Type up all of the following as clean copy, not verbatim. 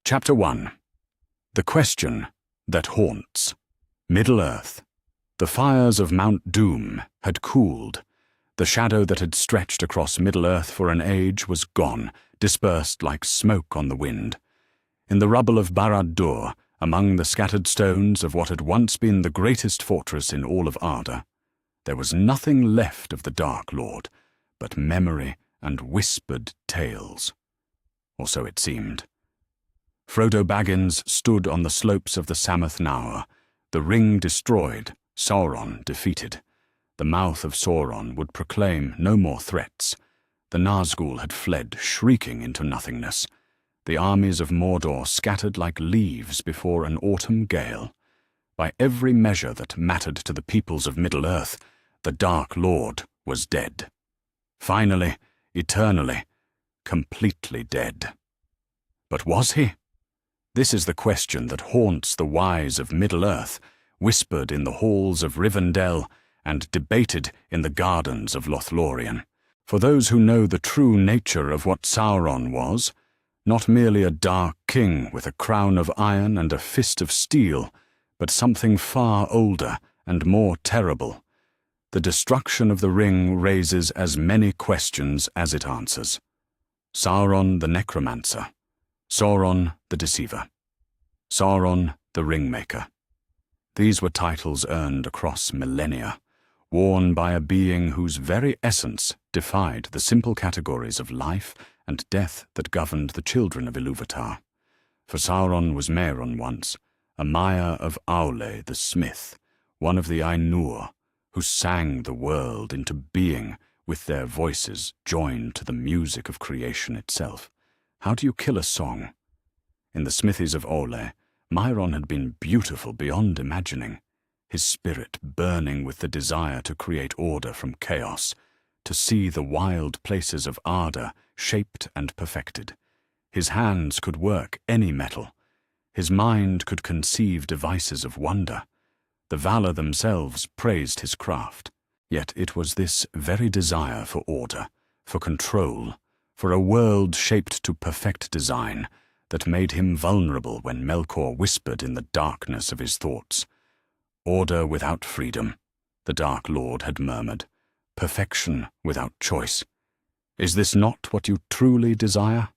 Chapter 1. The Question That Haunts. Middle-earth. The fires of Mount Doom had cooled. The shadow that had stretched across Middle-earth for an age was gone, dispersed like smoke on the wind. In the rubble of Barad-dûr, among the scattered stones of what had once been the greatest fortress in all of Arda, there was nothing left of the Dark Lord but memory and whispered tales. Or so it seemed. Frodo Baggins stood on the slopes of the Sammath Naur, the ring destroyed, Sauron defeated. The mouth of Sauron would proclaim no more threats. The Nazgûl had fled, shrieking into nothingness. The armies of Mordor scattered like leaves before an autumn gale. By every measure that mattered to the peoples of Middle-earth, the Dark Lord was dead. Finally, eternally, completely dead. But was he? This is the question that haunts the wise of Middle-earth, whispered in the halls of Rivendell and debated in the gardens of Lothlorien. For those who know the true nature of what Sauron was, not merely a dark king with a crown of iron and a fist of steel, but something far older and more terrible. The destruction of the ring raises as many questions as it answers. Sauron the Necromancer, Sauron the Deceiver, Sauron the Ringmaker. These were titles earned across millennia, worn by a being whose very essence defied the simple categories of life and death that governed the children of Ilúvatar. For Sauron was Mehrunes once, a Maya of Aule the Smith, one of the Ainur, who sang the world into being with their voices joined to the music of creation itself. How do you kill a song? In the smithies of Aule, Mehrunes had been beautiful beyond imagining, his spirit burning with the desire to create order from chaos, to see the wild places of Arda shaped and perfected. His hands could work any metal. His mind could conceive devices of wonder. The Valar themselves praised his craft. Yet it was this very desire for order, for control, for a world shaped to perfect design, that made him vulnerable when Melkor whispered in the darkness of his thoughts. Order without freedom, the Dark Lord had murmured. Perfection without choice. Is this not what you truly desire?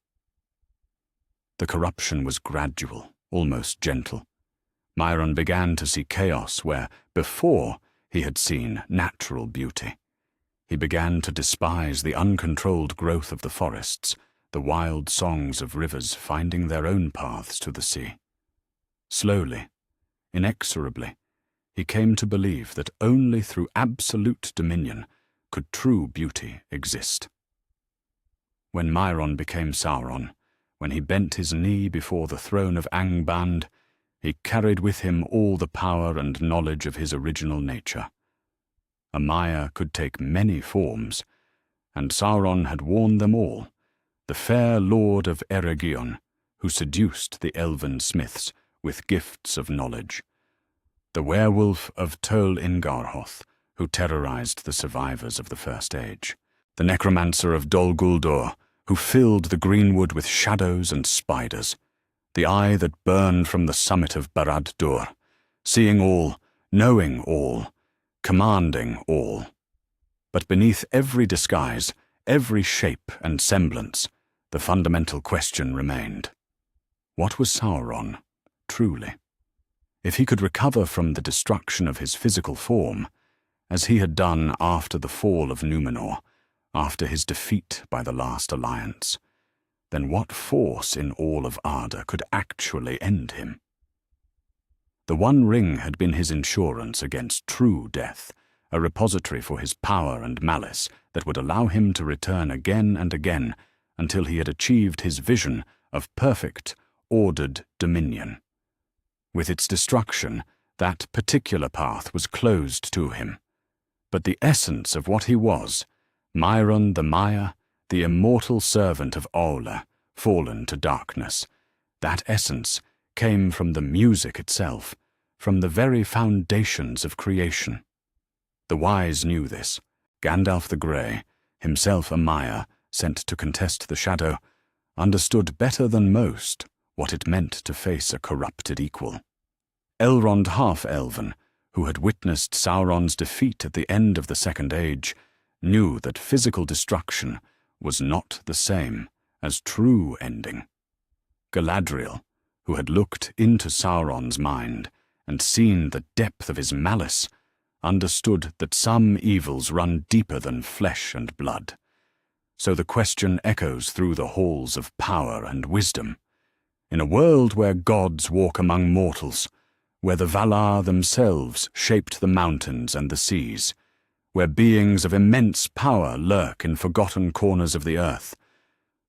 The corruption was gradual, almost gentle. Mehrunes began to see chaos where, before, he had seen natural beauty. He began to despise the uncontrolled growth of the forests, the wild songs of rivers finding their own paths to the sea. Slowly, inexorably, he came to believe that only through absolute dominion could true beauty exist. When Mehrunes became Sauron, when he bent his knee before the throne of Angband, he carried with him all the power and knowledge of his original nature. A Maya could take many forms, and Sauron had worn them all, the fair lord of Eregion, who seduced the elven smiths with gifts of knowledge, the werewolf of Tol Ingarhoth, who terrorized the survivors of the First Age, the necromancer of Dol Guldur, who filled the greenwood with shadows and spiders, the eye that burned from the summit of Barad-dûr, seeing all, knowing all, commanding all. But beneath every disguise, every shape and semblance, the fundamental question remained. What was Sauron, truly? If he could recover from the destruction of his physical form, as he had done after the fall of Númenor, after his defeat by the last alliance, then what force in all of Arda could actually end him? The One Ring had been his insurance against true death, a repository for his power and malice that would allow him to return again and again until he had achieved his vision of perfect, ordered dominion. With its destruction, that particular path was closed to him. But the essence of what he was, Mehrunes the Maya, the immortal servant of Aule, fallen to darkness, that essence came from the music itself, from the very foundations of creation. The wise knew this. Gandalf the Grey, himself a Maya, sent to contest the shadow, understood better than most what it meant to face a corrupted equal. Elrond Half-Elven, who had witnessed Sauron's defeat at the end of the Second Age, knew that physical destruction was not the same as true ending. Galadriel, who had looked into Sauron's mind and seen the depth of his malice, understood that some evils run deeper than flesh and blood. So the question echoes through the halls of power and wisdom. In a world where gods walk among mortals, where the Valar themselves shaped the mountains and the seas, where beings of immense power lurk in forgotten corners of the earth,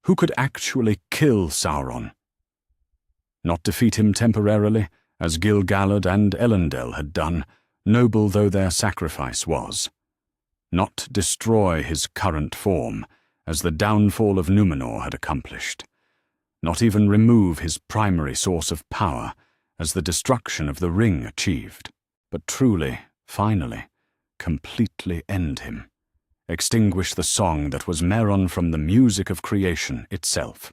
who could actually kill Sauron? Not defeat him temporarily, as Gil-galad and Elendil had done, noble though their sacrifice was. Not destroy his current form, as the downfall of Númenor had accomplished. Not even remove his primary source of power, as the destruction of the ring achieved, but truly, finally, completely end him, extinguish the song that was Meron from the music of creation itself.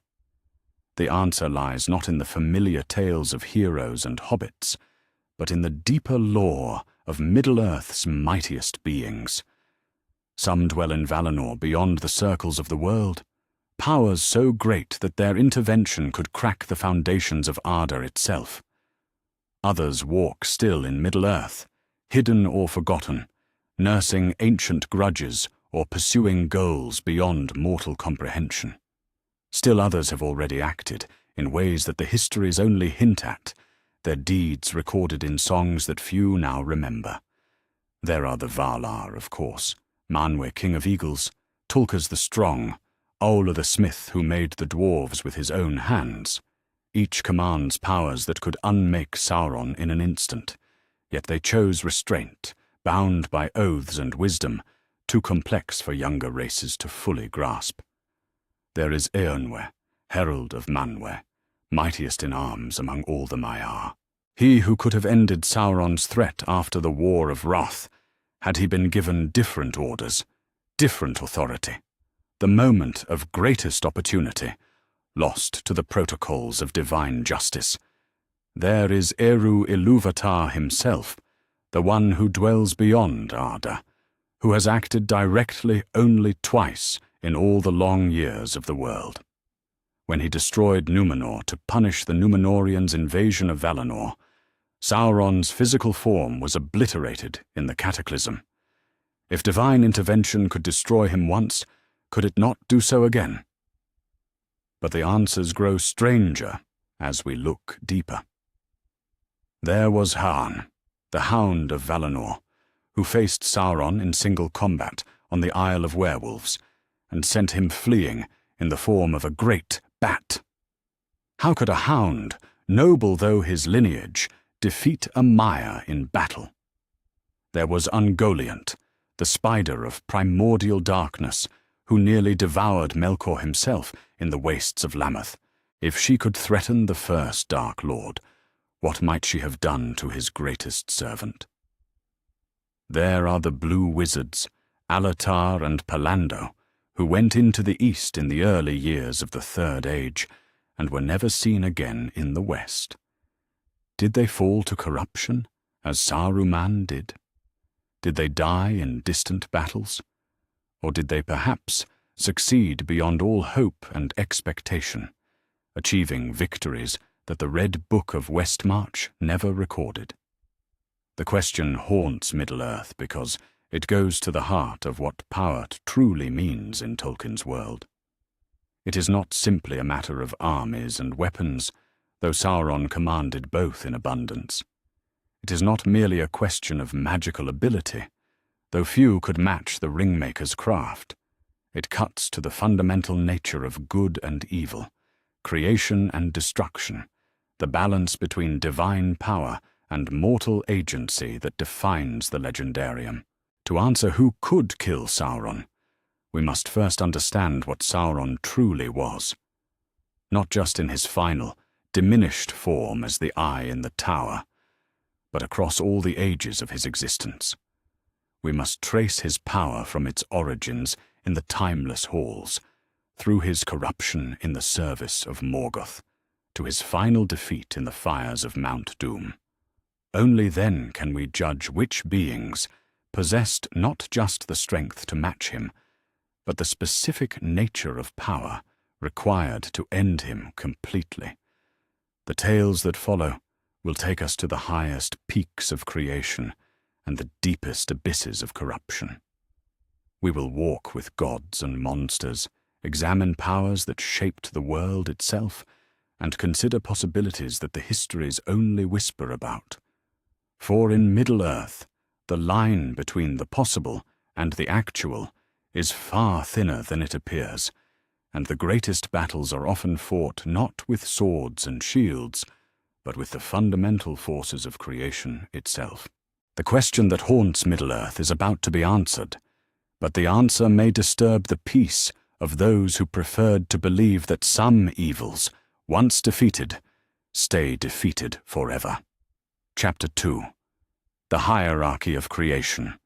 The answer lies not in the familiar tales of heroes and hobbits, but in the deeper lore of Middle-earth's mightiest beings. Some dwell in Valinor beyond the circles of the world, powers so great that their intervention could crack the foundations of Arda itself. Others walk still in Middle-earth, hidden or forgotten, nursing ancient grudges or pursuing goals beyond mortal comprehension. Still others have already acted in ways that the histories only hint at, their deeds recorded in songs that few now remember. There are the Valar, of course, Manwë, King of Eagles, Tulkas the Strong, Aula the Smith, who made the dwarves with his own hands. Each commands powers that could unmake Sauron in an instant, yet they chose restraint, bound by oaths and wisdom, too complex for younger races to fully grasp. There is Eönwë, herald of Manwë, mightiest in arms among all the Maiar. He who could have ended Sauron's threat after the War of Wrath, had he been given different orders, different authority. The moment of greatest opportunity, lost to the protocols of divine justice. There is Eru Ilúvatar himself, the one who dwells beyond Arda, who has acted directly only twice in all the long years of the world. When he destroyed Númenor to punish the Númenóreans' invasion of Valinor, Sauron's physical form was obliterated in the cataclysm. If divine intervention could destroy him once, could it not do so again? But the answers grow stranger as we look deeper. There was Hán, the Hound of Valinor, who faced Sauron in single combat on the Isle of Werewolves, and sent him fleeing in the form of a great bat. How could a hound, noble though his lineage, defeat a Maia in battle? There was Ungoliant, the spider of primordial darkness, who nearly devoured Melkor himself in the wastes of Lamath. If she could threaten the first Dark Lord, what might she have done to his greatest servant? There are the blue wizards, Alatar and Pallando, who went into the east in the early years of the Third Age, and were never seen again in the west. Did they fall to corruption, as Saruman did? Did they die in distant battles? Or did they perhaps succeed beyond all hope and expectation, achieving victories that the Red Book of Westmarch never recorded? The question haunts Middle-earth because it goes to the heart of what power truly means in Tolkien's world. It is not simply a matter of armies and weapons, though Sauron commanded both in abundance. It is not merely a question of magical ability, though few could match the ringmaker's craft. It cuts to the fundamental nature of good and evil, creation and destruction, the balance between divine power and mortal agency that defines the legendarium. To answer who could kill Sauron, we must first understand what Sauron truly was. Not just in his final, diminished form as the Eye in the Tower, but across all the ages of his existence. We must trace his power from its origins in the timeless halls, through his corruption in the service of Morgoth, to his final defeat in the fires of Mount Doom. Only then can we judge which beings possessed not just the strength to match him, but the specific nature of power required to end him completely. The tales that follow will take us to the highest peaks of creation and the deepest abysses of corruption. We will walk with gods and monsters, examine powers that shaped the world itself, and consider possibilities that the histories only whisper about. For in Middle-earth, the line between the possible and the actual is far thinner than it appears, and the greatest battles are often fought not with swords and shields, but with the fundamental forces of creation itself. The question that haunts Middle-earth is about to be answered, but the answer may disturb the peace of those who preferred to believe that some evils, once defeated, stay defeated forever. Chapter 2. The Hierarchy of Creation.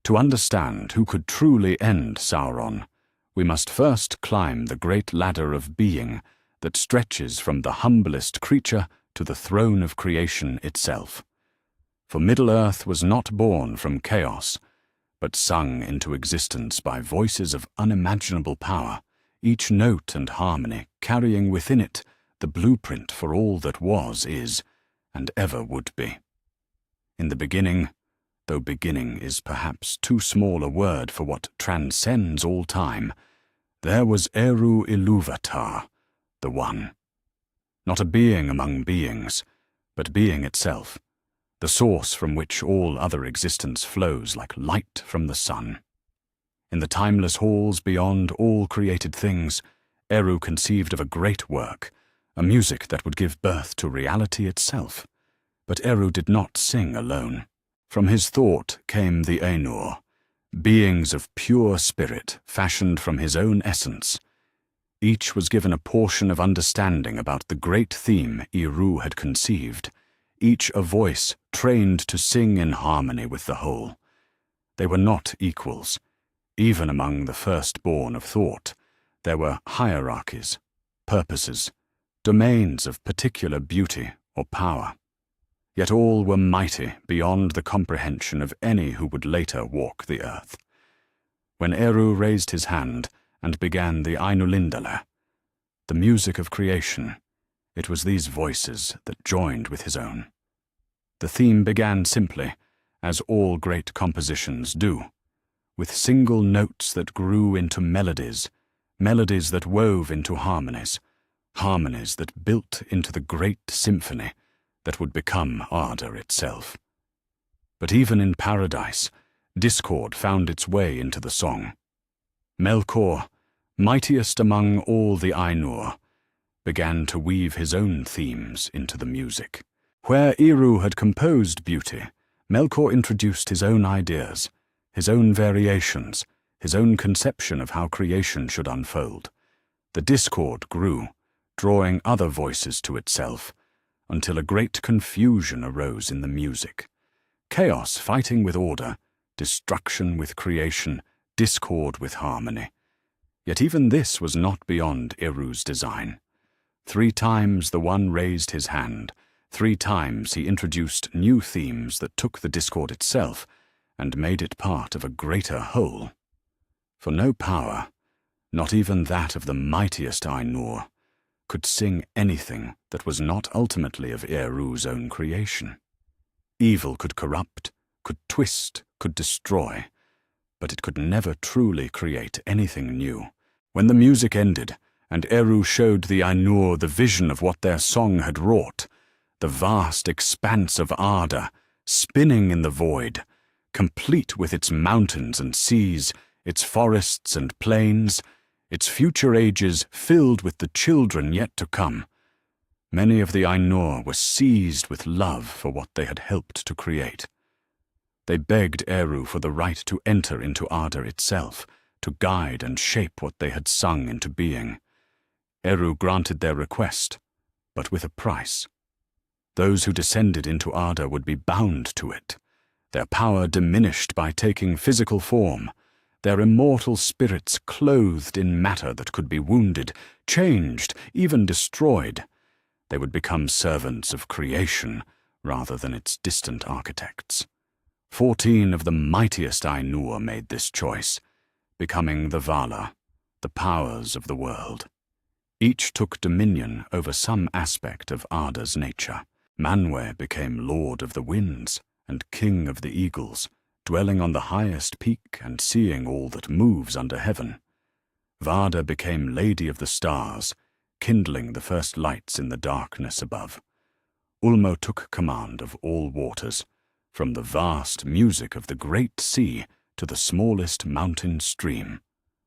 To understand who could truly end Sauron, we must first climb the great ladder of being that stretches from the humblest creature to the throne of creation itself. For Middle-earth was not born from chaos, but sung into existence by voices of unimaginable power, each note and harmony carrying within it the blueprint for all that was, is, and ever would be. In the beginning, though beginning is perhaps too small a word for what transcends all time, there was Eru Ilúvatar, the One. Not a being among beings, but being itself, the source from which all other existence flows like light from the sun. In the timeless halls beyond all created things, Eru conceived of a great work, a music that would give birth to reality itself. But Eru did not sing alone. From his thought came the Ainur, beings of pure spirit fashioned from his own essence. Each was given a portion of understanding about the great theme Eru had conceived, each a voice trained to sing in harmony with the whole. They were not equals. Even among the firstborn of thought, there were hierarchies, purposes, domains of particular beauty or power. Yet all were mighty beyond the comprehension of any who would later walk the earth. When Eru raised his hand and began the Ainulindale, the music of creation, it was these voices that joined with his own. The theme began simply, as all great compositions do, with single notes that grew into melodies, melodies that wove into harmonies, harmonies that built into the great symphony that would become Arda itself. But even in paradise, discord found its way into the song. Melkor, mightiest among all the Ainur, began to weave his own themes into the music. Where Eru had composed beauty, Melkor introduced his own ideas, his own variations, his own conception of how creation should unfold. The discord grew, drawing other voices to itself, until a great confusion arose in the music. Chaos fighting with order, destruction with creation, discord with harmony. Yet even this was not beyond Eru's design. 3 times the One raised his hand, 3 times he introduced new themes that took the discord itself and made it part of a greater whole. For no power, not even that of the mightiest Ainur, could sing anything that was not ultimately of Eru's own creation. Evil could corrupt, could twist, could destroy, but it could never truly create anything new. When the music ended, and Eru showed the Ainur the vision of what their song had wrought, the vast expanse of Arda, spinning in the void, complete with its mountains and seas, its forests and plains, its future ages filled with the children yet to come. Many of the Ainur were seized with love for what they had helped to create. They begged Eru for the right to enter into Arda itself, to guide and shape what they had sung into being. Eru granted their request, but with a price. Those who descended into Arda would be bound to it, their power diminished by taking physical form, their immortal spirits clothed in matter that could be wounded, changed, even destroyed. They would become servants of creation rather than its distant architects. 14 of the mightiest Ainur made this choice, becoming the Vala, the powers of the world. Each took dominion over some aspect of Arda's nature. Manwe became lord of the winds and king of the eagles, dwelling on the highest peak and seeing all that moves under heaven. Vada became lady of the stars, kindling the first lights in the darkness above. Ulmo took command of all waters, from the vast music of the great sea to the smallest mountain stream.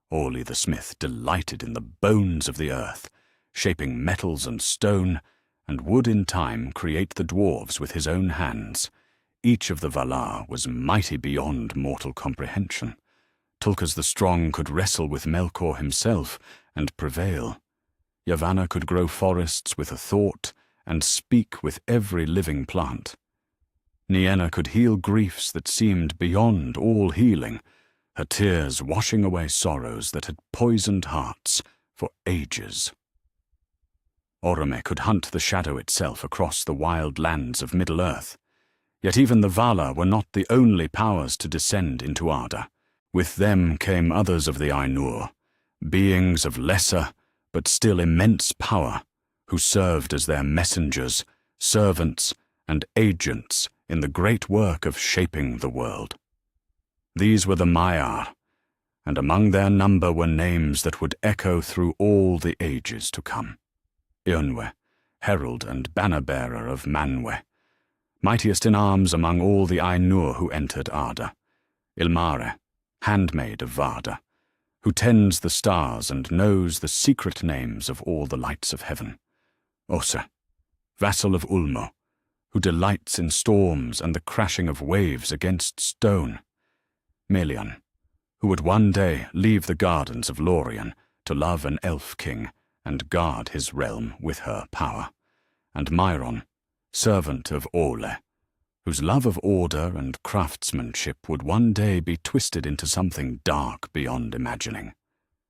Orli the smith delighted in the bones of the earth, shaping metals and stone, and would in time create the dwarves with his own hands. Each of the Valar was mighty beyond mortal comprehension. Tulkas the Strong could wrestle with Melkor himself and prevail. Yavanna could grow forests with a thought and speak with every living plant. Nienna could heal griefs that seemed beyond all healing, her tears washing away sorrows that had poisoned hearts for ages. Orome could hunt the shadow itself across the wild lands of Middle-earth. Yet even the Vala were not the only powers to descend into Arda. With them came others of the Ainur, beings of lesser but still immense power, who served as their messengers, servants, and agents in the great work of shaping the world. These were the Maiar, and among their number were names that would echo through all the ages to come. Eönwe, herald and banner-bearer of Manwe, mightiest in arms among all the Ainur who entered Arda. Ilmare, handmaid of Vada, who tends the stars and knows the secret names of all the lights of heaven. Osa, vassal of Ulmo, who delights in storms and the crashing of waves against stone. Melian, who would one day leave the gardens of Lorien to love an elf king and guard his realm with her power. And Myron, servant of Ole, whose love of order and craftsmanship would one day be twisted into something dark beyond imagining.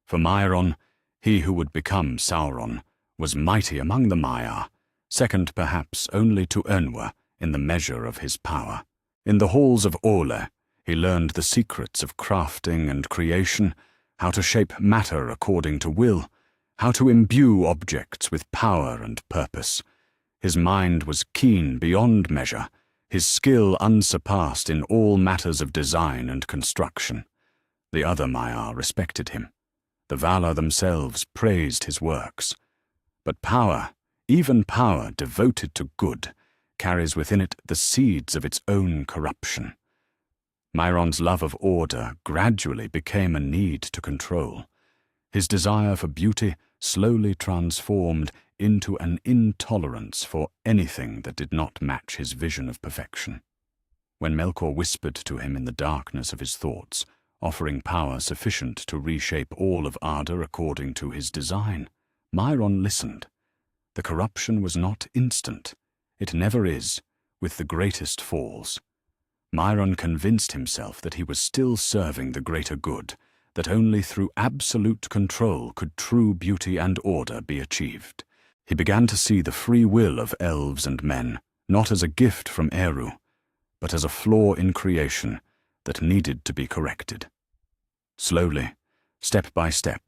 For Myron, he who would become Sauron, was mighty among the Maiar, second perhaps only to Eönwe in the measure of his power. In the halls of Ole, he learned the secrets of crafting and creation, how to shape matter according to will, how to imbue objects with power and purpose. His mind was keen beyond measure, his skill unsurpassed in all matters of design and construction. The other Maiar respected him. The Valar themselves praised his works. But power, even power devoted to good, carries within it the seeds of its own corruption. Myron's love of order gradually became a need to control. His desire for beauty slowly transformed into an intolerance for anything that did not match his vision of perfection. When Melkor whispered to him in the darkness of his thoughts, offering power sufficient to reshape all of Arda according to his design, Myron listened. The corruption was not instant. It never is, with the greatest falls. Myron convinced himself that he was still serving the greater good, that only through absolute control could true beauty and order be achieved. He began to see the free will of elves and men, not as a gift from Eru, but as a flaw in creation that needed to be corrected. Slowly, step by step,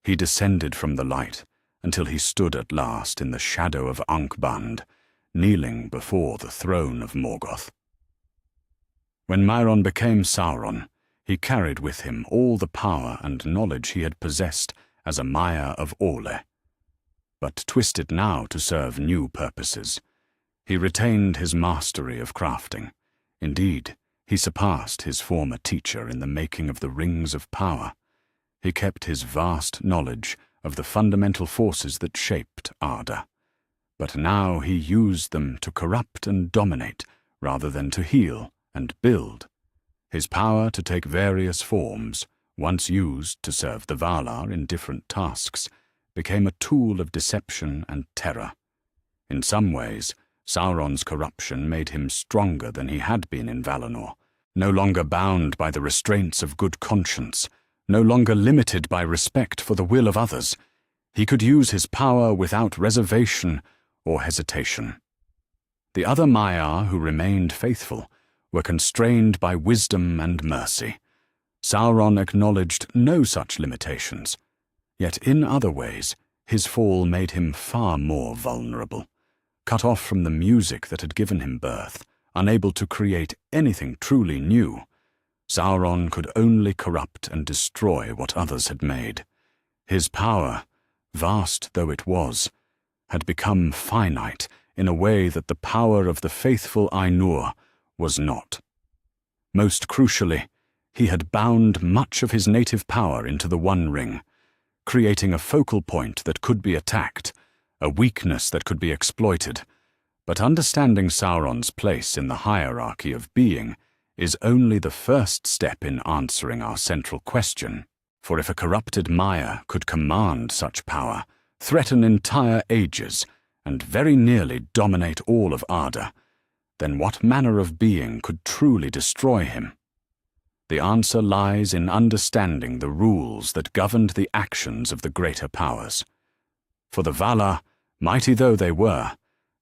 he descended from the light until he stood at last in the shadow of Angband, kneeling before the throne of Morgoth. When Myron became Sauron, he carried with him all the power and knowledge he had possessed as a Maiar of Ole, but twisted now to serve new purposes. He retained his mastery of crafting. Indeed, he surpassed his former teacher in the making of the rings of power. He kept his vast knowledge of the fundamental forces that shaped Arda, but now he used them to corrupt and dominate rather than to heal and build. His power to take various forms, once used to serve the Valar in different tasks, became a tool of deception and terror. In some ways, Sauron's corruption made him stronger than he had been in Valinor, no longer bound by the restraints of good conscience, no longer limited by respect for the will of others. He could use his power without reservation or hesitation. The other Maiar who remained faithful were constrained by wisdom and mercy. Sauron acknowledged no such limitations, yet in other ways his fall made him far more vulnerable. Cut off from the music that had given him birth, unable to create anything truly new, Sauron could only corrupt and destroy what others had made. His power, vast though it was, had become finite in a way that the power of the faithful Ainur was not. Most crucially, he had bound much of his native power into the One Ring, creating a focal point that could be attacked, a weakness that could be exploited. But understanding Sauron's place in the hierarchy of being is only the first step in answering our central question. For if a corrupted Maya could command such power, threaten entire ages, and very nearly dominate all of Arda, then what manner of being could truly destroy him? The answer lies in understanding the rules that governed the actions of the greater powers. For the Valar, mighty though they were,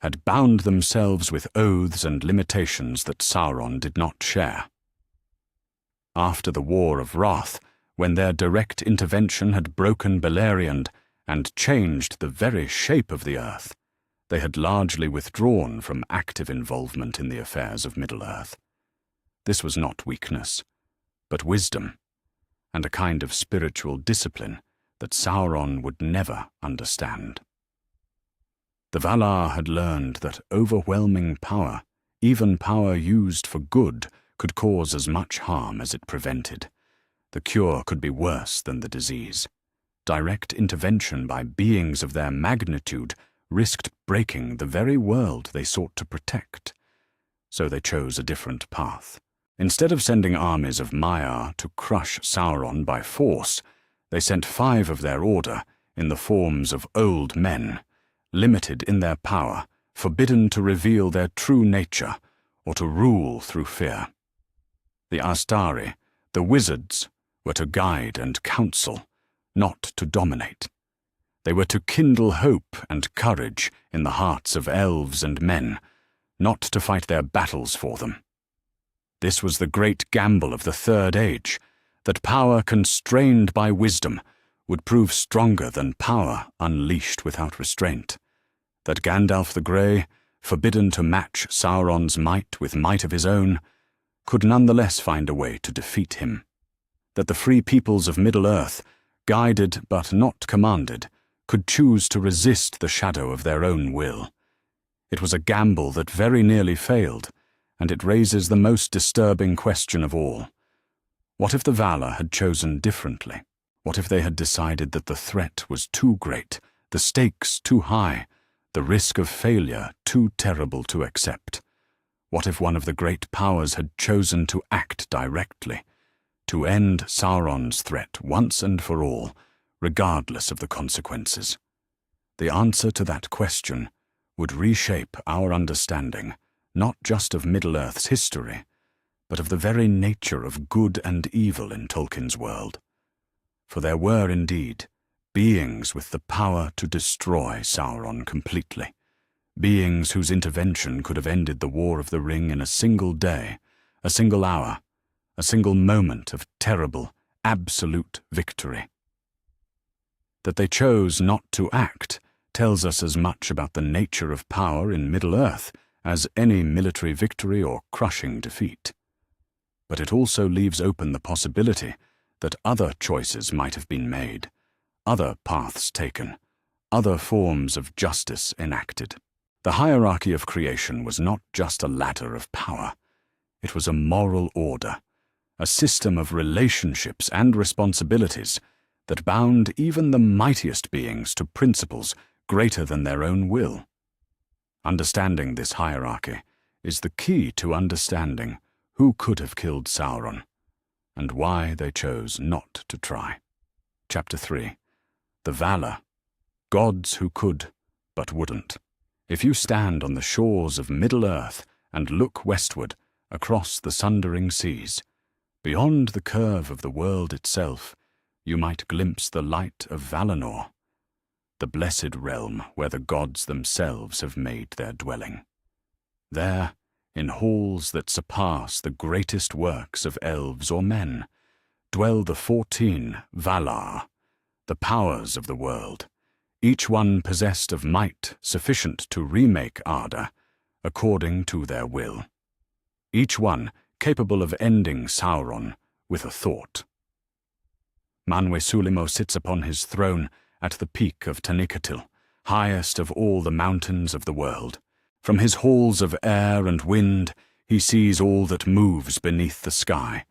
had bound themselves with oaths and limitations that Sauron did not share. After the War of Wrath, when their direct intervention had broken Beleriand and changed the very shape of the earth, they had largely withdrawn from active involvement in the affairs of Middle-earth. This was not weakness, but wisdom, and a kind of spiritual discipline that Sauron would never understand. The Valar had learned that overwhelming power, even power used for good, could cause as much harm as it prevented. The cure could be worse than the disease. Direct intervention by beings of their magnitude risked breaking the very world they sought to protect. So they chose a different path. Instead of sending armies of Maiar to crush Sauron by force, they sent 5 of their order in the forms of old men, limited in their power, forbidden to reveal their true nature or to rule through fear. The Astari, the wizards, were to guide and counsel, not to dominate. They were to kindle hope and courage in the hearts of elves and men, not to fight their battles for them. This was the great gamble of the Third Age, that power constrained by wisdom would prove stronger than power unleashed without restraint. That Gandalf the Grey, forbidden to match Sauron's might with might of his own, could nonetheless find a way to defeat him. That the free peoples of Middle-earth, guided but not commanded, could choose to resist the shadow of their own will. It was a gamble that very nearly failed, and it raises the most disturbing question of all. What if the Valar had chosen differently? What if they had decided that the threat was too great, the stakes too high, the risk of failure too terrible to accept? What if one of the great powers had chosen to act directly, to end Sauron's threat once and for all, regardless of the consequences? The answer to that question would reshape our understanding, not just of Middle-earth's history, but of the very nature of good and evil in Tolkien's world. For there were indeed beings with the power to destroy Sauron completely, beings whose intervention could have ended the War of the Ring in a single day, a single hour, a single moment of terrible, absolute victory. That they chose not to act tells us as much about the nature of power in Middle-earth as any military victory or crushing defeat. But it also leaves open the possibility that other choices might have been made, other paths taken, other forms of justice enacted. The hierarchy of creation was not just a ladder of power. It was a moral order, a system of relationships and responsibilities that bound even the mightiest beings to principles greater than their own will. Understanding this hierarchy is the key to understanding who could have killed Sauron, and why they chose not to try. Chapter 3. The Valar, gods who could, but wouldn't. If you stand on the shores of Middle-earth and look westward across the sundering seas, beyond the curve of the world itself, you might glimpse the light of Valinor. the blessed realm where the gods themselves have made their dwelling. There, in halls that surpass the greatest works of elves or men, dwell the 14 Valar, the powers of the world, each one possessed of might sufficient to remake Arda according to their will. Each one capable of ending Sauron with a thought. Manwe Sulimo sits upon his throne at the peak of Tanicatil, highest of all the mountains of the world. From his halls of air and wind he sees all that moves beneath the sky,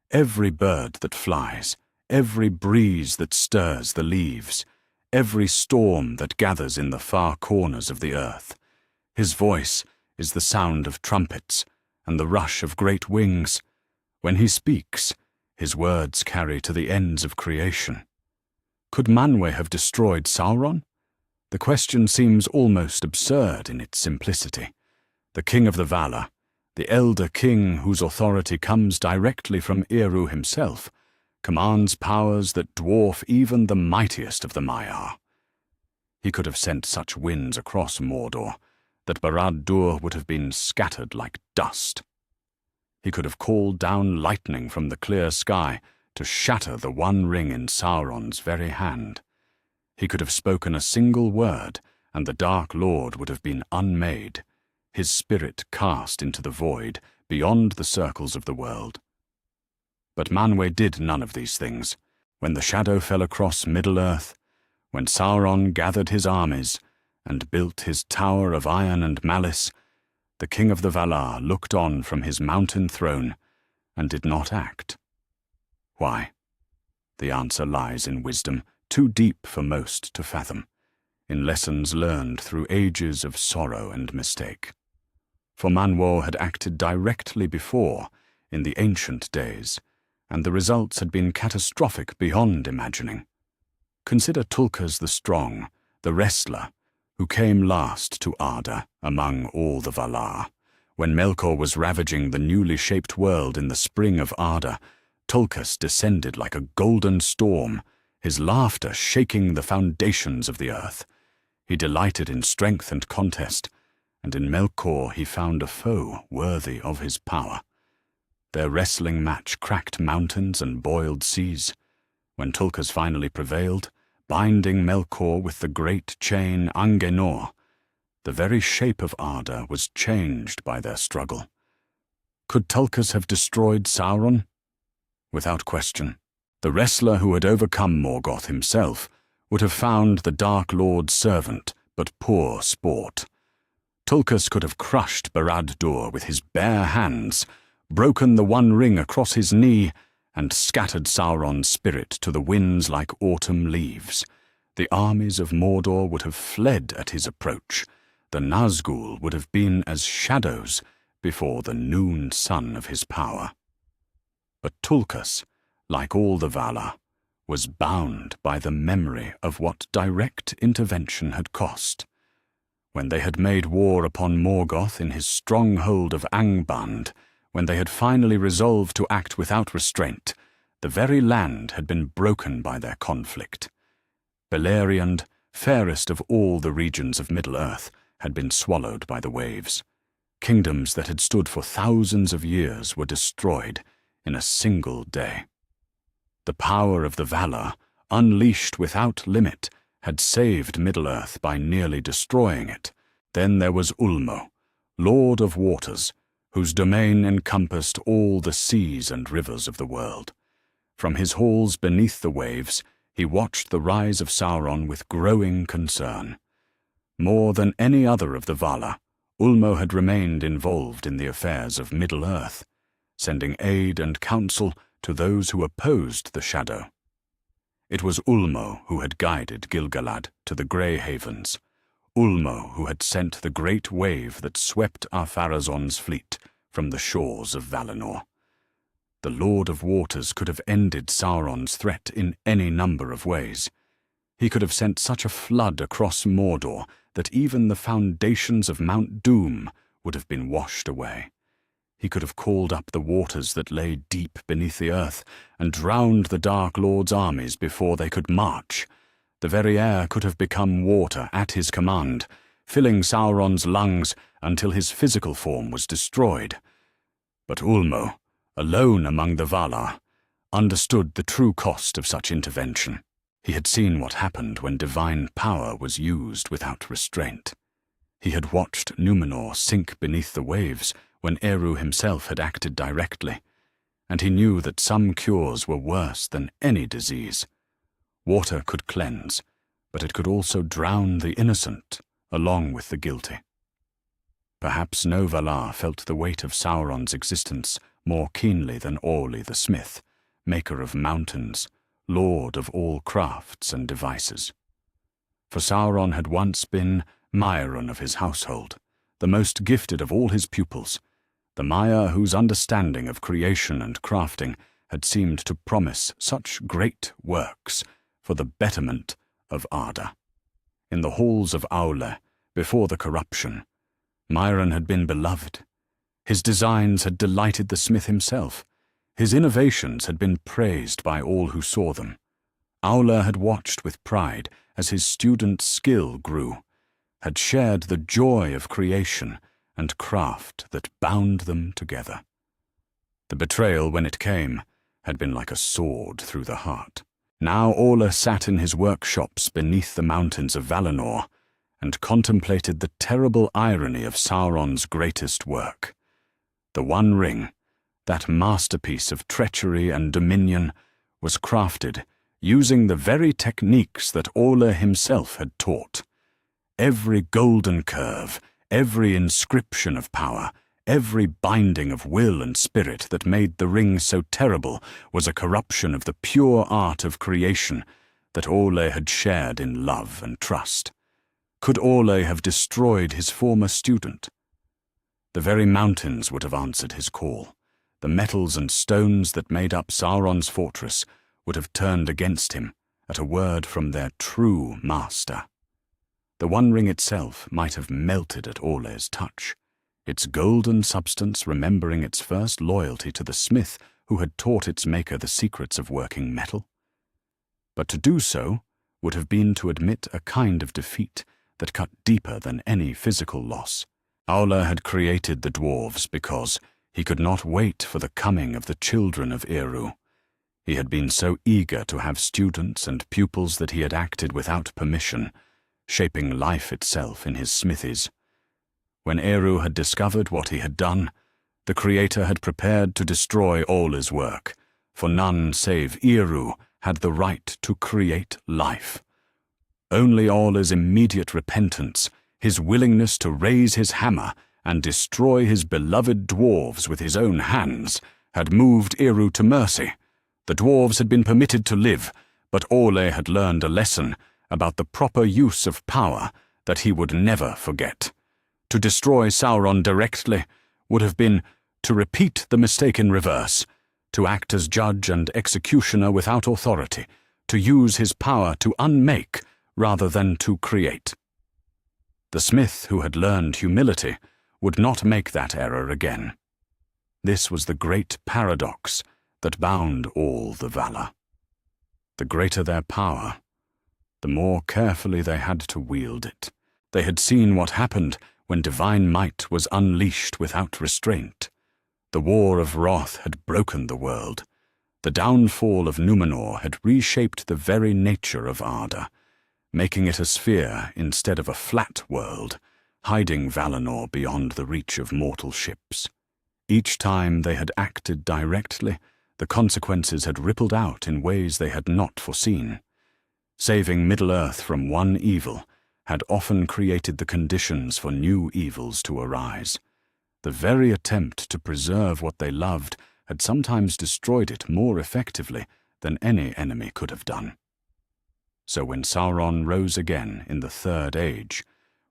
every bird that flies, every breeze that stirs the leaves, every storm that gathers in the far corners of the earth. His voice is the sound of trumpets and the rush of great wings. When he speaks, his words carry to the ends of creation. Could Manwe have destroyed Sauron? The question seems almost absurd in its simplicity. The king of the Valar, the elder king whose authority comes directly from Eru himself, commands powers that dwarf even the mightiest of the Maiar. He could have sent such winds across Mordor that Barad-dûr would have been scattered like dust. He could have called down lightning from the clear sky to shatter the one ring in Sauron's very hand. He could have spoken a single word, and the Dark Lord would have been unmade, his spirit cast into the void beyond the circles of the world. But Manwe did none of these things. When the shadow fell across Middle-earth, when Sauron gathered his armies and built his tower of iron and malice, the king of the Valar looked on from his mountain throne and did not act. Why? The answer lies in wisdom too deep for most to fathom, in lessons learned through ages of sorrow and mistake. For Manwe had acted directly before, in the ancient days, and the results had been catastrophic beyond imagining. Consider Tulkas the Strong, the wrestler, who came last to Arda among all the Valar. When Melkor was ravaging the newly shaped world in the spring of Arda, Tulkas descended like a golden storm, his laughter shaking the foundations of the earth. He delighted in strength and contest, and in Melkor he found a foe worthy of his power. Their wrestling match cracked mountains and boiled seas. When Tulkas finally prevailed, binding Melkor with the great chain Angenor, the very shape of Arda was changed by their struggle. Could Tulkas have destroyed Sauron? Without question. The wrestler who had overcome Morgoth himself would have found the Dark Lord's servant but poor sport. Tulkas could have crushed Barad-dûr with his bare hands, broken the one ring across his knee, and scattered Sauron's spirit to the winds like autumn leaves. The armies of Mordor would have fled at his approach. The Nazgûl would have been as shadows before the noon sun of his power. But Tulkas, like all the Valar, was bound by the memory of what direct intervention had cost. When they had made war upon Morgoth in his stronghold of Angband, when they had finally resolved to act without restraint, the very land had been broken by their conflict. Beleriand, fairest of all the regions of Middle-earth, had been swallowed by the waves. Kingdoms that had stood for thousands of years were destroyed in a single day. The power of the Valar, unleashed without limit, had saved Middle-earth by nearly destroying it. Then there was Ulmo, Lord of Waters, whose domain encompassed all the seas and rivers of the world. From his halls beneath the waves, he watched the rise of Sauron with growing concern. More than any other of the Valar, Ulmo had remained involved in the affairs of Middle-earth, sending aid and counsel to those who opposed the Shadow. It was Ulmo who had guided Gil-galad to the Grey Havens, Ulmo who had sent the great wave that swept Ar-Pharazôn's fleet from the shores of Valinor. The Lord of Waters could have ended Sauron's threat in any number of ways. He could have sent such a flood across Mordor that even the foundations of Mount Doom would have been washed away. He could have called up the waters that lay deep beneath the earth and drowned the Dark Lord's armies before they could march. The very air could have become water at his command, filling Sauron's lungs until his physical form was destroyed. But Ulmo, alone among the Valar, understood the true cost of such intervention. He had seen what happened when divine power was used without restraint. He had watched Númenor sink beneath the waves when Eru himself had acted directly, and he knew that some cures were worse than any disease. Water could cleanse, but it could also drown the innocent, along with the guilty. Perhaps no Valar felt the weight of Sauron's existence more keenly than Orly the smith, maker of mountains, lord of all crafts and devices. For Sauron had once been Mairun of his household, the most gifted of all his pupils, the Maiar whose understanding of creation and crafting had seemed to promise such great works for the betterment of Arda. In the halls of Aule, before the corruption, Mairun had been beloved. His designs had delighted the smith himself. His innovations had been praised by all who saw them. Aule had watched with pride as his student's skill grew, had shared the joy of creation and craft that bound them together. The betrayal, when it came, had been like a sword through the heart. Now Aule sat in his workshops beneath the mountains of Valinor and contemplated the terrible irony of Sauron's greatest work. The One Ring, that masterpiece of treachery and dominion, was crafted using the very techniques that Aule himself had taught. Every golden curve, every inscription of power, every binding of will and spirit that made the ring so terrible was a corruption of the pure art of creation that Aule had shared in love and trust. Could Aule have destroyed his former student? The very mountains would have answered his call. The metals and stones that made up Sauron's fortress would have turned against him at a word from their true master. The One Ring itself might have melted at Aule's touch, its golden substance remembering its first loyalty to the smith who had taught its maker the secrets of working metal. But to do so would have been to admit a kind of defeat that cut deeper than any physical loss. Aule had created the dwarves because he could not wait for the coming of the children of Eru. He had been so eager to have students and pupils that he had acted without permission, shaping life itself in his smithies. When Eru had discovered what he had done, the Creator had prepared to destroy Aule's work, for none save Eru had the right to create life. Only Aule's immediate repentance, his willingness to raise his hammer and destroy his beloved dwarves with his own hands, had moved Eru to mercy. The dwarves had been permitted to live, but Aule had learned a lesson about the proper use of power that he would never forget. To destroy Sauron directly would have been to repeat the mistake in reverse, to act as judge and executioner without authority, to use his power to unmake rather than to create. The smith who had learned humility would not make that error again. This was the great paradox that bound all the Valar. The greater their power, the more carefully they had to wield it. They had seen what happened when divine might was unleashed without restraint. The war of wrath had broken the world. The downfall of Númenor had reshaped the very nature of Arda, making it a sphere instead of a flat world, hiding Valinor beyond the reach of mortal ships. Each time they had acted directly, the consequences had rippled out in ways they had not foreseen. Saving Middle-earth from one evil had often created the conditions for new evils to arise. The very attempt to preserve what they loved had sometimes destroyed it more effectively than any enemy could have done. So when Sauron rose again in the Third Age,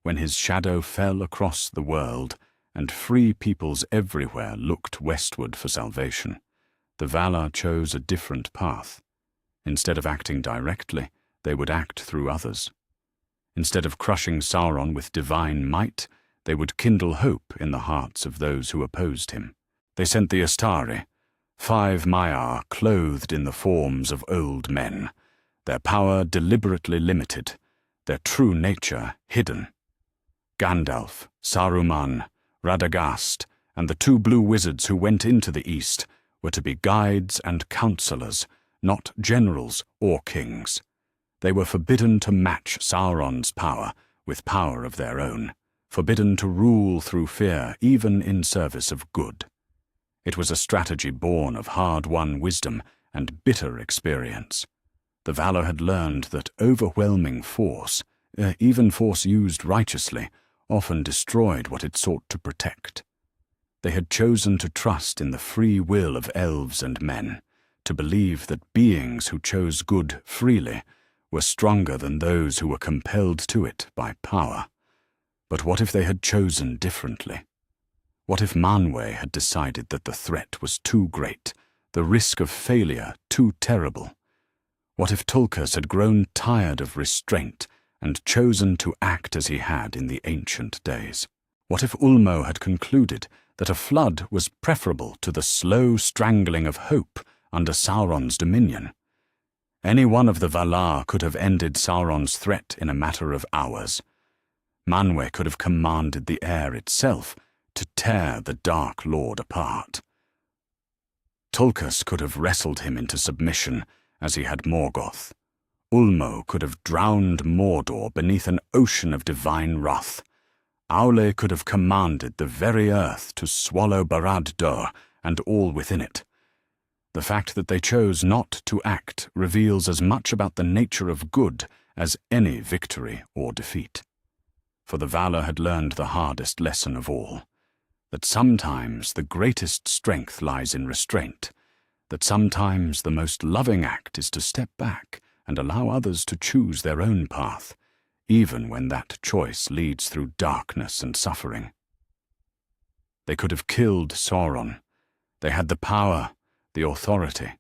when his shadow fell across the world and free peoples everywhere looked westward for salvation, the Valar chose a different path. Instead of acting directly, they would act through others. Instead of crushing Sauron with divine might, they would kindle hope in the hearts of those who opposed him. They sent the Astari, 5 Maiar clothed in the forms of old men. their power deliberately limited, their true nature hidden. Gandalf, Saruman, Radagast, and the two blue wizards who went into the East were to be guides and counselors, not generals or kings. They were forbidden to match Sauron's power with power of their own, forbidden to rule through fear, even in service of good. It was a strategy born of hard-won wisdom and bitter experience. The Valar had learned that overwhelming force, even force used righteously, often destroyed what it sought to protect. They had chosen to trust in the free will of elves and men, to believe that beings who chose good freely were stronger than those who were compelled to it by power. But what if they had chosen differently? What if Manwë had decided that the threat was too great, the risk of failure too terrible? What if Tulkas had grown tired of restraint and chosen to act as he had in the ancient days? What if Ulmo had concluded that a flood was preferable to the slow strangling of hope under Sauron's dominion? Any one of the Valar could have ended Sauron's threat in a matter of hours. Manwë could have commanded the air itself to tear the Dark Lord apart. Tulkas could have wrestled him into submission as he had Morgoth. Ulmo could have drowned Mordor beneath an ocean of divine wrath. Aule could have commanded the very earth to swallow Barad-dûr and all within it. The fact that they chose not to act reveals as much about the nature of good as any victory or defeat. For the Valar had learned the hardest lesson of all, that sometimes the greatest strength lies in restraint, that sometimes the most loving act is to step back and allow others to choose their own path, even when that choice leads through darkness and suffering. They could have killed Sauron. They had the power, the authority,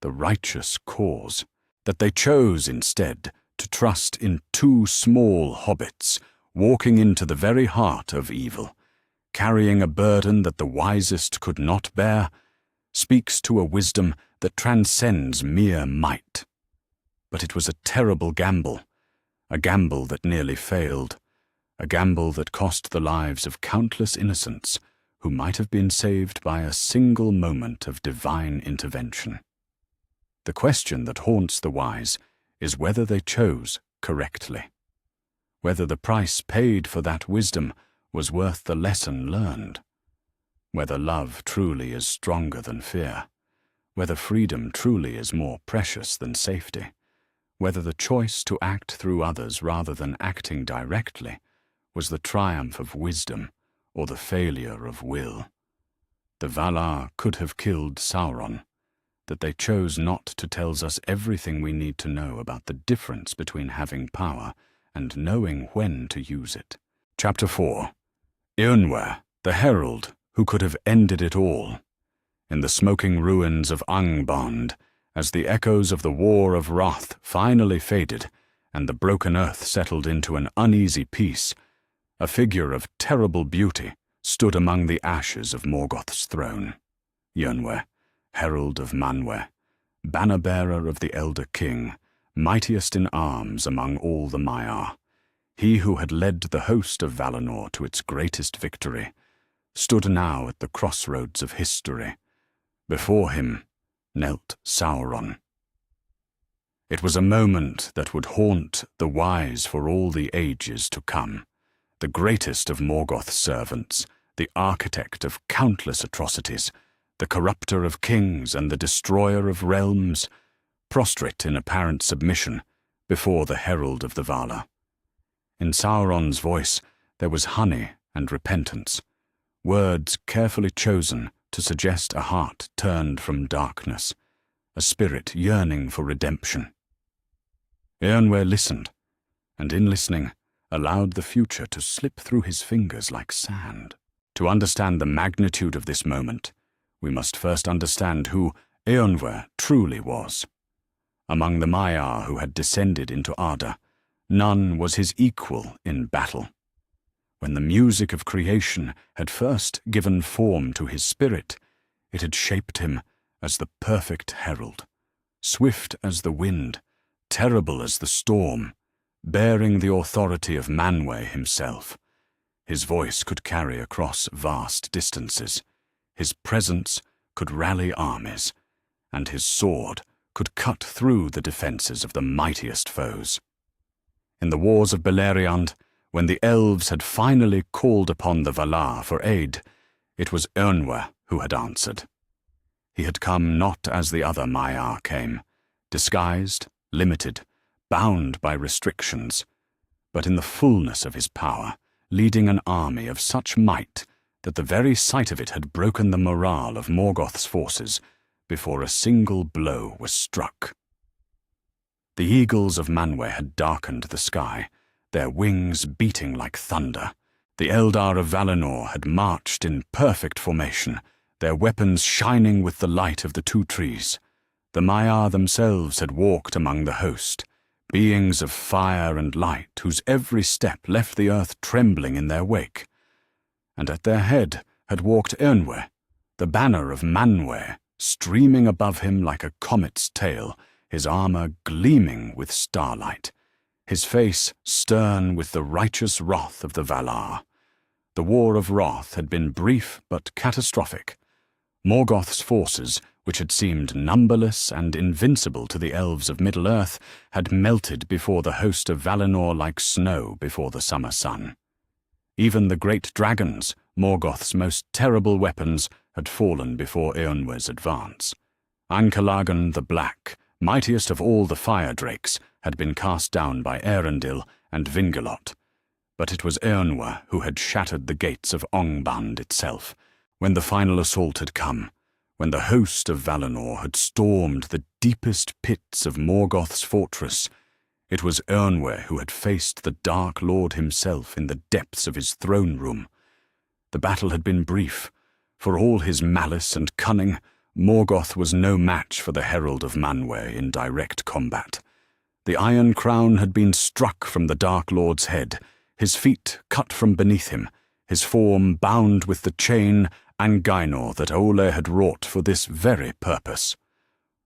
the righteous cause, that they chose instead to trust in two small hobbits walking into the very heart of evil, carrying a burden that the wisest could not bear, speaks to a wisdom that transcends mere might. But it was a terrible gamble, a gamble that nearly failed, a gamble that cost the lives of countless innocents who might have been saved by a single moment of divine intervention. The question that haunts the wise is whether they chose correctly, whether the price paid for that wisdom was worth the lesson learned, whether love truly is stronger than fear, whether freedom truly is more precious than safety, whether the choice to act through others rather than acting directly was the triumph of wisdom or the failure of will. The Valar could have killed Sauron. That they chose not to tells us everything we need to know about the difference between having power and knowing when to use it. Chapter 4. Eönwë, the herald, who could have ended it all. In the smoking ruins of Angband, as the echoes of the War of Wrath finally faded and the broken earth settled into an uneasy peace, a figure of terrible beauty stood among the ashes of Morgoth's throne. Eönwë, herald of Manwë, banner-bearer of the Elder King, mightiest in arms among all the Maiar, he who had led the host of Valinor to its greatest victory, stood now at the crossroads of history. Before him knelt Sauron. It was a moment that would haunt the wise for all the ages to come. The greatest of Morgoth's servants, the architect of countless atrocities, the corrupter of kings and the destroyer of realms, prostrate in apparent submission before the herald of the Valar. In Sauron's voice there was honey and repentance, words carefully chosen to suggest a heart turned from darkness, a spirit yearning for redemption. Eönwë listened, and in listening, allowed the future to slip through his fingers like sand. To understand the magnitude of this moment, we must first understand who Eönwë truly was. Among the Maiar who had descended into Arda, none was his equal in battle. When the music of creation had first given form to his spirit, it had shaped him as the perfect herald, swift as the wind, terrible as the storm, bearing the authority of Manwë himself. His voice could carry across vast distances, his presence could rally armies, and his sword could cut through the defences of the mightiest foes. In the wars of Beleriand, when the elves had finally called upon the Valar for aid, it was Eönwë who had answered. He had come not as the other Maiar came, disguised, limited, bound by restrictions, but in the fullness of his power, leading an army of such might that the very sight of it had broken the morale of Morgoth's forces before a single blow was struck. The eagles of Manwë had darkened the sky, their wings beating like thunder. The Eldar of Valinor had marched in perfect formation, their weapons shining with the light of the two trees. The Maiar themselves had walked among the host, beings of fire and light whose every step left the earth trembling in their wake. And at their head had walked Eönwë, the banner of Manwë, streaming above him like a comet's tail, his armour gleaming with starlight, his face stern with the righteous wrath of the Valar. The War of Wrath had been brief but catastrophic. Morgoth's forces, which had seemed numberless and invincible to the elves of Middle-earth, had melted before the host of Valinor like snow before the summer sun. Even the great dragons, Morgoth's most terrible weapons, had fallen before Eönwë's advance. Ankalagan the Black, mightiest of all the fire drakes, had been cast down by Eärendil and Vingelot. But it was Eönwë who had shattered the gates of Ongband itself, when the final assault had come, when the host of Valinor had stormed the deepest pits of Morgoth's fortress. It was Eönwë who had faced the Dark Lord himself in the depths of his throne room. The battle had been brief. For all his malice and cunning, Morgoth was no match for the Herald of Manwë in direct combat. The iron crown had been struck from the Dark Lord's head, his feet cut from beneath him, his form bound with the chain Angainor that Ole had wrought for this very purpose.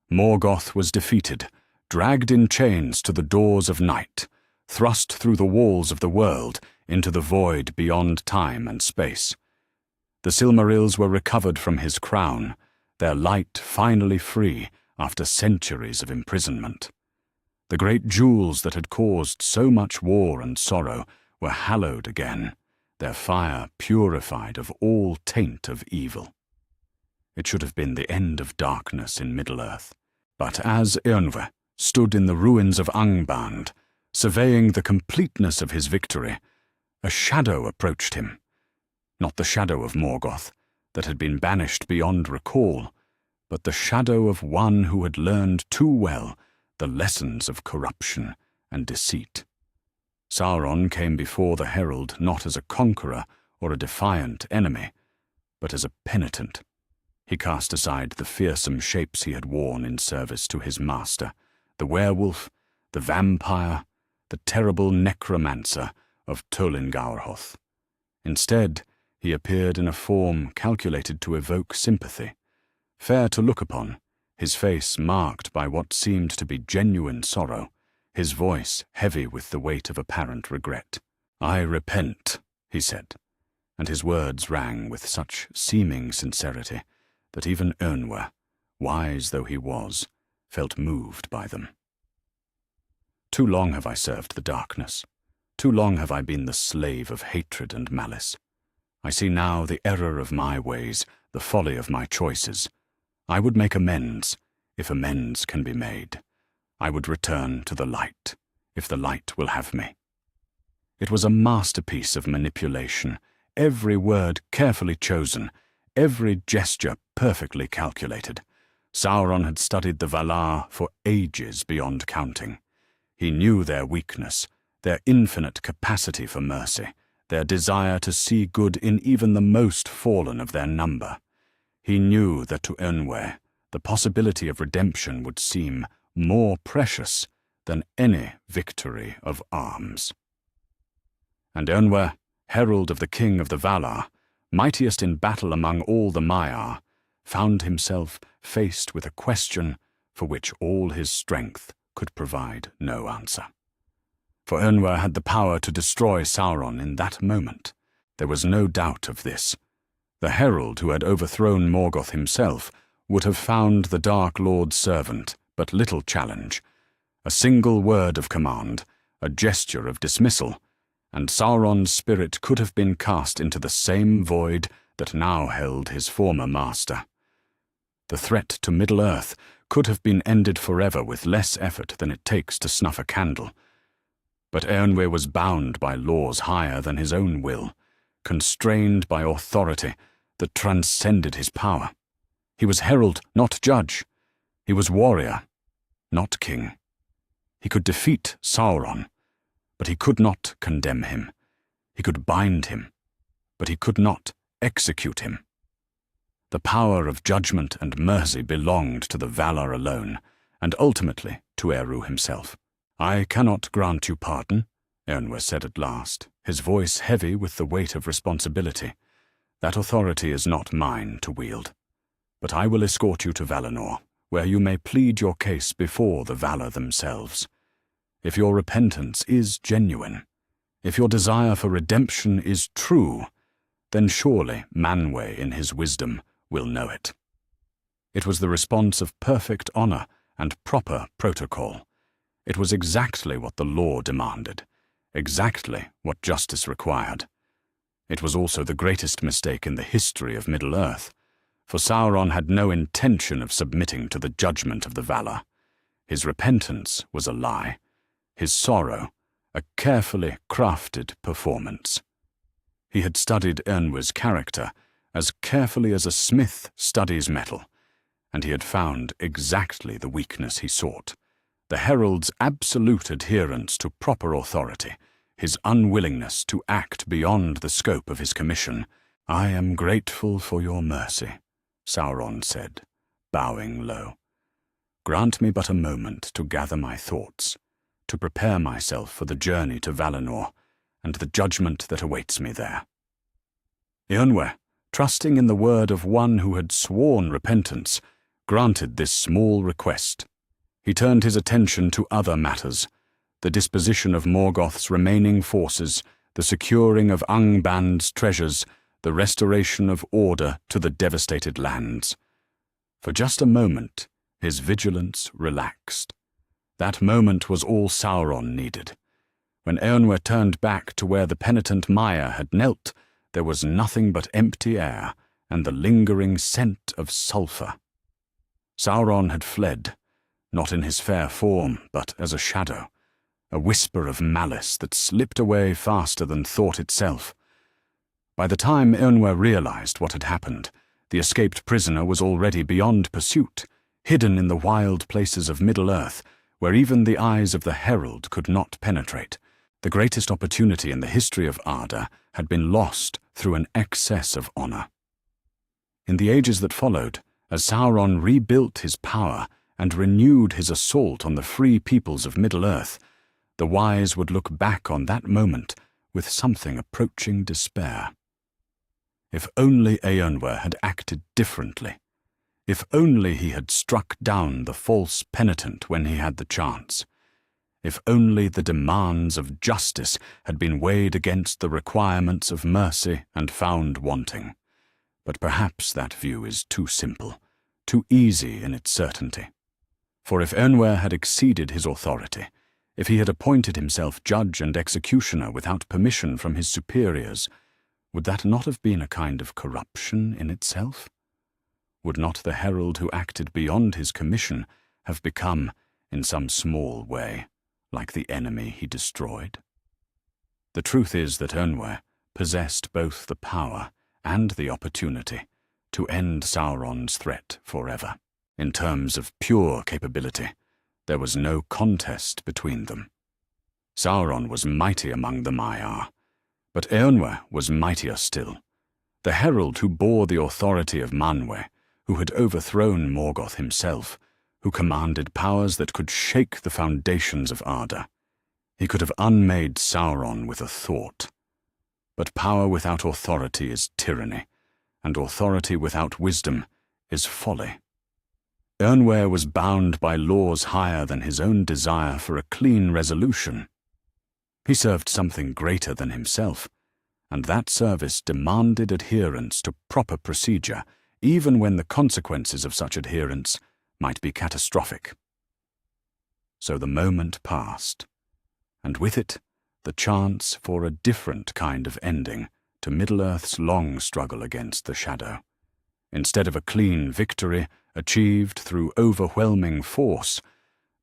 Morgoth was defeated, dragged in chains to the doors of night, thrust through the walls of the world into the void beyond time and space. The Silmarils were recovered from his crown, their light finally free after centuries of imprisonment. The great jewels that had caused so much war and sorrow were hallowed again, their fire purified of all taint of evil. It should have been the end of darkness in Middle-earth, but as Eönwë stood in the ruins of Angband, surveying the completeness of his victory, a shadow approached him. Not the shadow of Morgoth, that had been banished beyond recall, but the shadow of one who had learned too well the lessons of corruption and deceit. Sauron came before the herald not as a conqueror or a defiant enemy, but as a penitent. He cast aside the fearsome shapes he had worn in service to his master, the werewolf, the vampire, the terrible necromancer of Tollingaurhoth. Instead, he appeared in a form calculated to evoke sympathy. Fair to look upon, his face marked by what seemed to be genuine sorrow, his voice heavy with the weight of apparent regret. "I repent," he said, and his words rang with such seeming sincerity that even Eönwë, wise though he was, felt moved by them. Too long have I served the darkness. Too long have I been the slave of hatred and malice. I see now the error of my ways, the folly of my choices. I would make amends, if amends can be made. I would return to the light, if the light will have me. It was a masterpiece of manipulation, every word carefully chosen, every gesture perfectly calculated. Sauron had studied the Valar for ages beyond counting. He knew their weakness, their infinite capacity for mercy, their desire to see good in even the most fallen of their number. He knew that to Eönwë, the possibility of redemption would seem more precious than any victory of arms. And Eönwë, herald of the king of the Valar, mightiest in battle among all the Maiar, found himself faced with a question for which all his strength could provide no answer. For Eönwë had the power to destroy Sauron in that moment. There was no doubt of this. The herald who had overthrown Morgoth himself would have found the Dark Lord's servant but little challenge. A single word of command, a gesture of dismissal, and Sauron's spirit could have been cast into the same void that now held his former master. The threat to Middle-earth could have been ended forever with less effort than it takes to snuff a candle. But Eönwë was bound by laws higher than his own will, constrained by authority that transcended his power. He was herald, not judge. He was warrior, not king. He could defeat Sauron, but he could not condemn him. He could bind him, but he could not execute him. The power of judgment and mercy belonged to the Valar alone, and ultimately to Eru himself. "I cannot grant you pardon," Eönwë said at last, his voice heavy with the weight of responsibility. "That authority is not mine to wield. But I will escort you to Valinor, where you may plead your case before the Valar themselves. If your repentance is genuine, if your desire for redemption is true, then surely Manwë in his wisdom will know it." It was the response of perfect honor and proper protocol. It was exactly what the law demanded, exactly what justice required. It was also the greatest mistake in the history of Middle-earth, for Sauron had no intention of submitting to the judgment of the Valar. His repentance was a lie, his sorrow a carefully crafted performance. He had studied Eönwë's character as carefully as a smith studies metal, and he had found exactly the weakness he sought: the herald's absolute adherence to proper authority, his unwillingness to act beyond the scope of his commission. "I am grateful for your mercy," Sauron said, bowing low. "Grant me but a moment to gather my thoughts, to prepare myself for the journey to Valinor and the judgment that awaits me there." Eönwë, trusting in the word of one who had sworn repentance, granted this small request. He turned his attention to other matters: the disposition of Morgoth's remaining forces, the securing of Angband's treasures, the restoration of order to the devastated lands. For just a moment, his vigilance relaxed. That moment was all Sauron needed. When Eönwë turned back to where the penitent Maia had knelt, there was nothing but empty air and the lingering scent of sulphur. Sauron had fled, not in his fair form, but as a shadow, a whisper of malice that slipped away faster than thought itself. By the time Eönwë realized what had happened, the escaped prisoner was already beyond pursuit, hidden in the wild places of Middle-earth, where even the eyes of the herald could not penetrate. The greatest opportunity in the history of Arda had been lost through an excess of honor. In the ages that followed, as Sauron rebuilt his power and renewed his assault on the free peoples of Middle-earth, the wise would look back on that moment with something approaching despair. If only Eönwë had acted differently. If only he had struck down the false penitent when he had the chance. If only the demands of justice had been weighed against the requirements of mercy and found wanting. But perhaps that view is too simple, too easy in its certainty. For if Eönwë had exceeded his authority, if he had appointed himself judge and executioner without permission from his superiors, would that not have been a kind of corruption in itself? Would not the herald who acted beyond his commission have become, in some small way, like the enemy he destroyed? The truth is that Eönwë possessed both the power and the opportunity to end Sauron's threat forever. In terms of pure capability, there was no contest between them. Sauron was mighty among the Maiar, but Eönwë was mightier still. The herald who bore the authority of Manwë, who had overthrown Morgoth himself, who commanded powers that could shake the foundations of Arda. He could have unmade Sauron with a thought. But power without authority is tyranny, and authority without wisdom is folly. Eärnwë was bound by laws higher than his own desire for a clean resolution. He served something greater than himself, and that service demanded adherence to proper procedure, even when the consequences of such adherence might be catastrophic. So the moment passed, and with it the chance for a different kind of ending to Middle-earth's long struggle against the shadow. Instead of a clean victory achieved through overwhelming force,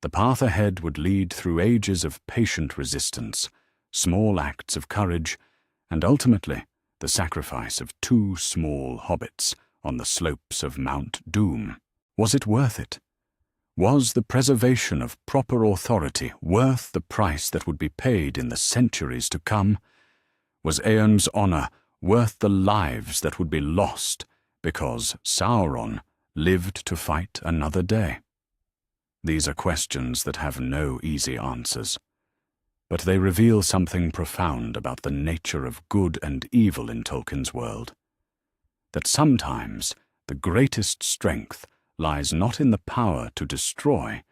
the path ahead would lead through ages of patient resistance, small acts of courage, and ultimately the sacrifice of 2 small hobbits on the slopes of Mount Doom. Was it worth it? Was the preservation of proper authority worth the price that would be paid in the centuries to come? Was Éowyn's honor worth the lives that would be lost because Sauron lived to fight another day? These are questions that have no easy answers, but they reveal something profound about the nature of good and evil in Tolkien's world. That sometimes the greatest strength lies not in the power to destroy,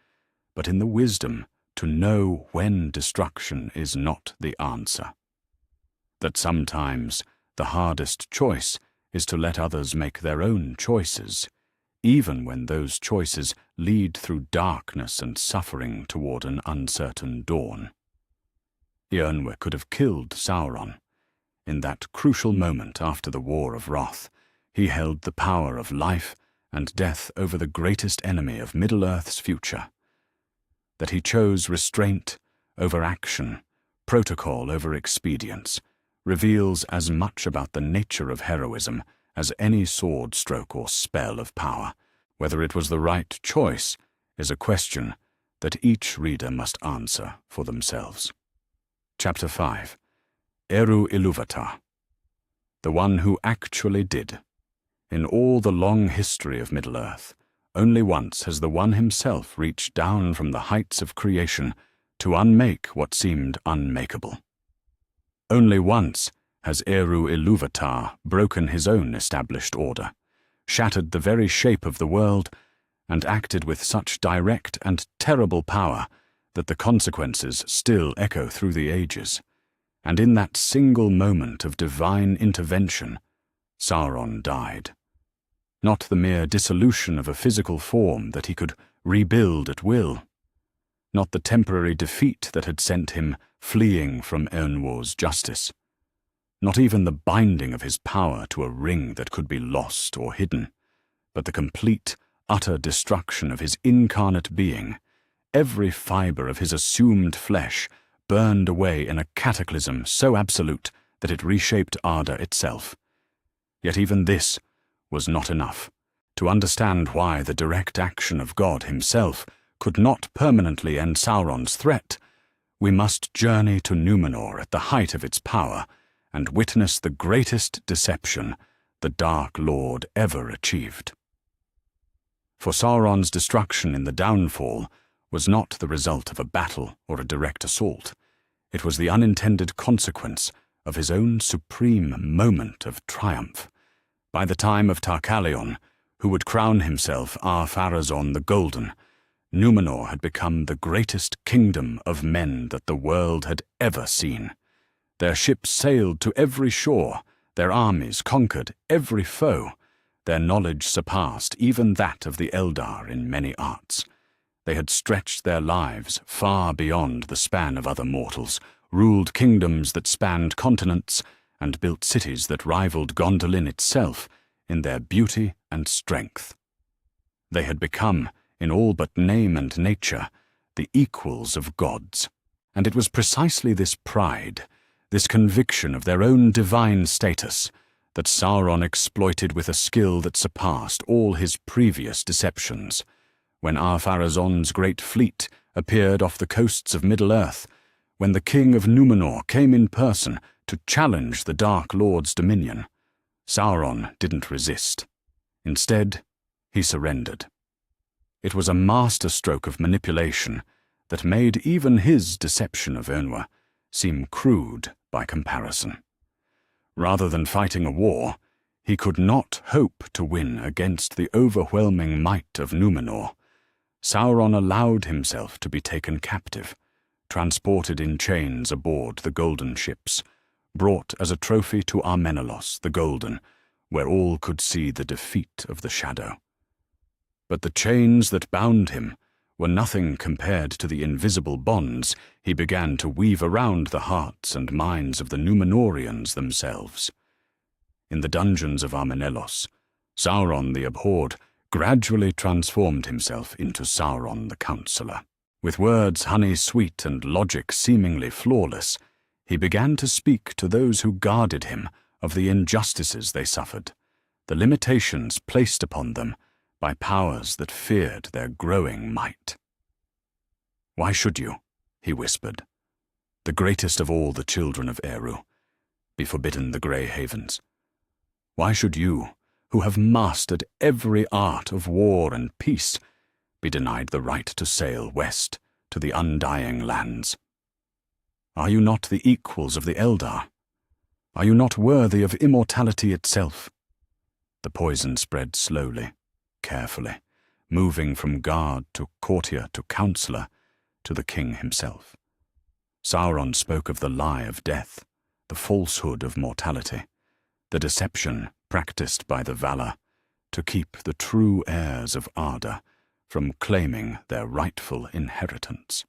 but in the wisdom to know when destruction is not the answer. That sometimes the hardest choice is to let others make their own choices, even when those choices lead through darkness and suffering toward an uncertain dawn. Eärnwë could have killed Sauron. In that crucial moment after the War of Wrath, he held the power of life and death over the greatest enemy of Middle-earth's future. That he chose restraint over action, protocol over expedience, reveals as much about the nature of heroism as any sword stroke or spell of power. Whether it was the right choice is a question that each reader must answer for themselves. Chapter 5. Eru Ilúvatar. The one who actually did. In all the long history of Middle-earth, only once has the One himself reached down from the heights of creation to unmake what seemed unmakeable. Only once has Eru Ilúvatar broken his own established order, shattered the very shape of the world, and acted with such direct and terrible power that the consequences still echo through the ages. And in that single moment of divine intervention, Sauron died. Not the mere dissolution of a physical form that he could rebuild at will. Not the temporary defeat that had sent him fleeing from Eärnwë's justice. Not even the binding of his power to a ring that could be lost or hidden, but the complete, utter destruction of his incarnate being. Every fiber of his assumed flesh burned away in a cataclysm so absolute that it reshaped Arda itself. Yet even this was not enough. To understand why the direct action of God himself could not permanently end Sauron's threat, we must journey to Númenor at the height of its power and witness the greatest deception the Dark Lord ever achieved. For Sauron's destruction in the downfall was not the result of a battle or a direct assault. It was the unintended consequence of his own supreme moment of triumph. By the time of Tarkalion, who would crown himself Ar-Pharazôn the Golden, Númenor had become the greatest kingdom of men that the world had ever seen. Their ships sailed to every shore, their armies conquered every foe, their knowledge surpassed even that of the Eldar in many arts. They had stretched their lives far beyond the span of other mortals, ruled kingdoms that spanned continents, and built cities that rivaled Gondolin itself in their beauty and strength. They had become, in all but name and nature, the equals of gods. And it was precisely this pride, this conviction of their own divine status, that Sauron exploited with a skill that surpassed all his previous deceptions. When Ar-Pharazôn's great fleet appeared off the coasts of Middle-earth, when the king of Númenor came in person to challenge the Dark Lord's dominion, Sauron didn't resist. Instead, he surrendered. It was a masterstroke of manipulation that made even his deception of Eärnwë seem crude by comparison. Rather than fighting a war, He could not hope to win against the overwhelming might of Númenor. Sauron allowed himself to be taken captive, transported in chains aboard the golden ships, brought as a trophy to Armenelos the Golden, where all could see the defeat of the Shadow. But the chains that bound him were nothing compared to the invisible bonds he began to weave around the hearts and minds of the Númenóreans themselves. In the dungeons of Armenelos, Sauron the Abhorred gradually transformed himself into Sauron the Counselor. With words honey-sweet and logic seemingly flawless, he began to speak to those who guarded him of the injustices they suffered, the limitations placed upon them by powers that feared their growing might. "Why should you," he whispered, "the greatest of all the children of Eru, be forbidden the Grey Havens? Why should you, who have mastered every art of war and peace, be denied the right to sail west to the undying lands? Are you not the equals of the Eldar? Are you not worthy of immortality itself?" The poison spread slowly, carefully, moving from guard to courtier to counselor to the king himself. Sauron spoke of the lie of death, the falsehood of mortality, the deception practiced by the Valar to keep the true heirs of Arda from claiming their rightful inheritance.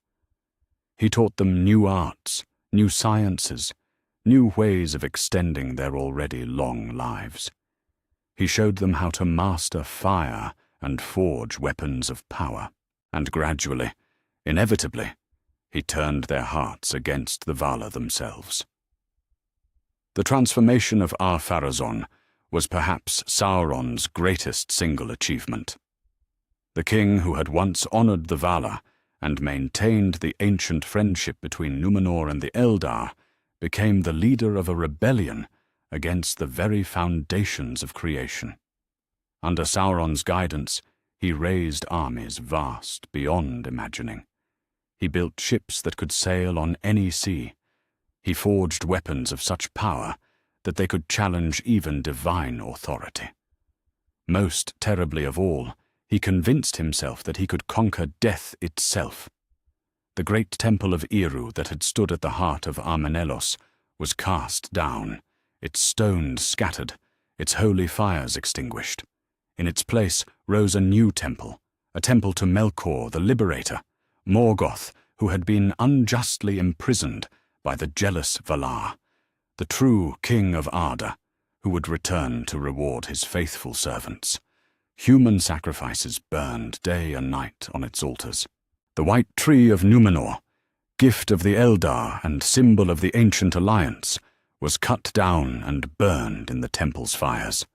He taught them new arts, new sciences, new ways of extending their already long lives. He showed them how to master fire and forge weapons of power, and gradually, inevitably, he turned their hearts against the Valar themselves. The transformation of Ar-Pharazôn was perhaps Sauron's greatest single achievement. The king who had once honored the Valar and maintained the ancient friendship between Númenor and the Eldar became the leader of a rebellion against the very foundations of creation. Under Sauron's guidance, he raised armies vast beyond imagining. He built ships that could sail on any sea. He forged weapons of such power that they could challenge even divine authority. Most terribly of all, he convinced himself that he could conquer death itself. The great temple of Eru that had stood at the heart of Armenelos was cast down, its stones scattered, its holy fires extinguished. In its place rose a new temple, a temple to Melkor the Liberator, Morgoth, who had been unjustly imprisoned by the jealous Valar, the true king of Arda, who would return to reward his faithful servants. Human sacrifices burned day and night on its altars. The white tree of Númenor, gift of the Eldar and symbol of the ancient alliance, was cut down and burned in the temple's fires.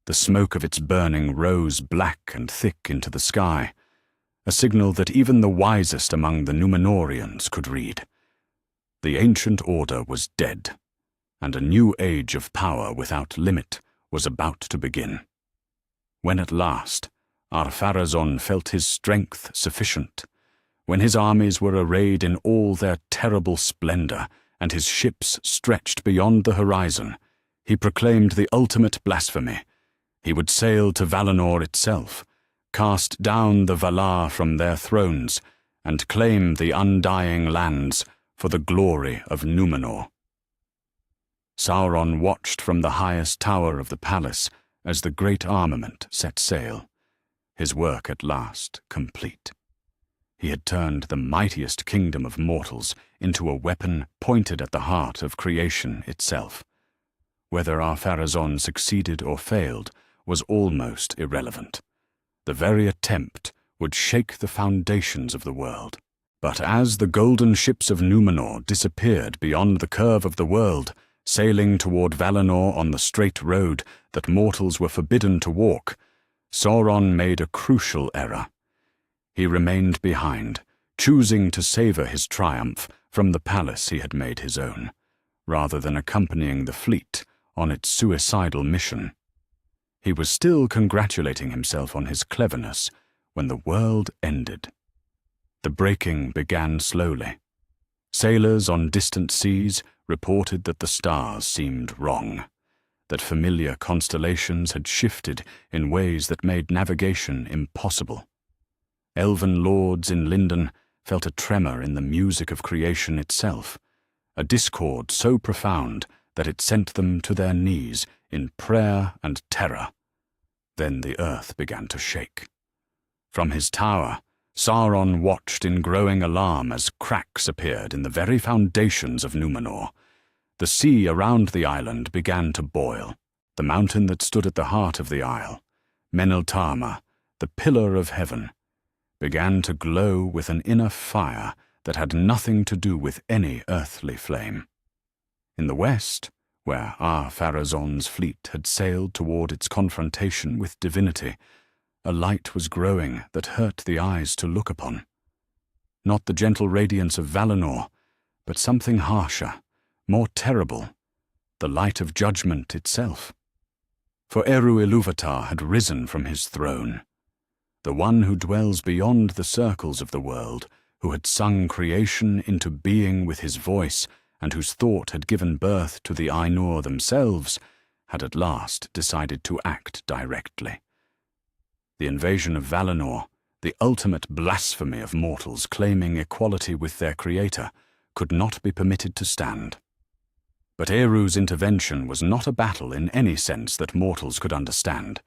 The smoke of its burning rose black and thick into the sky, a signal that even the wisest among the Númenóreans could read. The ancient order was dead, and a new age of power without limit was about to begin. When at last Ar-Pharazôn felt his strength sufficient, when his armies were arrayed in all their terrible splendor and his ships stretched beyond the horizon, he proclaimed the ultimate blasphemy. He would sail to Valinor itself, cast down the Valar from their thrones, and claim the undying lands for the glory of Númenor. Sauron watched from the highest tower of the palace as the great armament set sail, his work at last complete. He had turned the mightiest kingdom of mortals into a weapon pointed at the heart of creation itself. Whether Ar-Pharazôn succeeded or failed was almost irrelevant. The very attempt would shake the foundations of the world. But as the golden ships of Númenor disappeared beyond the curve of the world, sailing toward Valinor on the straight road that mortals were forbidden to walk, Sauron made a crucial error. He remained behind, choosing to savor his triumph from the palace he had made his own, rather than accompanying the fleet on its suicidal mission. He was still congratulating himself on his cleverness when the world ended. The breaking began slowly. Sailors on distant seas reported that the stars seemed wrong. that familiar constellations had shifted in ways that made navigation impossible. Elven lords in Lindon felt a tremor in the music of creation itself, a discord so profound that it sent them to their knees in prayer and terror. Then the earth began to shake. From his tower, Sauron watched in growing alarm as cracks appeared in the very foundations of Númenor. The sea around the island began to boil. The mountain that stood at the heart of the isle, Meneltarma, the pillar of heaven, began to glow with an inner fire that had nothing to do with any earthly flame. In the west, where Ar-Pharazôn's fleet had sailed toward its confrontation with divinity, a light was growing that hurt the eyes to look upon. Not the gentle radiance of Valinor, but something harsher, more terrible, the light of judgment itself. For Eru Ilúvatar had risen from his throne, the one who dwells beyond the circles of the world, who had sung creation into being with his voice, and whose thought had given birth to the Ainur themselves, had at last decided to act directly. The invasion of Valinor, the ultimate blasphemy of mortals claiming equality with their creator, could not be permitted to stand. But Eru's intervention was not a battle in any sense that mortals could understand.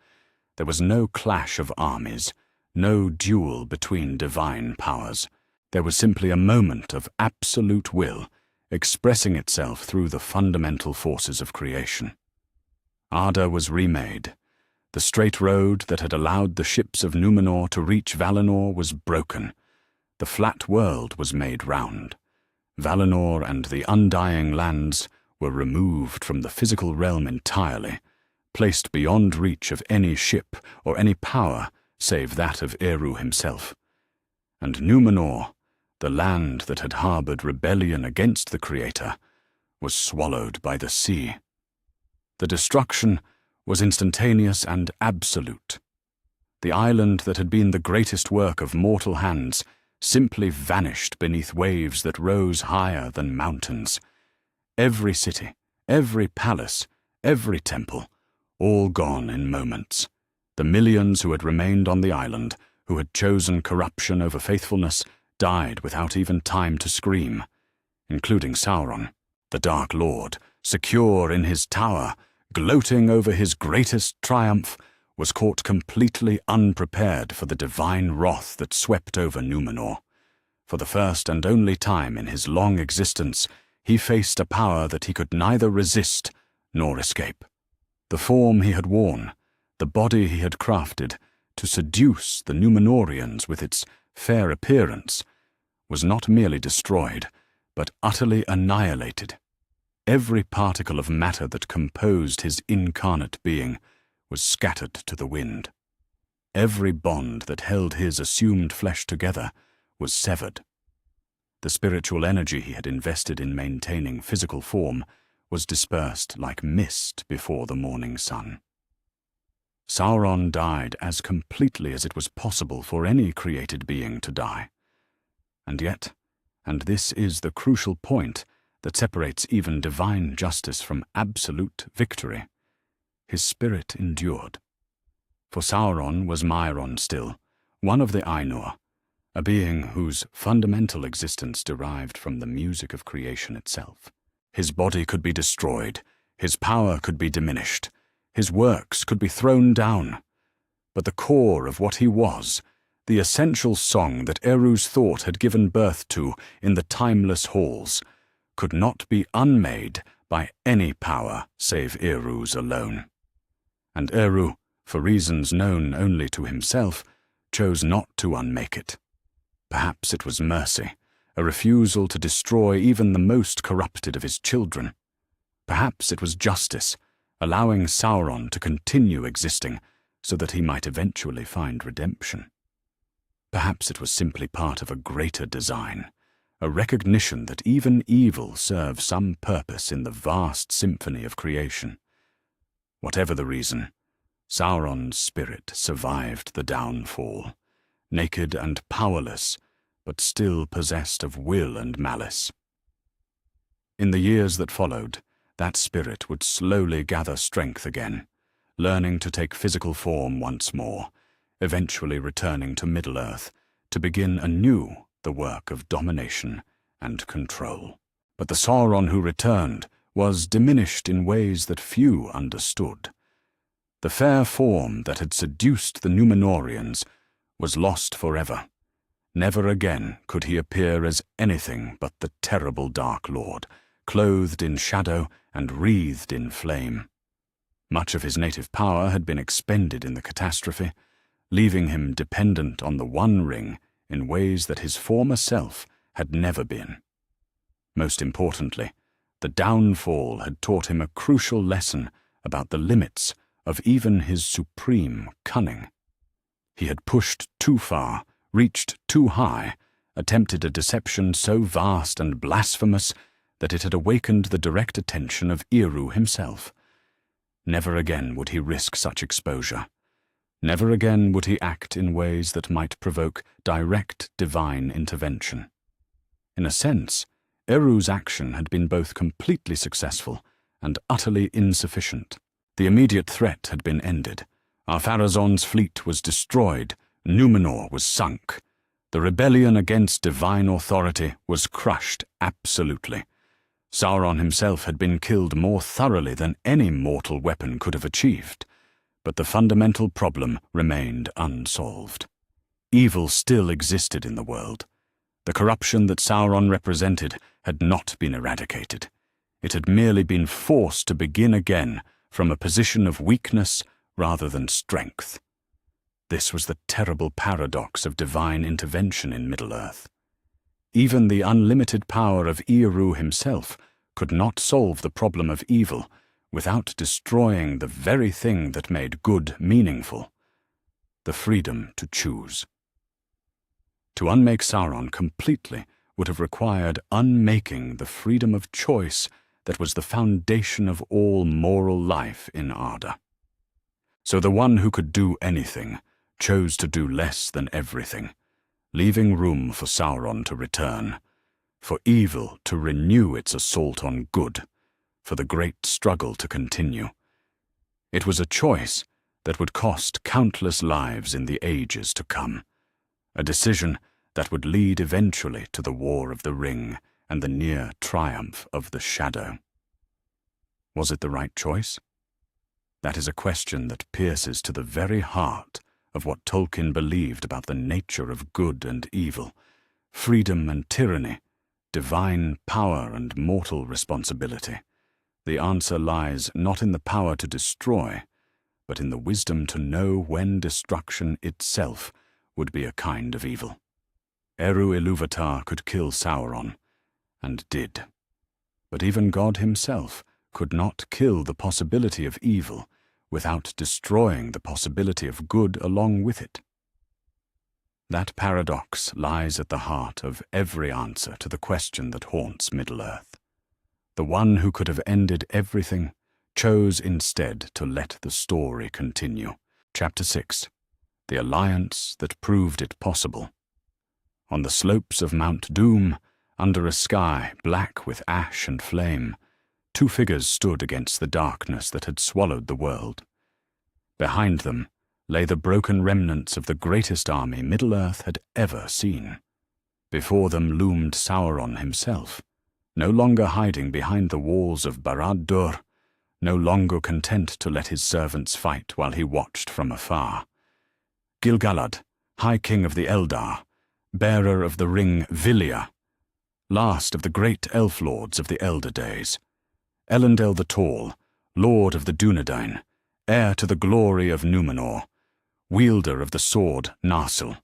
There was no clash of armies, no duel between divine powers. There was simply a moment of absolute will, expressing itself through the fundamental forces of creation. Arda was remade. The straight road that had allowed the ships of Númenor to reach Valinor was broken. The flat world was made round. Valinor and the undying lands were removed from the physical realm entirely, placed beyond reach of any ship or any power save that of Eru himself. And Númenor, the land that had harbored rebellion against the Creator, was swallowed by the sea. The destruction was instantaneous and absolute. The island that had been the greatest work of mortal hands simply vanished beneath waves that rose higher than mountains. Every city, every palace, every temple, all gone in moments. The millions who had remained on the island, who had chosen corruption over faithfulness, died without even time to scream, including Sauron, the Dark Lord, secure in his tower, gloating over his greatest triumph, was caught completely unprepared for the divine wrath that swept over Númenor. For the first and only time in his long existence, he faced a power that he could neither resist nor escape. The form he had worn, the body he had crafted to seduce the Númenorians with its fair appearance, was not merely destroyed, but utterly annihilated. Every particle of matter that composed his incarnate being was scattered to the wind. Every bond that held his assumed flesh together was severed. The spiritual energy he had invested in maintaining physical form was dispersed like mist before the morning sun. Sauron died as completely as it was possible for any created being to die. And yet, and this is the crucial point that separates even divine justice from absolute victory, his spirit endured. For Sauron was Mairon still, one of the Ainur, a being whose fundamental existence derived from the music of creation itself. His body could be destroyed, his power could be diminished, his works could be thrown down, but the core of what he was, the essential song that Eru's thought had given birth to in the timeless halls, could not be unmade by any power save Eru's alone. And Eru, for reasons known only to himself, chose not to unmake it. Perhaps it was mercy, a refusal to destroy even the most corrupted of his children. Perhaps it was justice, allowing Sauron to continue existing so that he might eventually find redemption. Perhaps it was simply part of a greater design, a recognition that even evil serves some purpose in the vast symphony of creation. Whatever the reason, Sauron's spirit survived the downfall, naked and powerless, but still possessed of will and malice. In the years that followed, that spirit would slowly gather strength again, learning to take physical form once more, eventually returning to Middle-earth to begin anew the work of domination and control. But the Sauron who returned was diminished in ways that few understood. The fair form that had seduced the Númenóreans was lost forever. Never again could he appear as anything but the terrible Dark Lord, clothed in shadow and wreathed in flame. Much of his native power had been expended in the catastrophe, leaving him dependent on the One Ring in ways that his former self had never been. Most importantly, the downfall had taught him a crucial lesson about the limits of even his supreme cunning. He had pushed too far, reached too high, attempted a deception so vast and blasphemous that it had awakened the direct attention of Eru himself. Never again would he risk such exposure. Never again would he act in ways that might provoke direct divine intervention. In a sense, Eru's action had been both completely successful and utterly insufficient. The immediate threat had been ended. Ar-Pharazôn's fleet was destroyed. Númenor was sunk. The rebellion against divine authority was crushed absolutely. Sauron himself had been killed more thoroughly than any mortal weapon could have achieved. But the fundamental problem remained unsolved. Evil still existed in the world. The corruption that Sauron represented had not been eradicated. It had merely been forced to begin again from a position of weakness rather than strength. This was the terrible paradox of divine intervention in Middle-earth. Even the unlimited power of Eru himself could not solve the problem of evil without destroying the very thing that made good meaningful: the freedom to choose. To unmake Sauron completely would have required unmaking the freedom of choice that was the foundation of all moral life in Arda. So the one who could do anything chose to do less than everything, leaving room for Sauron to return, for evil to renew its assault on good, for the great struggle to continue. It was a choice that would cost countless lives in the ages to come, a decision that would lead eventually to the War of the Ring and the near triumph of the Shadow. Was it the right choice? That is a question that pierces to the very heart of what Tolkien believed about the nature of good and evil, freedom and tyranny, divine power and mortal responsibility. The answer lies not in the power to destroy, but in the wisdom to know when destruction itself would be a kind of evil. Eru Ilúvatar could kill Sauron, and did. But even God himself could not kill the possibility of evil without destroying the possibility of good along with it. That paradox lies at the heart of every answer to the question that haunts Middle-earth. The one who could have ended everything chose instead to let the story continue. Chapter 6. The Alliance That Proved It Possible. On the slopes of Mount Doom, under a sky black with ash and flame, two figures stood against the darkness that had swallowed the world. Behind them lay the broken remnants of the greatest army Middle-earth had ever seen. Before them loomed Sauron himself, no longer hiding behind the walls of Barad-dûr, no longer content to let his servants fight while he watched from afar. Gil-galad, High King of the Eldar, bearer of the ring Vilya, last of the great elf lords of the Elder Days, Elendil the Tall, Lord of the Dúnedain, heir to the glory of Númenor, wielder of the sword Narsil,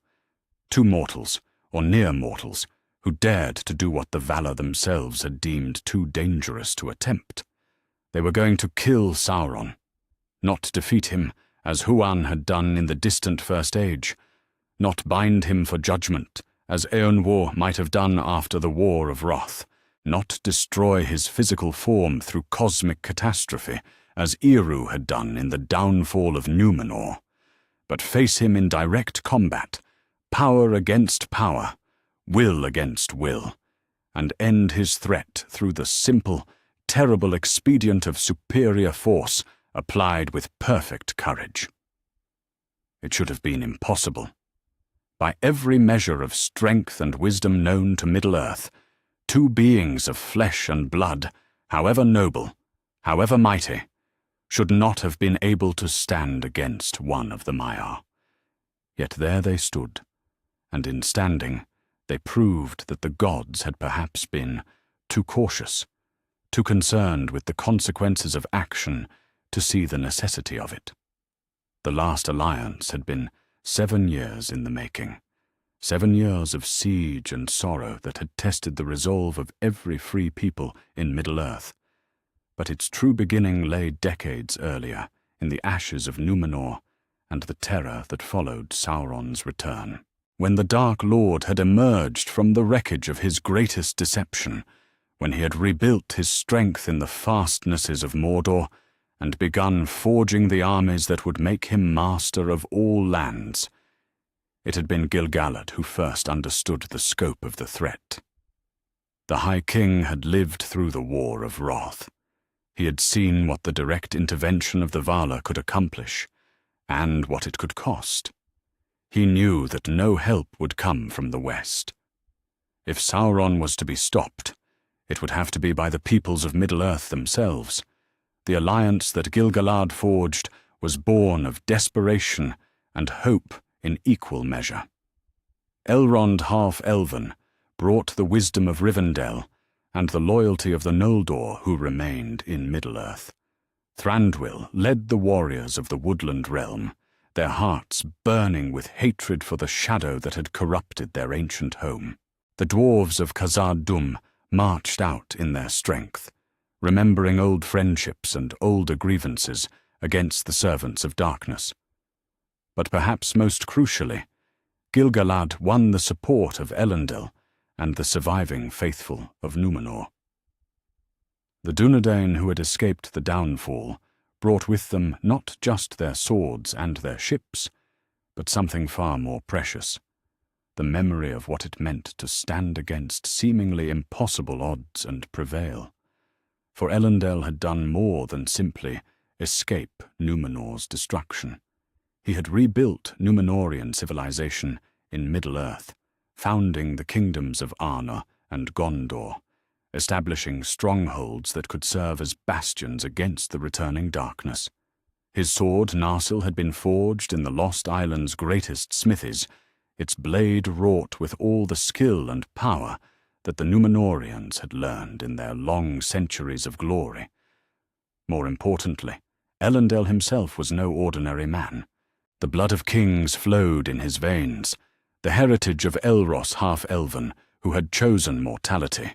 two mortals, or near mortals, who dared to do what the valor themselves had deemed too dangerous to attempt. They were going to kill Sauron, not defeat him as Huan had done in the distant First Age, not bind him for judgment as Eönwë might have done after the War of Wrath, not destroy his physical form through cosmic catastrophe as Eru had done in the downfall of Númenor, but face him in direct combat, power against power, will against will, and end his threat through the simple, terrible expedient of superior force applied with perfect courage. It should have been impossible. By every measure of strength and wisdom known to Middle-earth, two beings of flesh and blood, however noble, however mighty, should not have been able to stand against one of the Maiar. Yet there they stood, and in standing, they proved that the gods had perhaps been too cautious, too concerned with the consequences of action to see the necessity of it. The last alliance had been 7 years in the making, 7 years of siege and sorrow that had tested the resolve of every free people in Middle-earth. But its true beginning lay decades earlier, in the ashes of Numenor and the terror that followed Sauron's return. When the Dark Lord had emerged from the wreckage of his greatest deception, when he had rebuilt his strength in the fastnesses of Mordor, and begun forging the armies that would make him master of all lands, it had been Gil-galad who first understood the scope of the threat. The High King had lived through the War of Wrath. He had seen what the direct intervention of the Valar could accomplish, and what it could cost. He knew that no help would come from the west. If Sauron was to be stopped, it would have to be by the peoples of Middle-earth themselves. The alliance that Gil-galad forged was born of desperation and hope in equal measure. Elrond half-elven brought the wisdom of Rivendell and the loyalty of the Noldor who remained in Middle-earth. Thranduil led the warriors of the woodland realm, their hearts burning with hatred for the shadow that had corrupted their ancient home. The dwarves of Khazad-dûm marched out in their strength, remembering old friendships and older grievances against the servants of darkness. But perhaps most crucially, Gil-galad won the support of Elendil and the surviving faithful of Numenor. The Dunedain who had escaped the downfall brought with them not just their swords and their ships, but something far more precious, the memory of what it meant to stand against seemingly impossible odds and prevail. For Elendil had done more than simply escape Numenor's destruction. He had rebuilt Númenórean civilization in Middle-earth, founding the kingdoms of Arnor and Gondor, establishing strongholds that could serve as bastions against the returning darkness. His sword Narsil had been forged in the Lost Island's greatest smithies, its blade wrought with all the skill and power that the Númenóreans had learned in their long centuries of glory. More importantly, Elendil himself was no ordinary man. The blood of kings flowed in his veins, the heritage of Elros half-elven, who had chosen mortality,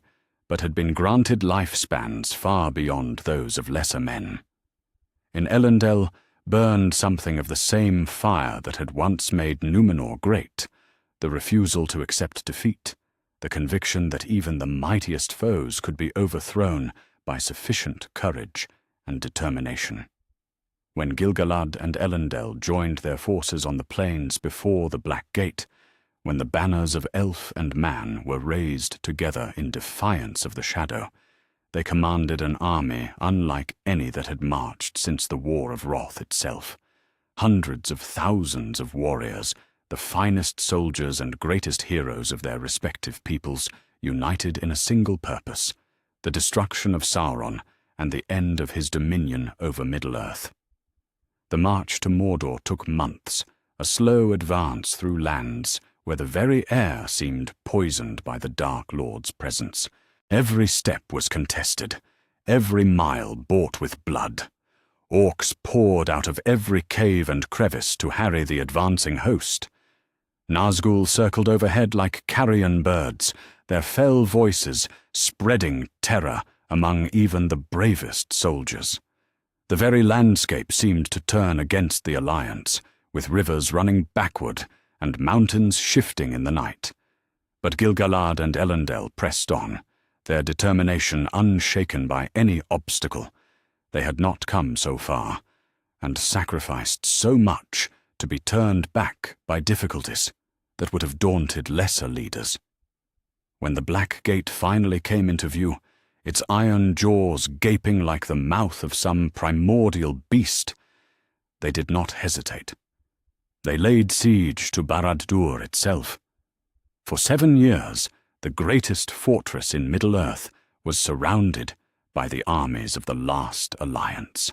but had been granted lifespans far beyond those of lesser men. In Elendil burned something of the same fire that had once made Númenor great, the refusal to accept defeat, the conviction that even the mightiest foes could be overthrown by sufficient courage and determination. When Gil-galad and Elendil joined their forces on the plains before the Black Gate, when the banners of elf and man were raised together in defiance of the shadow, they commanded an army unlike any that had marched since the War of Wrath itself. Hundreds of thousands of warriors, the finest soldiers and greatest heroes of their respective peoples, united in a single purpose, the destruction of Sauron and the end of his dominion over Middle-earth. The march to Mordor took months, a slow advance through lands where the very air seemed poisoned by the Dark Lord's presence. Every step was contested, every mile bought with blood. Orcs poured out of every cave and crevice to harry the advancing host. Nazgûl circled overhead like carrion birds, their fell voices spreading terror among even the bravest soldiers. The very landscape seemed to turn against the alliance, with rivers running backward and mountains shifting in the night. But Gil-galad and Elendil pressed on, their determination unshaken by any obstacle. They had not come so far, and sacrificed so much to be turned back by difficulties that would have daunted lesser leaders. When the Black Gate finally came into view, its iron jaws gaping like the mouth of some primordial beast. They did not hesitate. They laid siege to Barad-dûr itself. For 7 years, the greatest fortress in Middle-earth was surrounded by the armies of the last alliance.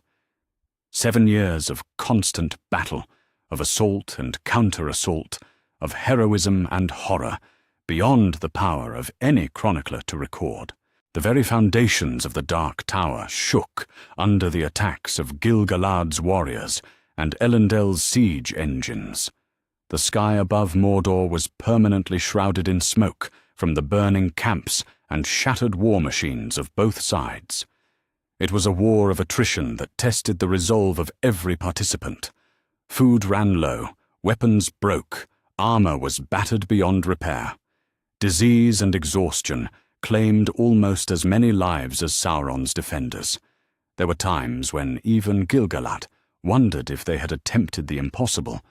7 years of constant battle, of assault and counter-assault, of heroism and horror, beyond the power of any chronicler to record. The very foundations of the Dark Tower shook under the attacks of Gil-galad's warriors and Elendel's siege engines. The sky above Mordor was permanently shrouded in smoke from the burning camps and shattered war machines of both sides. It was a war of attrition that tested the resolve of every participant. Food ran low, weapons broke, armor was battered beyond repair. Disease and exhaustion claimed almost as many lives as Sauron's defenders. There were times when even Gil-galad wondered if they had attempted the impossible,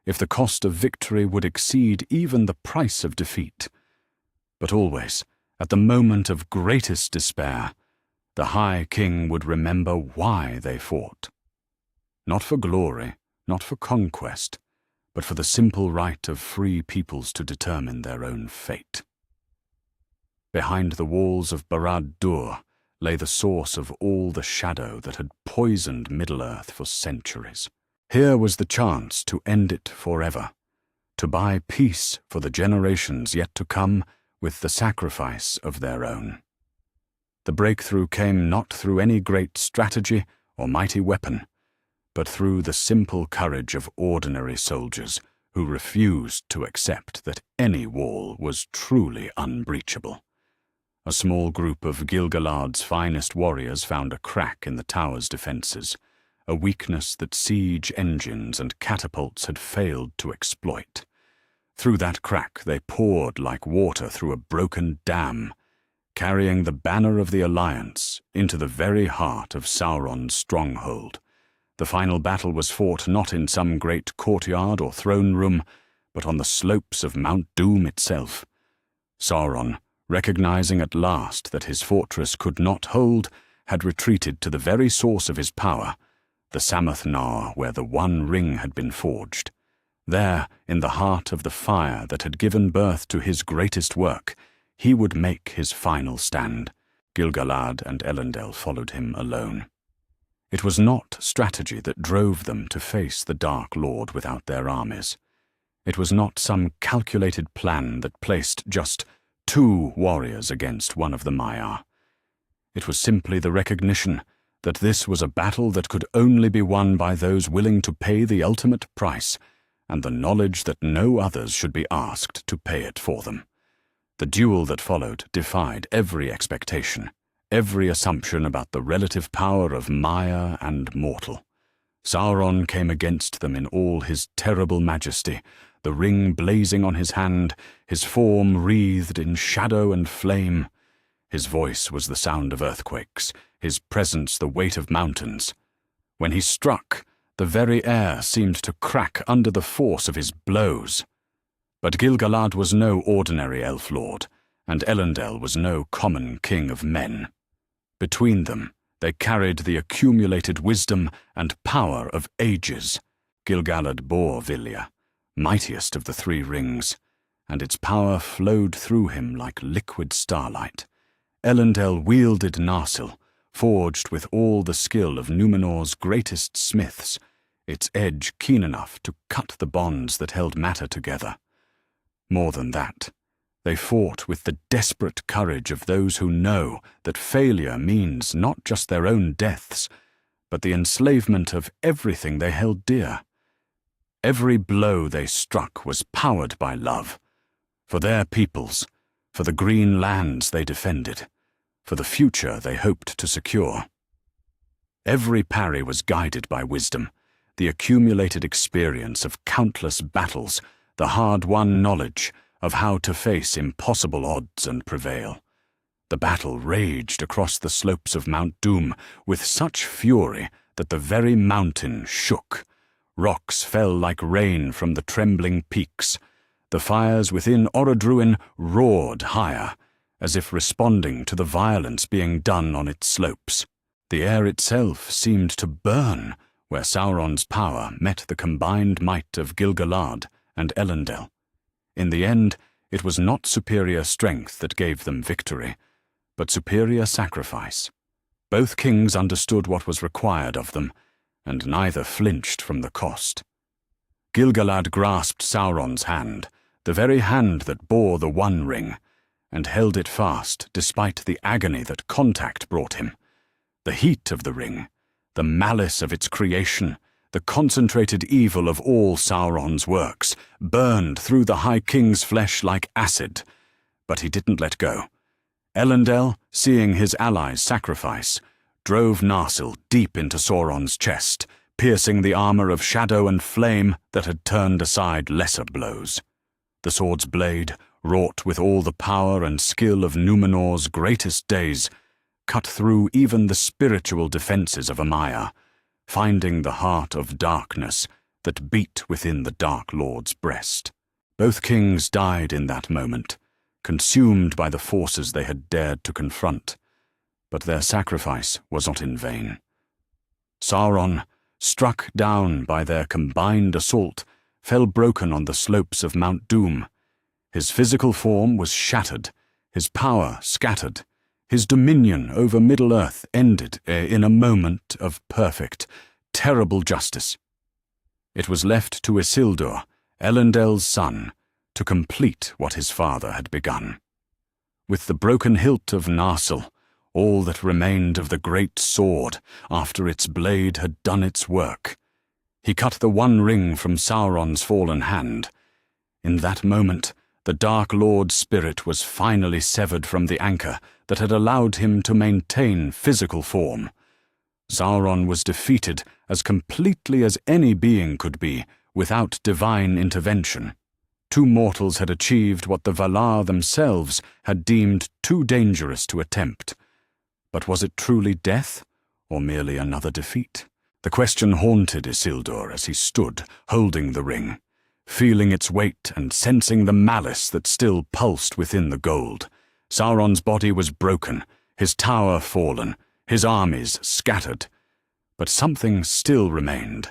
if the cost of victory would exceed even the price of defeat. But always, at the moment of greatest despair, the High King would remember why they fought. Not for glory, not for conquest, but for the simple right of free peoples to determine their own fate. Behind the walls of Barad-dûr lay the source of all the shadow that had poisoned Middle-earth for centuries. Here was the chance to end it forever, to buy peace for the generations yet to come with the sacrifice of their own. The breakthrough came not through any great strategy or mighty weapon, but through the simple courage of ordinary soldiers who refused to accept that any wall was truly unbreachable. A small group of Gil-galad's finest warriors found a crack in the tower's defenses, a weakness that siege engines and catapults had failed to exploit. Through that crack they poured like water through a broken dam, carrying the banner of the Alliance into the very heart of Sauron's stronghold. The final battle was fought not in some great courtyard or throne room, but on the slopes of Mount Doom itself. Sauron, recognizing at last that his fortress could not hold, had retreated to the very source of his power, the Samath-nar, where the One Ring had been forged. There, in the heart of the fire that had given birth to his greatest work, he would make his final stand. Gil-galad and Elendil followed him alone. It was not strategy that drove them to face the Dark Lord without their armies. It was not some calculated plan that placed just 2 warriors against one of the Maiar. It was simply the recognition that this was a battle that could only be won by those willing to pay the ultimate price, and the knowledge that no others should be asked to pay it for them. The duel that followed defied every expectation, every assumption about the relative power of Maiar and mortal. Sauron came against them in all his terrible majesty, the ring blazing on his hand, his form wreathed in shadow and flame. His voice was the sound of earthquakes, his presence the weight of mountains. When he struck, the very air seemed to crack under the force of his blows. But Gil-galad was no ordinary elf lord, and Elendil was no common king of men. Between them, they carried the accumulated wisdom and power of ages. Gil-galad bore Vilya, mightiest of the 3 rings, and its power flowed through him like liquid starlight. Elendil wielded Narsil, forged with all the skill of Númenor's greatest smiths, its edge keen enough to cut the bonds that held matter together. More than that, they fought with the desperate courage of those who know that failure means not just their own deaths, but the enslavement of everything they held dear. Every blow they struck was powered by love, for their peoples, for the green lands they defended, for the future they hoped to secure. Every parry was guided by wisdom, the accumulated experience of countless battles, the hard-won knowledge of how to face impossible odds and prevail. The battle raged across the slopes of Mount Doom with such fury that the very mountain shook. Rocks fell like rain from the trembling peaks. The fires within Orodruin roared higher, as if responding to the violence being done on its slopes. The air itself seemed to burn where Sauron's power met the combined might of Gil-galad and Elendil. In the end, it was not superior strength that gave them victory, but superior sacrifice. Both kings understood what was required of them, and neither flinched from the cost. Gil-galad grasped Sauron's hand, the very hand that bore the One Ring, and held it fast despite the agony that contact brought him. The heat of the ring, the malice of its creation, the concentrated evil of all Sauron's works, burned through the High King's flesh like acid. But he didn't let go. Elendil, seeing his allies sacrifice, drove Narsil deep into Sauron's chest, piercing the armor of shadow and flame that had turned aside lesser blows. The sword's blade, wrought with all the power and skill of Numenor's greatest days, cut through even the spiritual defenses of Amaya, finding the heart of darkness that beat within the Dark Lord's breast. Both kings died in that moment, consumed by the forces they had dared to confront, but their sacrifice was not in vain. Sauron, struck down by their combined assault, fell broken on the slopes of Mount Doom. His physical form was shattered, his power scattered, his dominion over Middle-earth ended in a moment of perfect, terrible justice. It was left to Isildur, Elendil's son, to complete what his father had begun. With the broken hilt of Narsil, all that remained of the great sword after its blade had done its work, he cut the One Ring from Sauron's fallen hand. In that moment, the Dark Lord's spirit was finally severed from the anchor that had allowed him to maintain physical form. Sauron was defeated as completely as any being could be without divine intervention. Two mortals had achieved what the Valar themselves had deemed too dangerous to attempt. But was it truly death, or merely another defeat? The question haunted Isildur as he stood, holding the ring, feeling its weight and sensing the malice that still pulsed within the gold. Sauron's body was broken, his tower fallen, his armies scattered. But something still remained,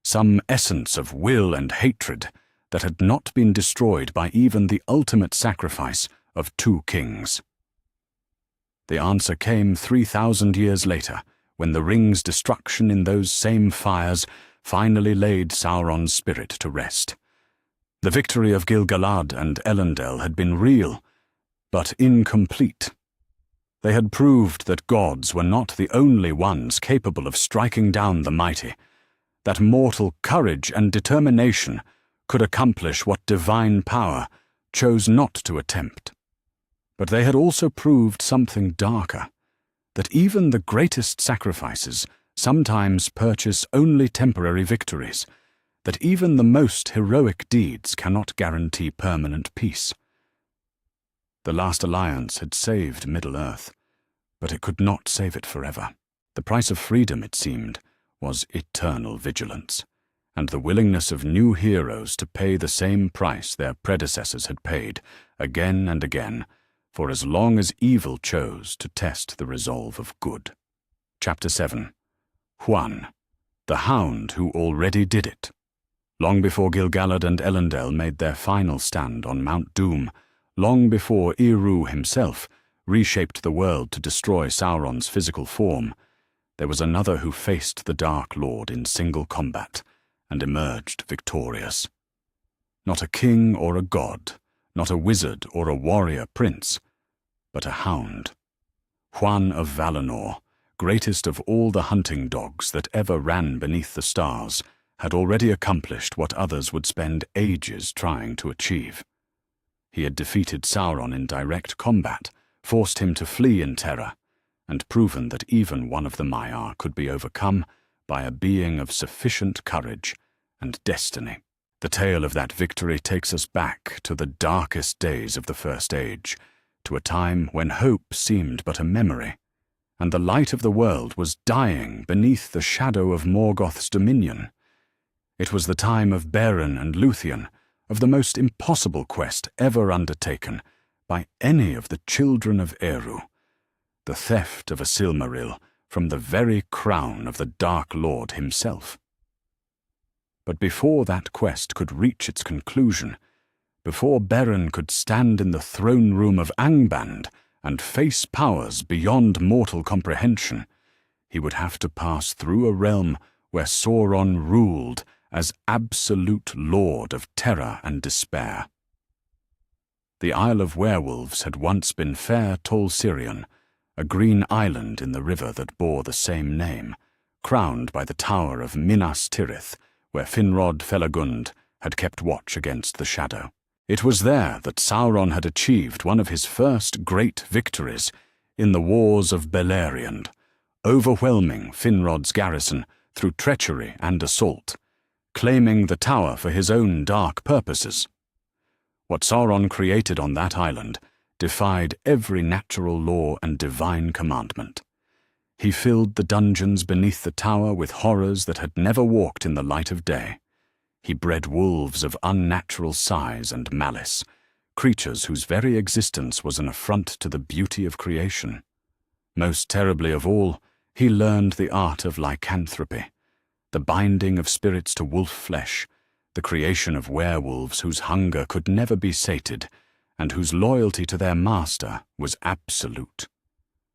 some essence of will and hatred that had not been destroyed by even the ultimate sacrifice of two kings. The answer came 3,000 years later, when the ring's destruction in those same fires finally laid Sauron's spirit to rest. The victory of Gil-galad and Elendil had been real, but incomplete. They had proved that gods were not the only ones capable of striking down the mighty, that mortal courage and determination could accomplish what divine power chose not to attempt. But they had also proved something darker, that even the greatest sacrifices sometimes purchase only temporary victories, that even the most heroic deeds cannot guarantee permanent peace. The last alliance had saved Middle-earth, but it could not save it forever. The price of freedom, it seemed, was eternal vigilance, and the willingness of new heroes to pay the same price their predecessors had paid, again and again, for as long as evil chose to test the resolve of good. Chapter 7. Huan, the Hound Who Already Did It. Long before Gil-galad and Elendil made their final stand on Mount Doom, long before Eru himself reshaped the world to destroy Sauron's physical form, there was another who faced the Dark Lord in single combat and emerged victorious. Not a king or a god, not a wizard or a warrior prince, but a hound. Huan of Valinor, greatest of all the hunting dogs that ever ran beneath the stars, had already accomplished what others would spend ages trying to achieve. He had defeated Sauron in direct combat, forced him to flee in terror, and proven that even one of the Maiar could be overcome by a being of sufficient courage and destiny. The tale of that victory takes us back to the darkest days of the First Age, to a time when hope seemed but a memory, and the light of the world was dying beneath the shadow of Morgoth's dominion. It was the time of Beren and Luthien, of the most impossible quest ever undertaken, by any of the children of Eru, the theft of a Silmaril from the very crown of the Dark Lord himself. But before that quest could reach its conclusion, before Beren could stand in the throne room of Angband and face powers beyond mortal comprehension, he would have to pass through a realm where Sauron ruled as absolute lord of terror and despair. The Isle of Werewolves had once been fair Tol Sirion, a green island in the river that bore the same name, crowned by the tower of Minas Tirith, where Finrod Felagund had kept watch against the shadow. It was there that Sauron had achieved one of his first great victories in the Wars of Beleriand, overwhelming Finrod's garrison through treachery and assault, claiming the tower for his own dark purposes. What Sauron created on that island defied every natural law and divine commandment. He filled the dungeons beneath the tower with horrors that had never walked in the light of day. He bred wolves of unnatural size and malice, creatures whose very existence was an affront to the beauty of creation. Most terribly of all, he learned the art of lycanthropy, the binding of spirits to wolf flesh, the creation of werewolves whose hunger could never be sated, and whose loyalty to their master was absolute.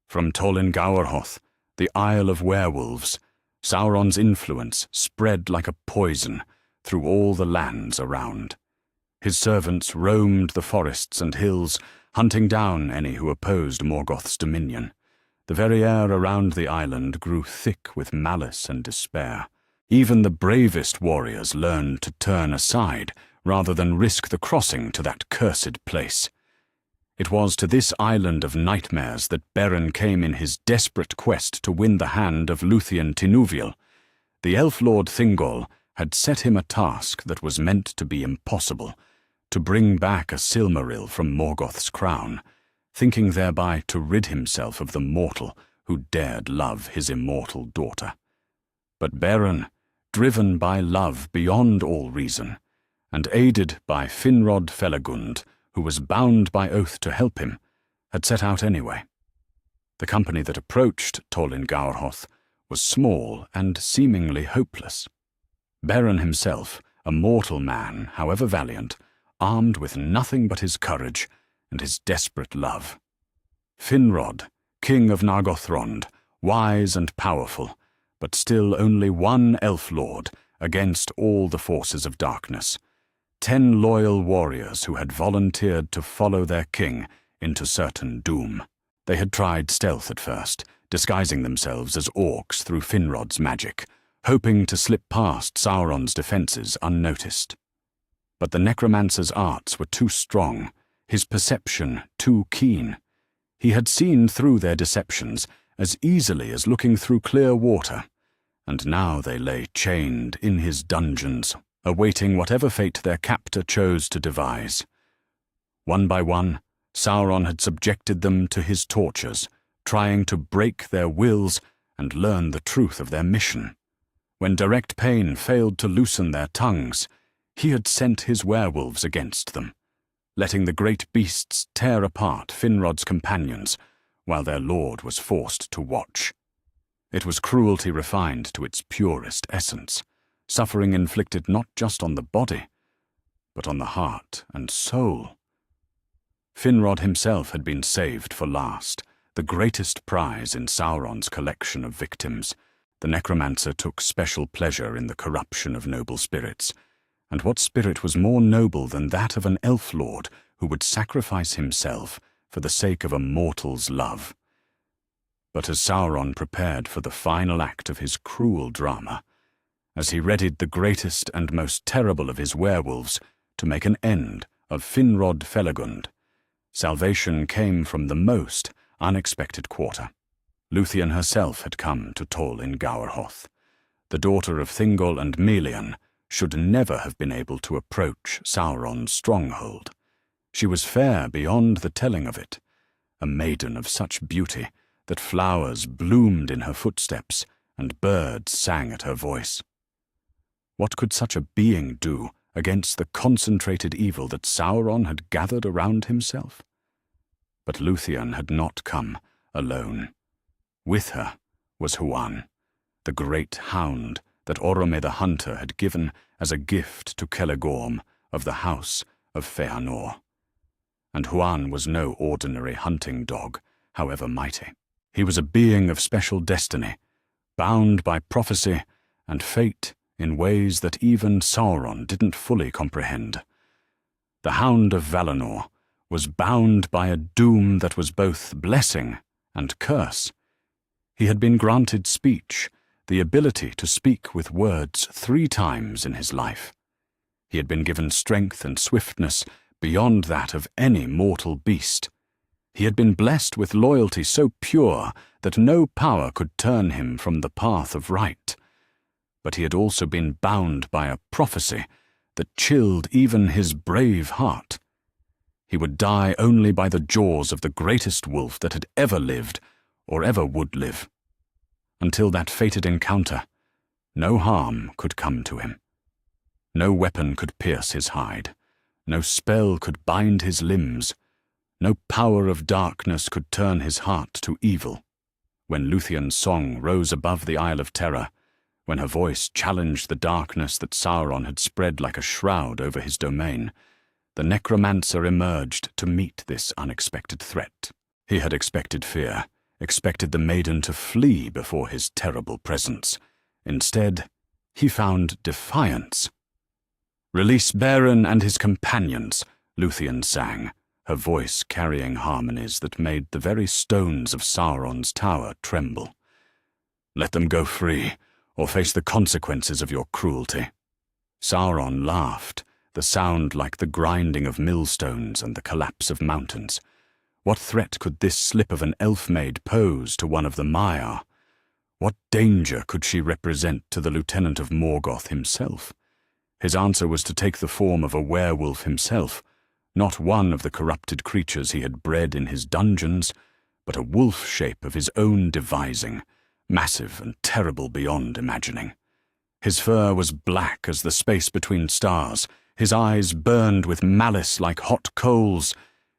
From Tol Gaurhoth, the Isle of Werewolves, Sauron's influence spread like a poison through all the lands around. His servants roamed the forests and hills, hunting down any who opposed Morgoth's dominion. The very air around the island grew thick with malice and despair. Even the bravest warriors learned to turn aside rather than risk the crossing to that cursed place. It was to this island of nightmares that Beren came in his desperate quest to win the hand of Luthien Tinuviel. The Elf Lord Thingol had set him a task that was meant to be impossible, to bring back a Silmaril from Morgoth's crown, thinking thereby to rid himself of the mortal who dared love his immortal daughter. But Beren, driven by love beyond all reason, and aided by Finrod Felagund, who was bound by oath to help him, had set out anyway. The company that approached Tol Gaurhoth was small and seemingly hopeless. Beren himself, a mortal man, however valiant, armed with nothing but his courage and his desperate love. Finrod, king of Nargothrond, wise and powerful, but still only one elf lord against all the forces of darkness. 10 loyal warriors who had volunteered to follow their king into certain doom. They had tried stealth at first, disguising themselves as orcs through Finrod's magic, hoping to slip past Sauron's defenses unnoticed. But the necromancer's arts were too strong, his perception too keen. He had seen through their deceptions as easily as looking through clear water, and now they lay chained in his dungeons, awaiting whatever fate their captor chose to devise. One by one, Sauron had subjected them to his tortures, trying to break their wills and learn the truth of their mission. When direct pain failed to loosen their tongues, he had sent his werewolves against them, letting the great beasts tear apart Finrod's companions while their lord was forced to watch. It was cruelty refined to its purest essence, suffering inflicted not just on the body, but on the heart and soul. Finrod himself had been saved for last, the greatest prize in Sauron's collection of victims. The necromancer took special pleasure in the corruption of noble spirits, and what spirit was more noble than that of an elf lord who would sacrifice himself for the sake of a mortal's love? But as Sauron prepared for the final act of his cruel drama, as he readied the greatest and most terrible of his werewolves to make an end of Finrod Felagund, salvation came from the most unexpected quarter. Luthien herself had come to Tol Gaurhoth. The daughter of Thingol and Melian should never have been able to approach Sauron's stronghold. She was fair beyond the telling of it, a maiden of such beauty that flowers bloomed in her footsteps and birds sang at her voice. What could such a being do against the concentrated evil that Sauron had gathered around himself? But Luthien had not come alone. With her was Huan, the great hound that Orome the Hunter had given as a gift to Celegorm of the House of Feanor. And Huan was no ordinary hunting dog, however mighty. He was a being of special destiny, bound by prophecy and fate in ways that even Sauron didn't fully comprehend. The Hound of Valinor was bound by a doom that was both blessing and curse. He had been granted speech, the ability to speak with words 3 times in his life. He had been given strength and swiftness beyond that of any mortal beast. He had been blessed with loyalty so pure that no power could turn him from the path of right. But he had also been bound by a prophecy that chilled even his brave heart. He would die only by the jaws of the greatest wolf that had ever lived or ever would live. Until that fated encounter, no harm could come to him. No weapon could pierce his hide. No spell could bind his limbs. No power of darkness could turn his heart to evil. When Luthien's song rose above the Isle of Terror, when her voice challenged the darkness that Sauron had spread like a shroud over his domain, the necromancer emerged to meet this unexpected threat. He had expected fear, expected the maiden to flee before his terrible presence. Instead, he found defiance. "Release Beren and his companions," Luthien sang, her voice carrying harmonies that made the very stones of Sauron's tower tremble. "Let them go free, or face the consequences of your cruelty." Sauron laughed, the sound like the grinding of millstones and the collapse of mountains. What threat could this slip of an elf-maid pose to one of the Maiar? What danger could she represent to the Lieutenant of Morgoth himself? His answer was to take the form of a werewolf himself, not one of the corrupted creatures he had bred in his dungeons, but a wolf shape of his own devising, massive and terrible beyond imagining. His fur was black as the space between stars, his eyes burned with malice like hot coals,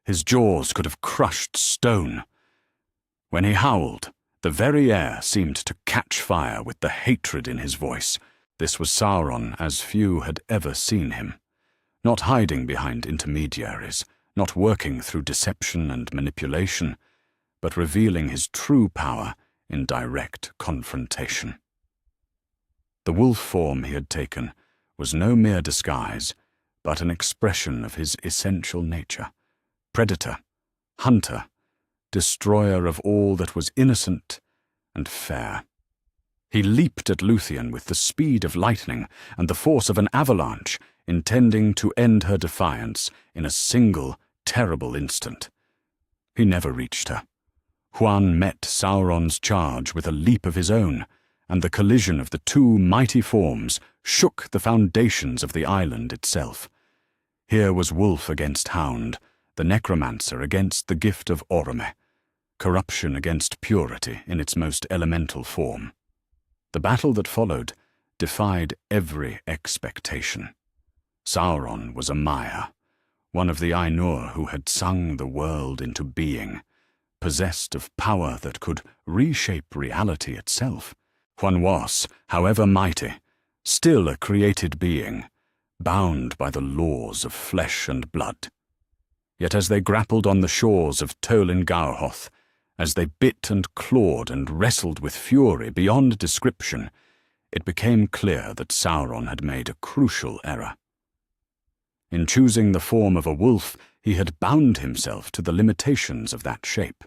his jaws could have crushed stone. When he howled, the very air seemed to catch fire with the hatred in his voice. This was Sauron as few had ever seen him, not hiding behind intermediaries, not working through deception and manipulation, but revealing his true power in direct confrontation. The wolf form he had taken was no mere disguise, but an expression of his essential nature. Predator, hunter, destroyer of all that was innocent and fair. He leaped at Luthien with the speed of lightning and the force of an avalanche, intending to end her defiance in a single, terrible instant. He never reached her. Huan met Sauron's charge with a leap of his own, and the collision of the 2 mighty forms shook the foundations of the island itself. Here was wolf against hound, the necromancer against the gift of Orome, corruption against purity in its most elemental form. The battle that followed defied every expectation. Sauron was a Maiar, one of the Ainur who had sung the world into being, possessed of power that could reshape reality itself. Huan was, however mighty, still a created being, bound by the laws of flesh and blood. Yet as they grappled on the shores of Tolin Gaurhoth, as they bit and clawed and wrestled with fury beyond description, it became clear that Sauron had made a crucial error. In choosing the form of a wolf, he had bound himself to the limitations of that shape.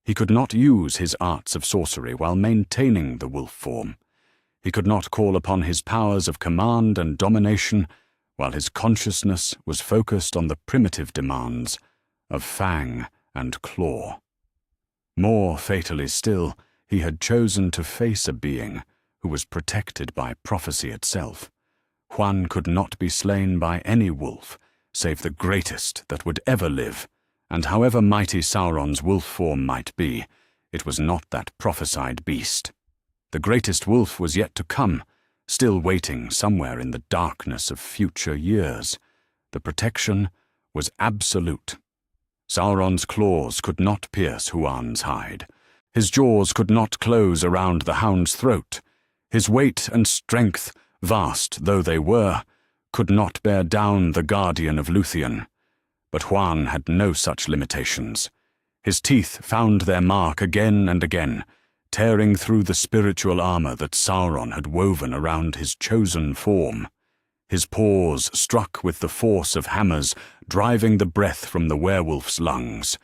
He could not use his arts of sorcery while maintaining the wolf form. He could not call upon his powers of command and domination while his consciousness was focused on the primitive demands of fang and claw. More fatally still, he had chosen to face a being who was protected by prophecy itself. Huan could not be slain by any wolf, save the greatest that would ever live, and however mighty Sauron's wolf form might be, it was not that prophesied beast. The greatest wolf was yet to come, still waiting somewhere in the darkness of future years. The protection was absolute. Sauron's claws could not pierce Huan's hide. His jaws could not close around the hound's throat. His weight and strength, vast though they were, could not bear down the guardian of Luthien. But Huan had no such limitations. His teeth found their mark again and again, tearing through the spiritual armor that Sauron had woven around his chosen form. His paws struck with the force of hammers, driving the breath from the werewolf's lungs.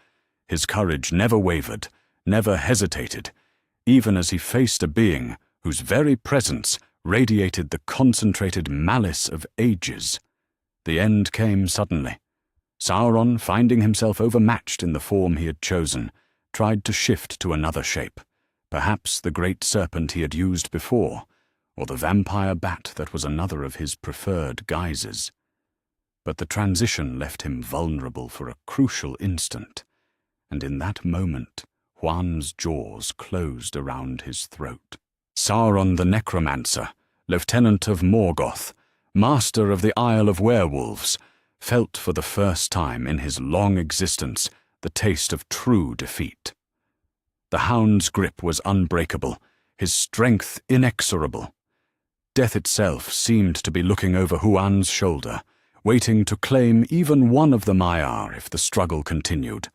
His courage never wavered, never hesitated, even as he faced a being whose very presence radiated the concentrated malice of ages. The end came suddenly. Sauron, finding himself overmatched in the form he had chosen, tried to shift to another shape, perhaps the great serpent he had used before, or the vampire bat that was another of his preferred guises. But the transition left him vulnerable for a crucial instant, and in that moment Huan's jaws closed around his throat. Sauron the Necromancer, lieutenant of Morgoth, master of the Isle of Werewolves, felt for the first time in his long existence the taste of true defeat. The hound's grip was unbreakable, his strength inexorable. Death itself seemed to be looking over Huan's shoulder, waiting to claim even one of the Maiar if the struggle continued.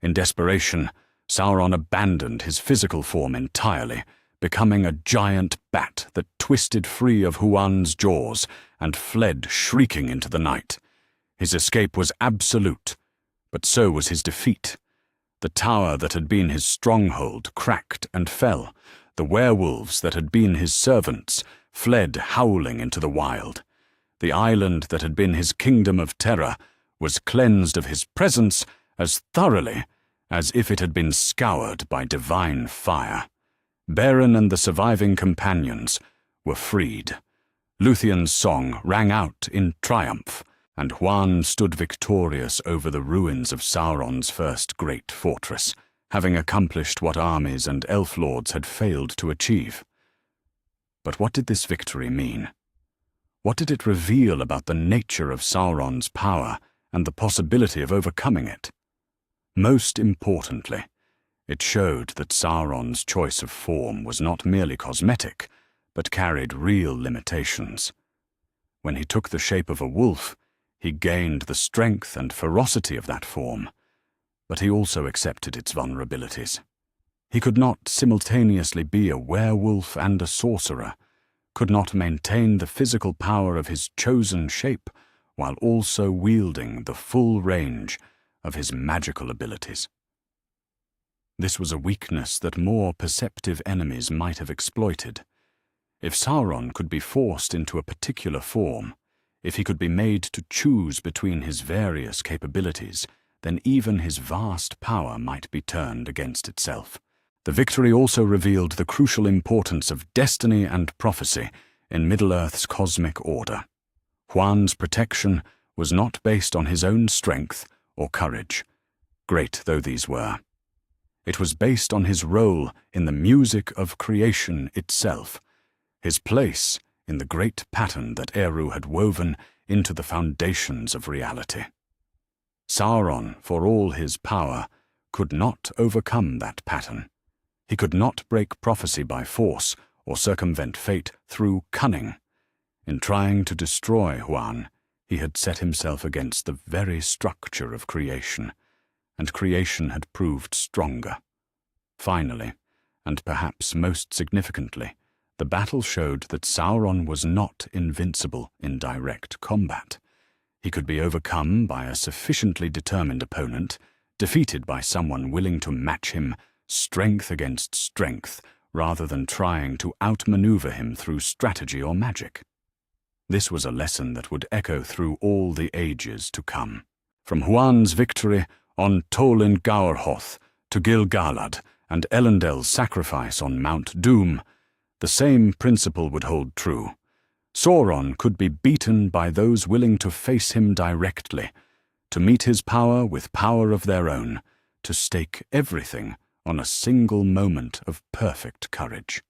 In desperation, Sauron abandoned his physical form entirely, becoming a giant bat that twisted free of Huan's jaws and fled shrieking into the night. His escape was absolute, but so was his defeat. The tower that had been his stronghold cracked and fell. The werewolves that had been his servants fled howling into the wild. The island that had been his kingdom of terror was cleansed of his presence as thoroughly as if it had been scoured by divine fire. Beren and the surviving companions were freed. Luthien's song rang out in triumph, and Huan stood victorious over the ruins of Sauron's first great fortress, having accomplished what armies and elf lords had failed to achieve. But what did this victory mean? What did it reveal about the nature of Sauron's power and the possibility of overcoming it? Most importantly, it showed that Sauron's choice of form was not merely cosmetic, but carried real limitations. When he took the shape of a wolf, he gained the strength and ferocity of that form, but he also accepted its vulnerabilities. He could not simultaneously be a werewolf and a sorcerer, could not maintain the physical power of his chosen shape while also wielding the full range of his magical abilities. This was a weakness that more perceptive enemies might have exploited. If Sauron could be forced into a particular form, if he could be made to choose between his various capabilities, then even his vast power might be turned against itself. The victory also revealed the crucial importance of destiny and prophecy in Middle-earth's cosmic order. Huan's protection was not based on his own strength or courage, great though these were. It was based on his role in the music of creation itself, his place in the great pattern that Eru had woven into the foundations of reality. Sauron, for all his power, could not overcome that pattern. He could not break prophecy by force or circumvent fate through cunning. In trying to destroy Huan, he had set himself against the very structure of creation, and creation had proved stronger. Finally, and perhaps most significantly, the battle showed that Sauron was not invincible in direct combat. He could be overcome by a sufficiently determined opponent, defeated by someone willing to match him strength against strength, rather than trying to outmaneuver him through strategy or magic. This was a lesson that would echo through all the ages to come. From Huan's victory on Tol in Gaurhoth to Gil-galad and Elendil's sacrifice on Mount Doom, the same principle would hold true. Sauron could be beaten by those willing to face him directly, to meet his power with power of their own, to stake everything on a single moment of perfect courage.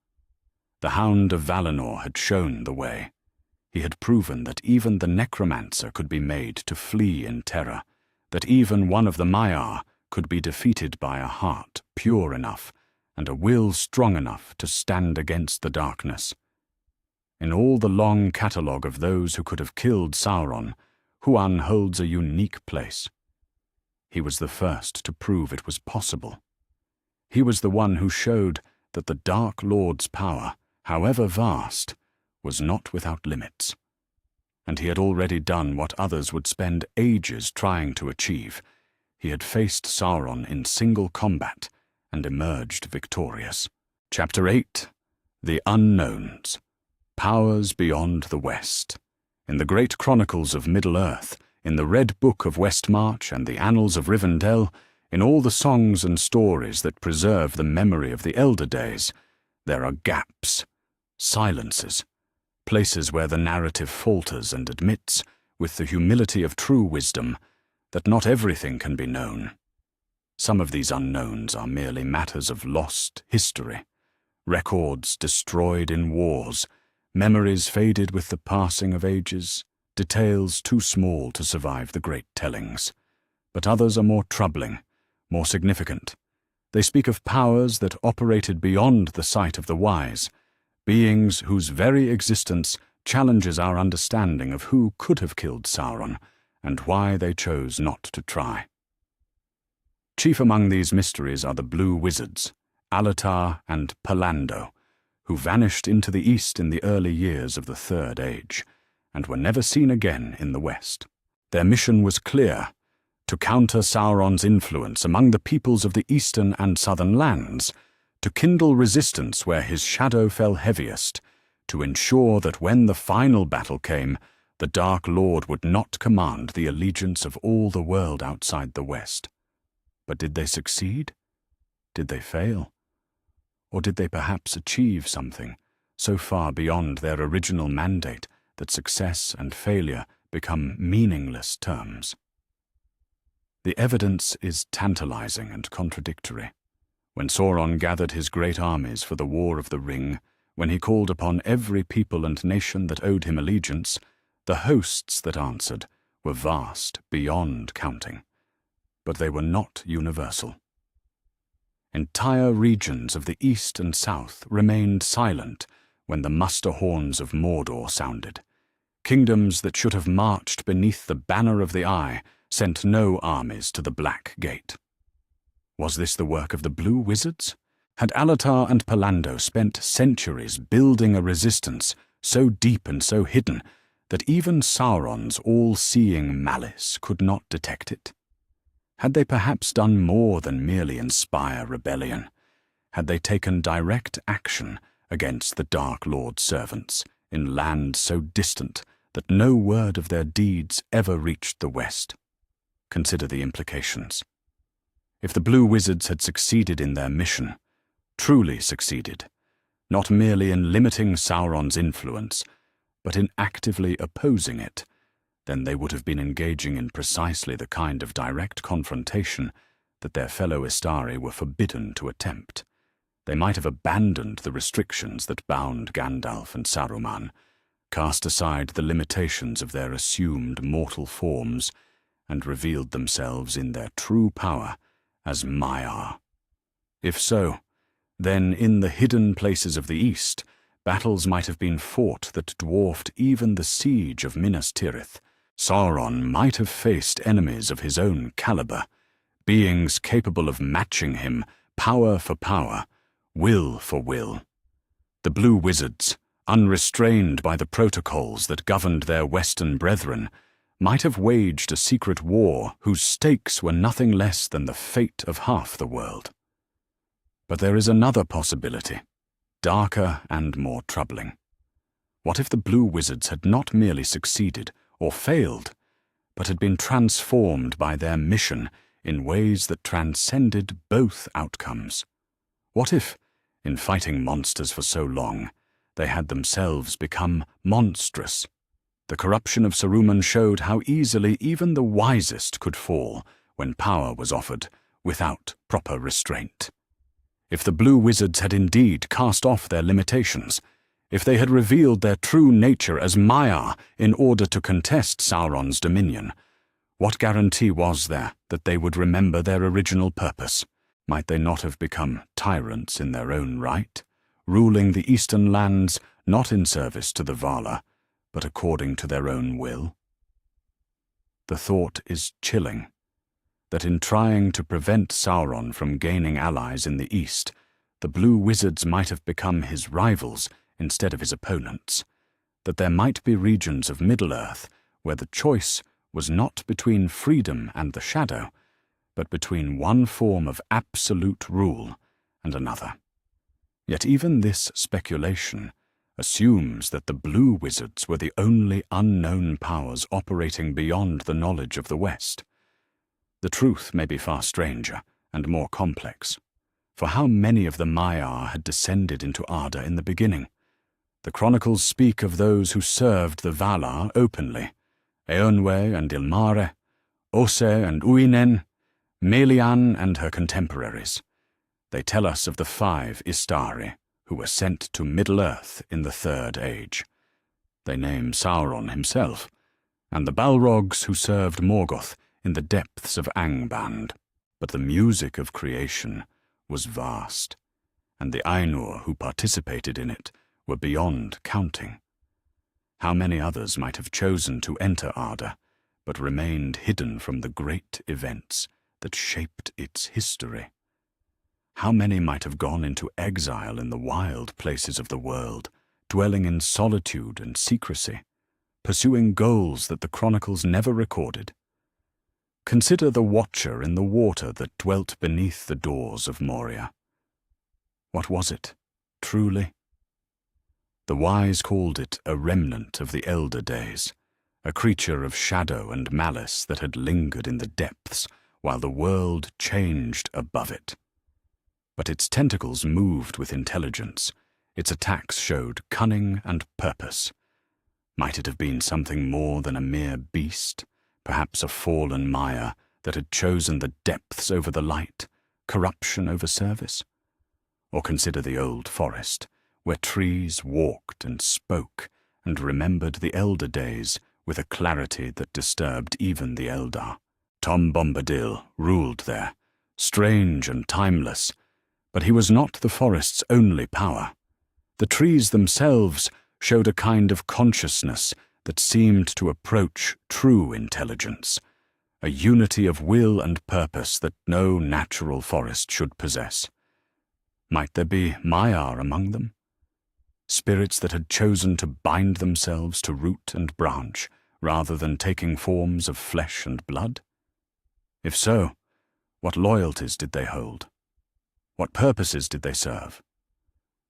The Hound of Valinor had shown the way. He had proven that even the necromancer could be made to flee in terror, that even one of the Maiar could be defeated by a heart pure enough and a will strong enough to stand against the darkness. In all the long catalogue of those who could have killed Sauron, Huan holds a unique place. He was the first to prove it was possible. He was the one who showed that the Dark Lord's power, however vast, was not without limits. And he had already done what others would spend ages trying to achieve. He had faced Sauron in single combat and emerged victorious. Chapter 8. The Unknowns. Powers Beyond the West. In the great chronicles of Middle-earth, in the Red Book of Westmarch and the Annals of Rivendell, in all the songs and stories that preserve the memory of the elder days, there are gaps, silences, places where the narrative falters and admits, with the humility of true wisdom, that not everything can be known. Some of these unknowns are merely matters of lost history, records destroyed in wars, memories faded with the passing of ages, details too small to survive the great tellings. But others are more troubling, more significant. They speak of powers that operated beyond the sight of the wise, beings whose very existence challenges our understanding of who could have killed Sauron and why they chose not to try. Chief among these mysteries are the Blue Wizards, Alatar and Pallando, who vanished into the east in the early years of the Third Age, and were never seen again in the west. Their mission was clear: to counter Sauron's influence among the peoples of the eastern and southern lands, to kindle resistance where his shadow fell heaviest, to ensure that when the final battle came, the Dark Lord would not command the allegiance of all the world outside the west. But did they succeed? Did they fail? Or did they perhaps achieve something so far beyond their original mandate that success and failure become meaningless terms? The evidence is tantalizing and contradictory. When Sauron gathered his great armies for the War of the Ring, when he called upon every people and nation that owed him allegiance, the hosts that answered were vast beyond counting, but they were not universal. Entire regions of the east and south remained silent when the muster horns of Mordor sounded. Kingdoms that should have marched beneath the banner of the Eye sent no armies to the Black Gate. Was this the work of the Blue Wizards? Had Alatar and Pallando spent centuries building a resistance so deep and so hidden that even Sauron's all-seeing malice could not detect it? Had they perhaps done more than merely inspire rebellion? Had they taken direct action against the Dark Lord's servants in land so distant that no word of their deeds ever reached the west? Consider the implications. If the Blue Wizards had succeeded in their mission, truly succeeded, not merely in limiting Sauron's influence, but in actively opposing it, then they would have been engaging in precisely the kind of direct confrontation that their fellow Istari were forbidden to attempt. They might have abandoned the restrictions that bound Gandalf and Saruman, cast aside the limitations of their assumed mortal forms, and revealed themselves in their true power as Maiar. If so, then in the hidden places of the east, battles might have been fought that dwarfed even the siege of Minas Tirith. Sauron might have faced enemies of his own caliber, beings capable of matching him, power for power, will for will. The Blue Wizards, unrestrained by the protocols that governed their western brethren, might have waged a secret war whose stakes were nothing less than the fate of half the world. But there is another possibility, darker and more troubling. What if the Blue Wizards had not merely succeeded or failed, but had been transformed by their mission in ways that transcended both outcomes? What if, in fighting monsters for so long, they had themselves become monstrous? The corruption of Saruman showed how easily even the wisest could fall when power was offered without proper restraint. If the Blue Wizards had indeed cast off their limitations, if they had revealed their true nature as Maiar in order to contest Sauron's dominion, What guarantee was there that they would remember their original purpose? Might they not have become tyrants in their own right, ruling the eastern lands not in service to the Vala, but according to their own will? The thought is chilling, that in trying to prevent Sauron from gaining allies in the east, the blue wizards might have become his rivals instead of his opponents, that there might be regions of Middle-earth where the choice was not between freedom and the shadow, but between one form of absolute rule and another. Yet even this speculation assumes that the blue wizards were the only unknown powers operating beyond the knowledge of the West. The truth may be far stranger and more complex, for how many of the Maiar had descended into Arda in the beginning? The chronicles speak of those who served the Valar openly: Eonwe and Ilmare, Ose and Uinen, Melian and her contemporaries. They tell us of the 5 Istari, who were sent to Middle-earth in the Third Age. They name Sauron himself, and the Balrogs who served Morgoth in the depths of Angband. But the music of creation was vast, and the Ainur who participated in it were beyond counting. How many others might have chosen to enter Arda, but remained hidden from the great events that shaped its history? How many might have gone into exile in the wild places of the world, dwelling in solitude and secrecy, pursuing goals that the chronicles never recorded? Consider the Watcher in the water that dwelt beneath the doors of Moria. What was it, truly? The wise called it a remnant of the elder days, a creature of shadow and malice that had lingered in the depths while the world changed above it. But its tentacles moved with intelligence, its attacks showed cunning and purpose. Might it have been something more than a mere beast, perhaps a fallen Maya that had chosen the depths over the light, corruption over service? Or consider the old forest, where trees walked and spoke and remembered the elder days with a clarity that disturbed even the Eldar. Tom Bombadil ruled there, strange and timeless, but he was not the forest's only power. The trees themselves showed a kind of consciousness that seemed to approach true intelligence, a unity of will and purpose that no natural forest should possess. Might there be Maiar among them? Spirits that had chosen to bind themselves to root and branch rather than taking forms of flesh and blood? If so, what loyalties did they hold? What purposes did they serve?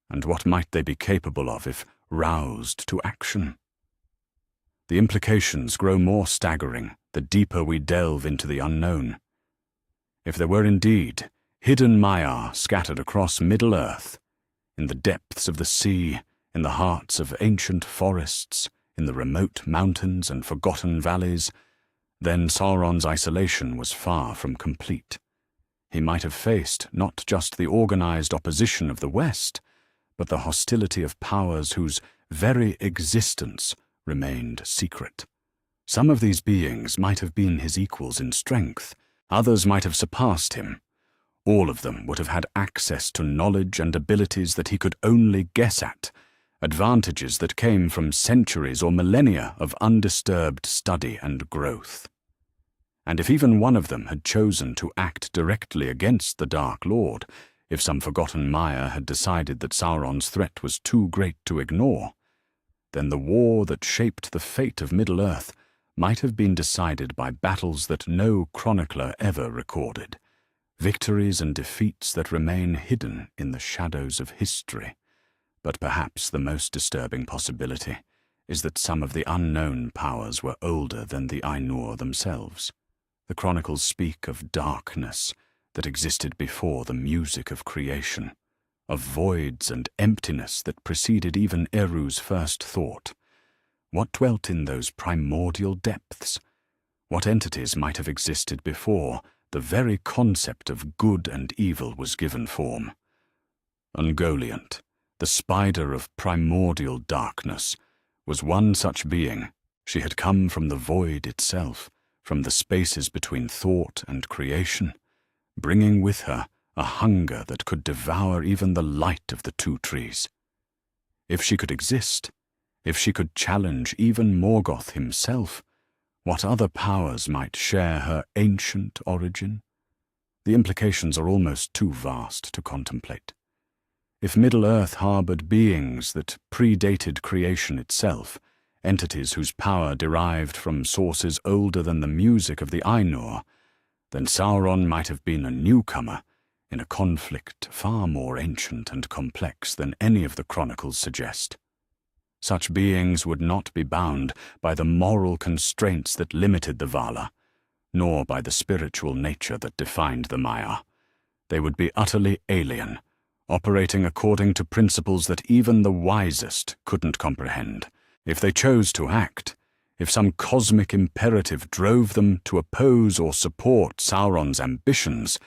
And what might they be capable of if roused to action? The implications grow more staggering the deeper we delve into the unknown. If there were indeed hidden Maiar scattered across Middle-earth, in the depths of the sea, in the hearts of ancient forests, in the remote mountains and forgotten valleys, then Sauron's isolation was far from complete. He might have faced not just the organized opposition of the West, but the hostility of powers whose very existence remained secret. Some of these beings might have been his equals in strength, others might have surpassed him. All of them would have had access to knowledge and abilities that he could only guess at, advantages that came from centuries or millennia of undisturbed study and growth. And if even one of them had chosen to act directly against the Dark Lord, if some forgotten Maya had decided that Sauron's threat was too great to ignore, then the war that shaped the fate of Middle-earth might have been decided by battles that no chronicler ever recorded, victories and defeats that remain hidden in the shadows of history. But perhaps the most disturbing possibility is that some of the unknown powers were older than the Ainur themselves. The chronicles speak of darkness that existed before the music of creation, of voids and emptiness that preceded even Eru's first thought. What dwelt in those primordial depths? What entities might have existed before the very concept of good and evil was given form? Ungoliant, the spider of primordial darkness, was one such being. She had come from the void itself, from the spaces between thought and creation, bringing with her a hunger that could devour even the light of the two trees. If she could exist, if she could challenge even Morgoth himself, what other powers might share her ancient origin? The implications are almost too vast to contemplate. If Middle-earth harbored beings that predated creation itself, entities whose power derived from sources older than the music of the Ainur, then Sauron might have been a newcomer in a conflict far more ancient and complex than any of the chronicles suggest. Such beings would not be bound by the moral constraints that limited the Vala, nor by the spiritual nature that defined the Maya. They would be utterly alien, operating according to principles that even the wisest couldn't comprehend. If they chose to act, if some cosmic imperative drove them to oppose or support Sauron's ambitions,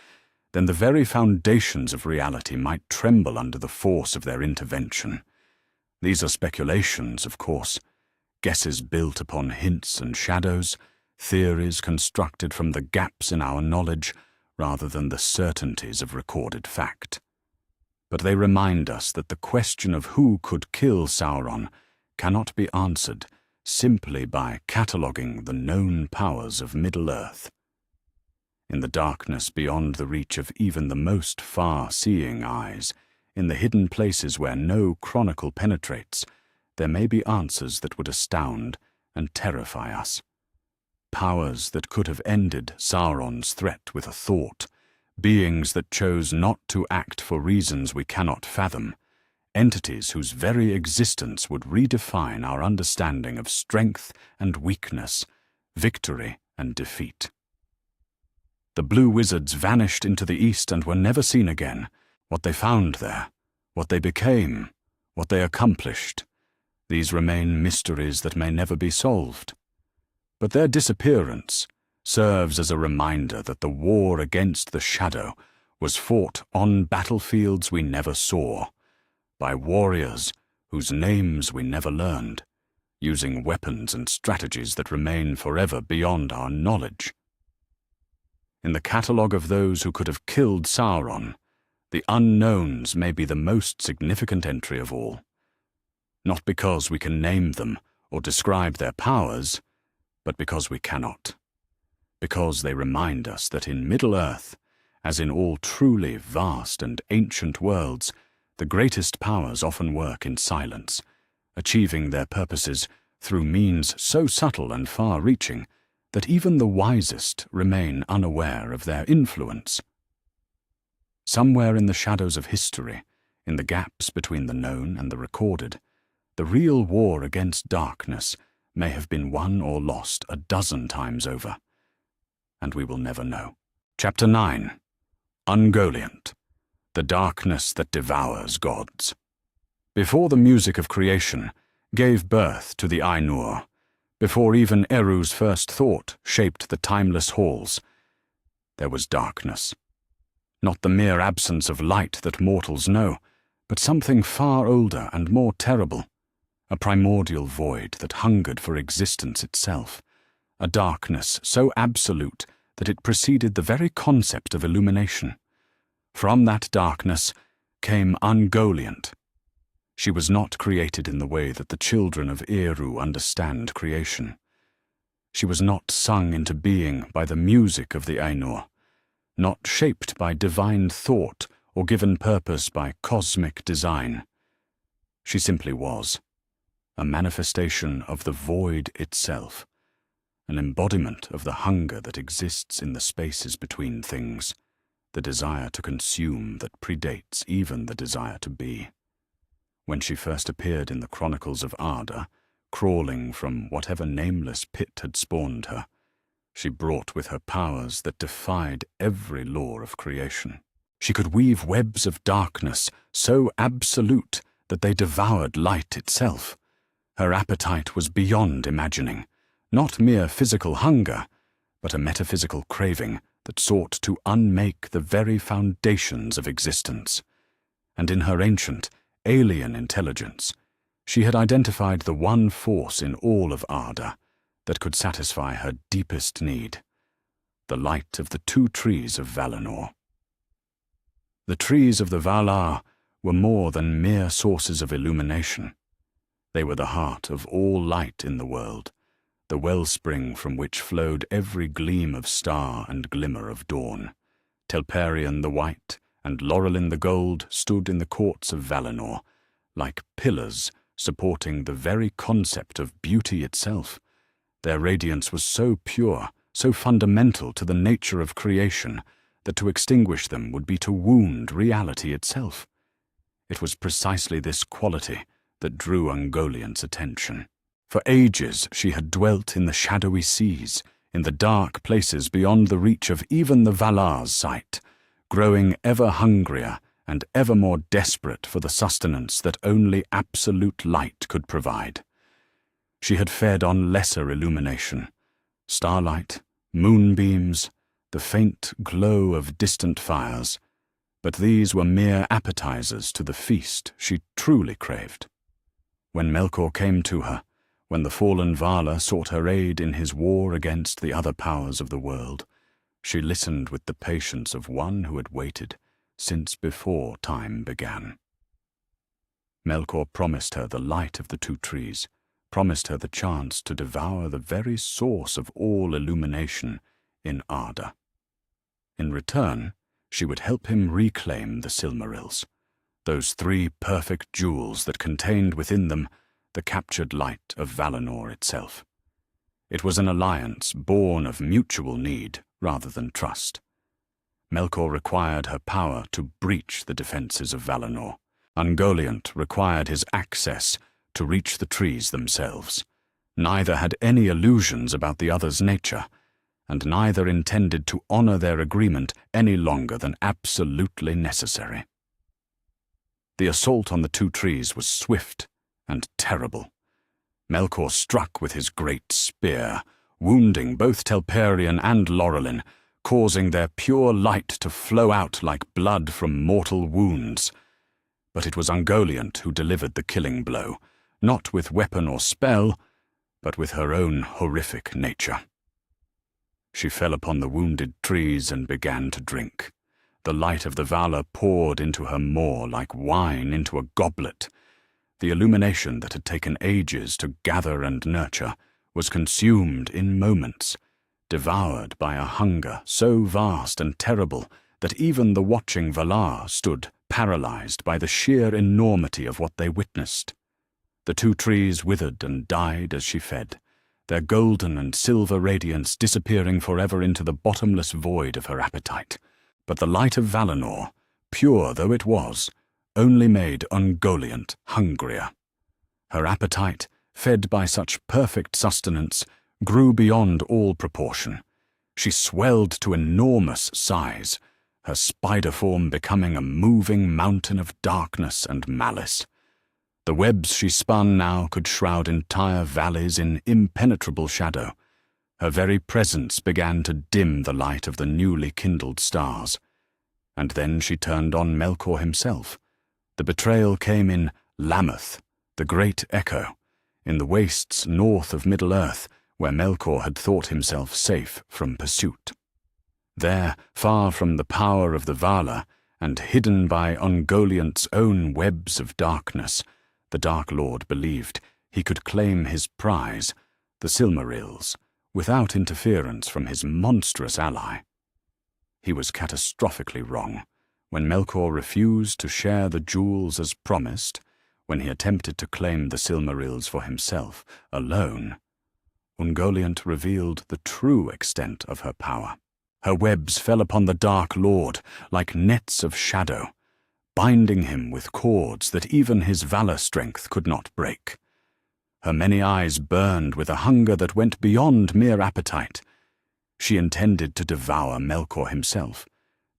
then the very foundations of reality might tremble under the force of their intervention. These are speculations, of course, guesses built upon hints and shadows, theories constructed from the gaps in our knowledge rather than the certainties of recorded fact. But they remind us that the question of who could kill Sauron cannot be answered simply by cataloguing the known powers of Middle-earth. In the darkness beyond the reach of even the most far-seeing eyes, in the hidden places where no chronicle penetrates, there may be answers that would astound and terrify us. Powers that could have ended Sauron's threat with a thought, beings that chose not to act for reasons we cannot fathom, entities whose very existence would redefine our understanding of strength and weakness, victory and defeat. The blue wizards vanished into the east and were never seen again. What they found there, what they became, what they accomplished, these remain mysteries that may never be solved. But their disappearance serves as a reminder that the war against the shadow was fought on battlefields we never saw, by warriors whose names we never learned, using weapons and strategies that remain forever beyond our knowledge. In the catalogue of those who could have killed Sauron, the unknowns may be the most significant entry of all. Not because we can name them or describe their powers, but because we cannot. Because they remind us that in Middle-earth, as in all truly vast and ancient worlds, the greatest powers often work in silence, achieving their purposes through means so subtle and far-reaching that even the wisest remain unaware of their influence. Somewhere in the shadows of history, in the gaps between the known and the recorded, the real war against darkness may have been won or lost a dozen times over, and we will never know. Chapter 9. Ungoliant, the darkness that devours gods. Before the music of creation gave birth to the Ainur, before even Eru's first thought shaped the timeless halls, there was darkness. Not the mere absence of light that mortals know, but something far older and more terrible, a primordial void that hungered for existence itself, a darkness so absolute that it preceded the very concept of illumination. From that darkness came Ungoliant. She was not created in the way that the children of Eru understand creation. She was not sung into being by the music of the Ainur, not shaped by divine thought or given purpose by cosmic design. She simply was, a manifestation of the void itself, an embodiment of the hunger that exists in the spaces between things, the desire to consume that predates even the desire to be. When she first appeared in the chronicles of Arda, crawling from whatever nameless pit had spawned her, she brought with her powers that defied every law of creation. She could weave webs of darkness so absolute that they devoured light itself. Her appetite was beyond imagining, not mere physical hunger, but a metaphysical craving that sought to unmake the very foundations of existence. And in her ancient, alien intelligence, she had identified the one force in all of Arda, that could satisfy her deepest need, the light of the two trees of Valinor. The trees of the Valar were more than mere sources of illumination. They were the heart of all light in the world, the wellspring from which flowed every gleam of star and glimmer of dawn. Telperion the White and Laurelin the Gold stood in the courts of Valinor, like pillars supporting the very concept of beauty itself. Their radiance was so pure, so fundamental to the nature of creation, that to extinguish them would be to wound reality itself. It was precisely this quality that drew Ungoliant's attention. For ages she had dwelt in the shadowy seas, in the dark places beyond the reach of even the Valar's sight, growing ever hungrier and ever more desperate for the sustenance that only absolute light could provide. She had fed on lesser illumination, starlight, moonbeams, the faint glow of distant fires, but these were mere appetizers to the feast she truly craved. When Melkor came to her, when the fallen Vala sought her aid in his war against the other powers of the world, she listened with the patience of one who had waited since before time began. Melkor promised her the light of the two trees, promised her the chance to devour the very source of all illumination in Arda. In return, she would help him reclaim the Silmarils, those three perfect jewels that contained within them the captured light of Valinor itself. It was an alliance born of mutual need rather than trust. Melkor required her power to breach the defenses of Valinor. Ungoliant required his access to reach the trees themselves. Neither had any illusions about the other's nature, and neither intended to honor their agreement any longer than absolutely necessary. The assault on the two trees was swift and terrible. Melkor struck with his great spear, wounding both Telperion and Laurelin, causing their pure light to flow out like blood from mortal wounds. But it was Ungoliant who delivered the killing blow, not with weapon or spell, but with her own horrific nature. She fell upon the wounded trees and began to drink. The light of the Valar poured into her maw like wine into a goblet. The illumination that had taken ages to gather and nurture was consumed in moments, devoured by a hunger so vast and terrible that even the watching Valar stood paralyzed by the sheer enormity of what they witnessed. The two trees withered and died as she fed, their golden and silver radiance disappearing forever into the bottomless void of her appetite. But the light of Valinor, pure though it was, only made Ungoliant hungrier. Her appetite, fed by such perfect sustenance, grew beyond all proportion. She swelled to enormous size, her spider form becoming a moving mountain of darkness and malice. The webs she spun now could shroud entire valleys in impenetrable shadow. Her very presence began to dim the light of the newly kindled stars. And then she turned on Melkor himself. The betrayal came in Lammoth, the great echo, in the wastes north of Middle-earth, where Melkor had thought himself safe from pursuit. There, far from the power of the Valar, and hidden by Ungoliant's own webs of darkness, the Dark Lord believed he could claim his prize, the Silmarils, without interference from his monstrous ally. He was catastrophically wrong. When Melkor refused to share the jewels as promised, when he attempted to claim the Silmarils for himself, alone, Ungoliant revealed the true extent of her power. Her webs fell upon the Dark Lord like nets of shadow, binding him with cords that even his valor strength could not break. Her many eyes burned with a hunger that went beyond mere appetite. She intended to devour Melkor himself,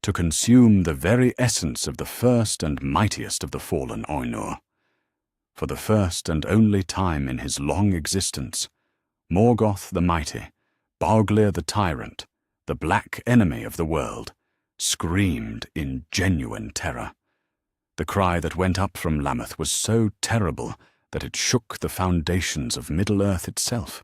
to consume the very essence of the first and mightiest of the fallen Ainur. For the first and only time in his long existence, Morgoth the Mighty, Barglir the Tyrant, the black enemy of the world, screamed in genuine terror. The cry that went up from Lammoth was so terrible that it shook the foundations of Middle-earth itself.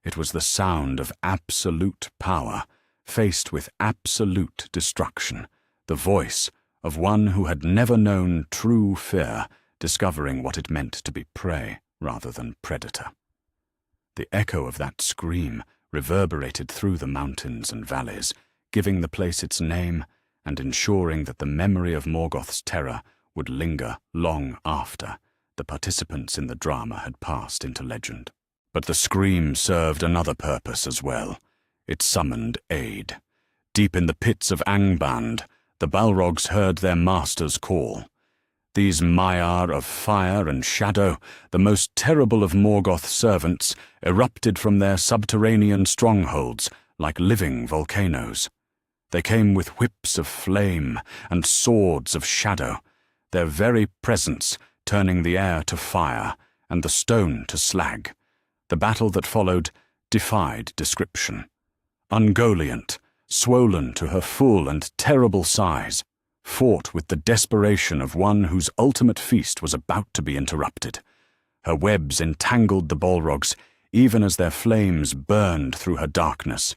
It was the sound of absolute power, faced with absolute destruction, the voice of one who had never known true fear, discovering what it meant to be prey rather than predator. The echo of that scream reverberated through the mountains and valleys, giving the place its name and ensuring that the memory of Morgoth's terror would linger long after the participants in the drama had passed into legend. But the scream served another purpose as well. It summoned aid. Deep in the pits of Angband, the Balrogs heard their master's call. These Maiar of fire and shadow, the most terrible of Morgoth's servants, erupted from their subterranean strongholds like living volcanoes. They came with whips of flame and swords of shadow, their very presence turning the air to fire and the stone to slag. The battle that followed defied description. Ungoliant, swollen to her full and terrible size, fought with the desperation of one whose ultimate feast was about to be interrupted. Her webs entangled the Balrogs, even as their flames burned through her darkness.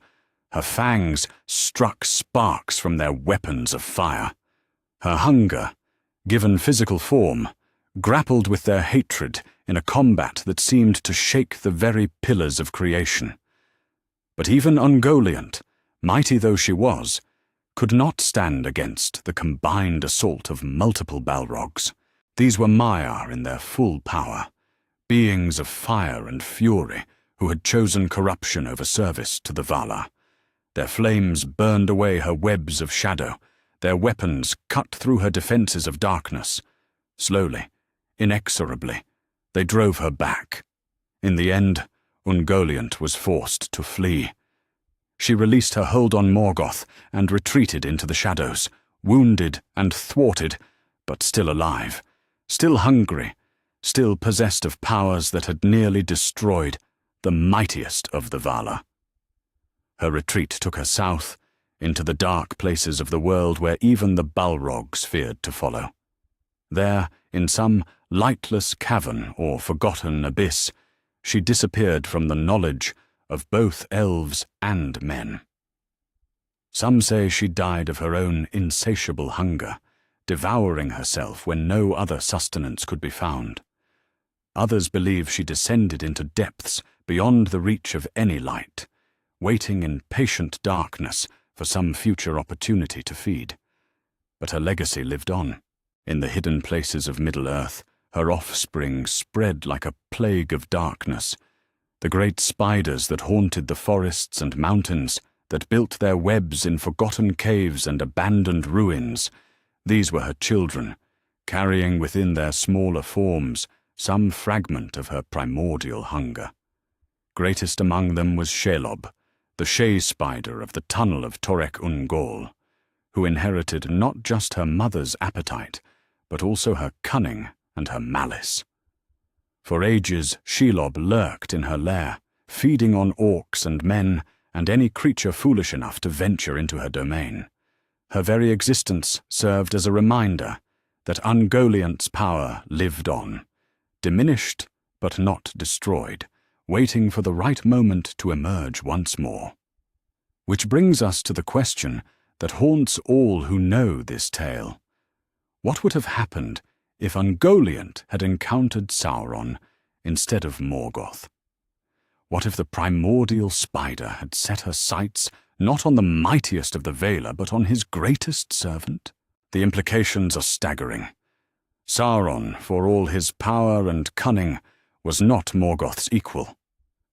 Her fangs struck sparks from their weapons of fire. Her hunger, given physical form, grappled with their hatred in a combat that seemed to shake the very pillars of creation. But even Ungoliant, mighty though she was, could not stand against the combined assault of multiple Balrogs. These were Maiar in their full power, beings of fire and fury who had chosen corruption over service to the Valar. Their flames burned away her webs of shadow, their weapons cut through her defenses of darkness. Slowly, inexorably, they drove her back. In the end, Ungoliant was forced to flee. She released her hold on Morgoth and retreated into the shadows, wounded and thwarted, but still alive, still hungry, still possessed of powers that had nearly destroyed the mightiest of the Valar. Her retreat took her south, into the dark places of the world where even the Balrogs feared to follow. There, in some lightless cavern or forgotten abyss, she disappeared from the knowledge of both elves and men. Some say she died of her own insatiable hunger, devouring herself when no other sustenance could be found. Others believe she descended into depths beyond the reach of any light, waiting in patient darkness for some future opportunity to feed. But her legacy lived on. In the hidden places of Middle-earth, her offspring spread like a plague of darkness. The great spiders that haunted the forests and mountains, that built their webs in forgotten caves and abandoned ruins, these were her children, carrying within their smaller forms some fragment of her primordial hunger. Greatest among them was Shelob, the shea-spider of the tunnel of Torek Ungol, who inherited not just her mother's appetite, but also her cunning and her malice. For ages, Shelob lurked in her lair, feeding on orcs and men and any creature foolish enough to venture into her domain. Her very existence served as a reminder that Ungoliant's power lived on, diminished but not destroyed, waiting for the right moment to emerge once more. Which brings us to the question that haunts all who know this tale. What would have happened if Ungoliant had encountered Sauron instead of Morgoth? What if the primordial spider had set her sights not on the mightiest of the Valar, but on his greatest servant? The implications are staggering. Sauron, for all his power and cunning, was not Morgoth's equal.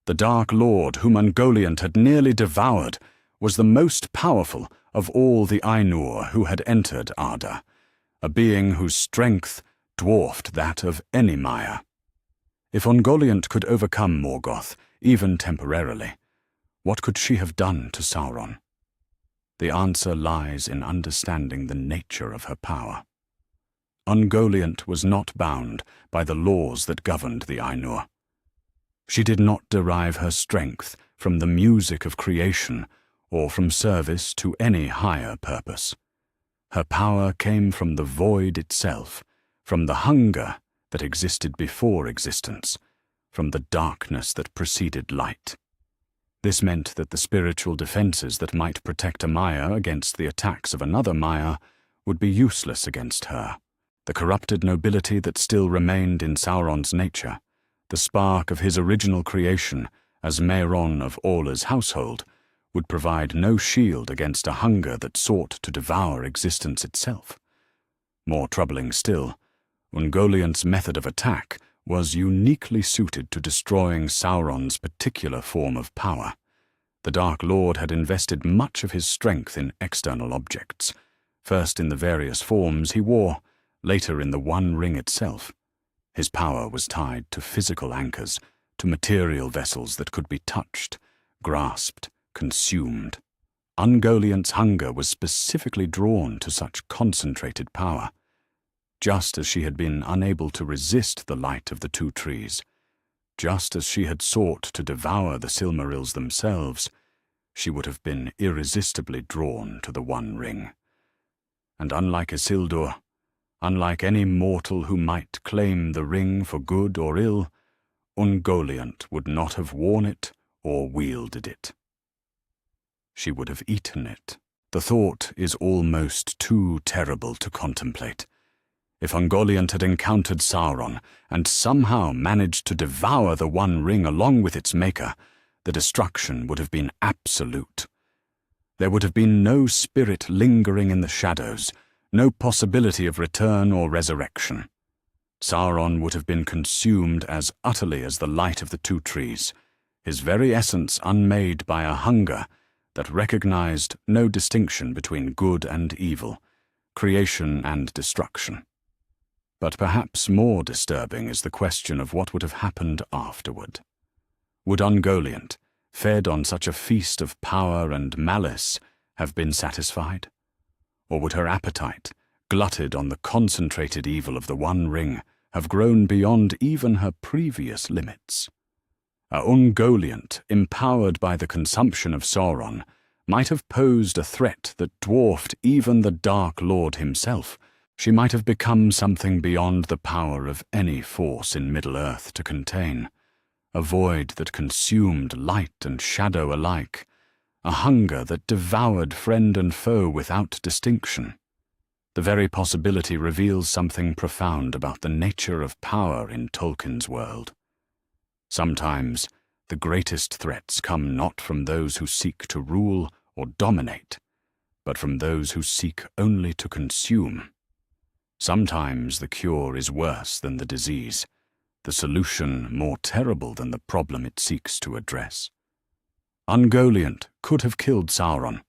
The Dark Lord, whom Ungoliant had nearly devoured, was the most powerful of all the Ainur who had entered Arda, a being whose strength dwarfed that of any Maiar. If Ungoliant could overcome Morgoth, even temporarily, what could she have done to Sauron? The answer lies in understanding the nature of her power. Ungoliant was not bound by the laws that governed the Ainur. She did not derive her strength from the music of creation or from service to any higher purpose. Her power came from the void itself, from the hunger that existed before existence, from the darkness that preceded light. This meant that the spiritual defenses that might protect a Maya against the attacks of another Maya would be useless against her. The corrupted nobility that still remained in Sauron's nature, the spark of his original creation as Mehron of Orla's household, would provide no shield against a hunger that sought to devour existence itself. More troubling still, Ungoliant's method of attack was uniquely suited to destroying Sauron's particular form of power. The Dark Lord had invested much of his strength in external objects, first in the various forms he wore, later in the One Ring itself. His power was tied to physical anchors, to material vessels that could be touched, grasped, consumed. Ungoliant's hunger was specifically drawn to such concentrated power. Just as she had been unable to resist the light of the two trees, just as she had sought to devour the Silmarils themselves, she would have been irresistibly drawn to the One Ring. And unlike Isildur, unlike any mortal who might claim the ring for good or ill, Ungoliant would not have worn it or wielded it. She would have eaten it. The thought is almost too terrible to contemplate. If Ungoliant had encountered Sauron and somehow managed to devour the One Ring along with its maker, the destruction would have been absolute. There would have been no spirit lingering in the shadows, no possibility of return or resurrection. Sauron would have been consumed as utterly as the light of the two trees, his very essence unmade by a hunger that recognized no distinction between good and evil, creation and destruction. But perhaps more disturbing is the question of what would have happened afterward. Would Ungoliant, fed on such a feast of power and malice, have been satisfied? Or would her appetite, glutted on the concentrated evil of the One Ring, have grown beyond even her previous limits? A Ungoliant, empowered by the consumption of Sauron, might have posed a threat that dwarfed even the Dark Lord himself. She might have become something beyond the power of any force in Middle-earth to contain, a void that consumed light and shadow alike, a hunger that devoured friend and foe without distinction. The very possibility reveals something profound about the nature of power in Tolkien's world. Sometimes the greatest threats come not from those who seek to rule or dominate, but from those who seek only to consume. Sometimes the cure is worse than the disease, the solution more terrible than the problem it seeks to address. Ungoliant could have killed Sauron.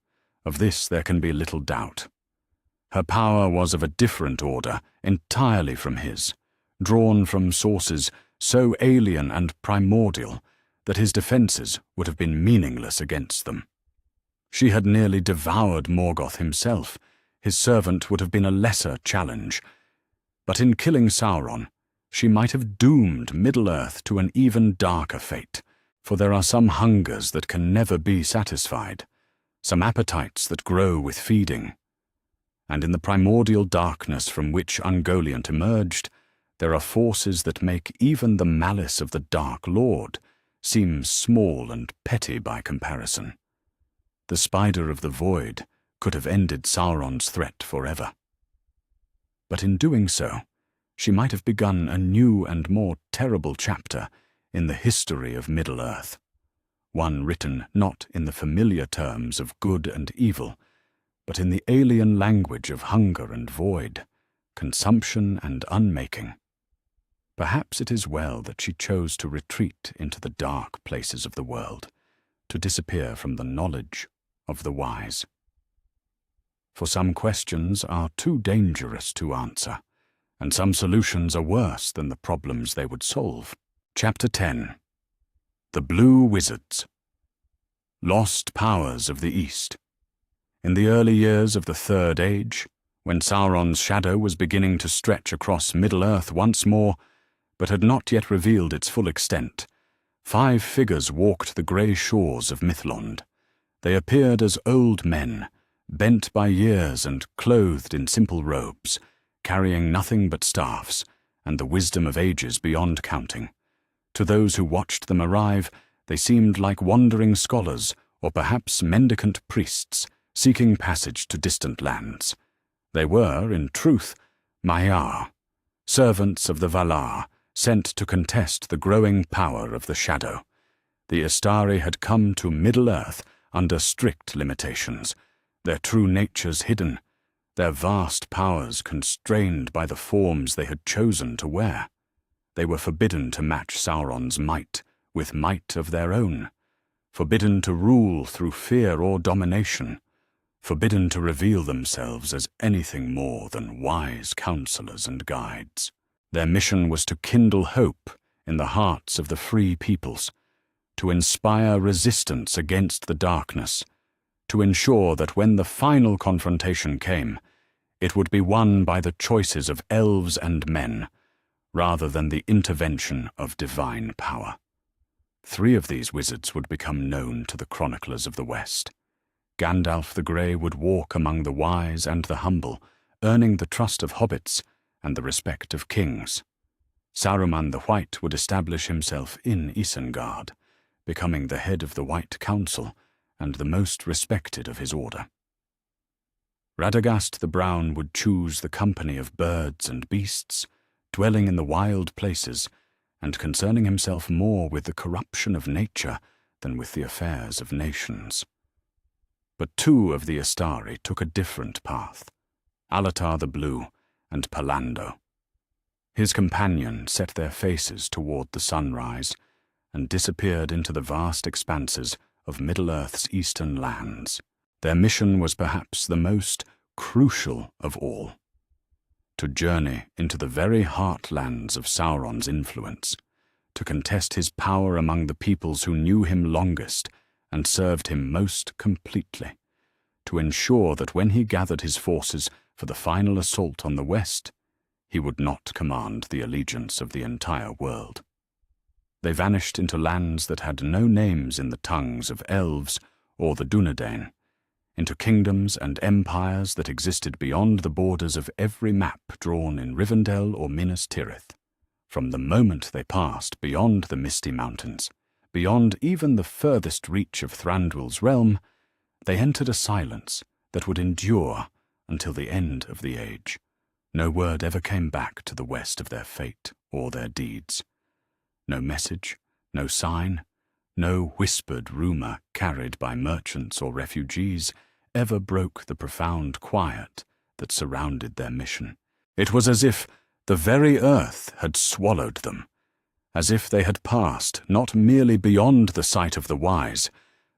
Of this there can be little doubt. Her power was of a different order, entirely from his, drawn from sources so alien and primordial that his defenses would have been meaningless against them. She had nearly devoured Morgoth himself. His servant would have been a lesser challenge. But in killing Sauron, she might have doomed Middle-earth to an even darker fate, for there are some hungers that can never be satisfied, some appetites that grow with feeding. And in the primordial darkness from which Ungoliant emerged, there are forces that make even the malice of the Dark Lord seem small and petty by comparison. The Spider of the Void could have ended Sauron's threat forever. But in doing so, she might have begun a new and more terrible chapter in the history of Middle-earth, one written not in the familiar terms of good and evil, but in the alien language of hunger and void, consumption and unmaking. Perhaps it is well that she chose to retreat into the dark places of the world, to disappear from the knowledge of the wise. For some questions are too dangerous to answer, and some solutions are worse than the problems they would solve. Chapter 10. The Blue Wizards. Lost Powers of the East. In the early years of the Third Age, when Sauron's shadow was beginning to stretch across Middle-earth once more, but had not yet revealed its full extent, 5 figures walked the grey shores of Mithlond. They appeared as old men, bent by years and clothed in simple robes, carrying nothing but staffs, and the wisdom of ages beyond counting. To those who watched them arrive, They seemed like wandering scholars, or perhaps mendicant priests, seeking passage to distant lands. They were, in truth, Maiar, servants of the Valar, sent to contest the growing power of the Shadow. The Istari had come to Middle-earth under strict limitations, their true natures hidden, their vast powers constrained by the forms they had chosen to wear. They were forbidden to match Sauron's might with might of their own, forbidden to rule through fear or domination, forbidden to reveal themselves as anything more than wise counselors and guides. Their mission was to kindle hope in the hearts of the free peoples, to inspire resistance against the darkness, to ensure that when the final confrontation came, it would be won by the choices of elves and men, rather than the intervention of divine power. 3 of these wizards would become known to the chroniclers of the West. Gandalf the Grey would walk among the wise and the humble, earning the trust of hobbits and the respect of kings. Saruman the White would establish himself in Isengard, becoming the head of the White Council and the most respected of his order. Radagast the Brown would choose the company of birds and beasts, dwelling in the wild places and concerning himself more with the corruption of nature than with the affairs of nations. But 2 of the Istari took a different path, Alatar the Blue and Pallando. His companion set their faces toward the sunrise and disappeared into the vast expanses of Middle-earth's eastern lands. Their mission was perhaps the most crucial of all: to journey into the very heartlands of Sauron's influence, to contest his power among the peoples who knew him longest and served him most completely, to ensure that when he gathered his forces for the final assault on the West, he would not command the allegiance of the entire world. They vanished into lands that had no names in the tongues of elves or the Dunedain, into kingdoms and empires that existed beyond the borders of every map drawn in Rivendell or Minas Tirith. From the moment they passed beyond the Misty Mountains, beyond even the furthest reach of Thranduil's realm, they entered a silence that would endure until the end of the age. No word ever came back to the West of their fate or their deeds. No message, no sign, no whispered rumor carried by merchants or refugees ever broke the profound quiet that surrounded their mission. It was as if the very earth had swallowed them, as if they had passed not merely beyond the sight of the wise,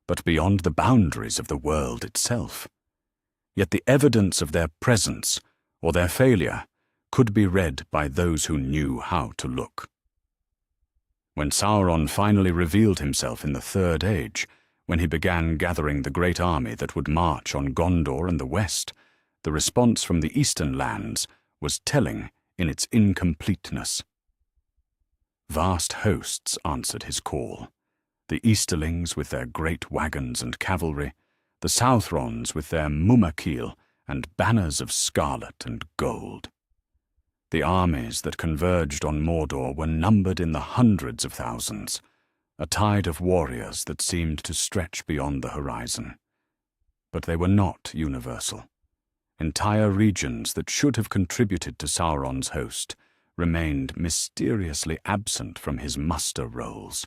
but beyond the boundaries of the world itself. Yet the evidence of their presence or their failure could be read by those who knew how to look. When Sauron finally revealed himself in the Third Age, when he began gathering the great army that would march on Gondor and the West, the response from the eastern lands was telling in its incompleteness. Vast hosts answered his call, the Easterlings with their great wagons and cavalry, the Southrons with their Mumakil and banners of scarlet and gold. The armies that converged on Mordor were numbered in the hundreds of thousands, a tide of warriors that seemed to stretch beyond the horizon. But they were not universal. Entire regions that should have contributed to Sauron's host remained mysteriously absent from his muster rolls.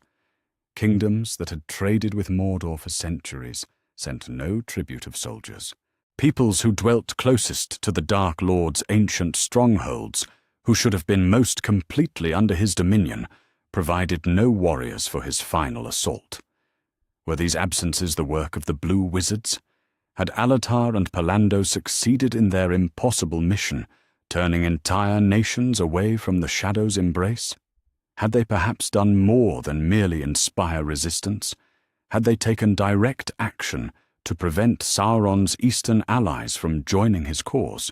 Kingdoms that had traded with Mordor for centuries sent no tribute of soldiers. Peoples who dwelt closest to the Dark Lord's ancient strongholds, who should have been most completely under his dominion, provided no warriors for his final assault. Were these absences the work of the Blue Wizards? Had Alatar and Pallando succeeded in their impossible mission, turning entire nations away from the Shadow's embrace? Had they perhaps done more than merely inspire resistance? Had they taken direct action to prevent Sauron's eastern allies from joining his cause?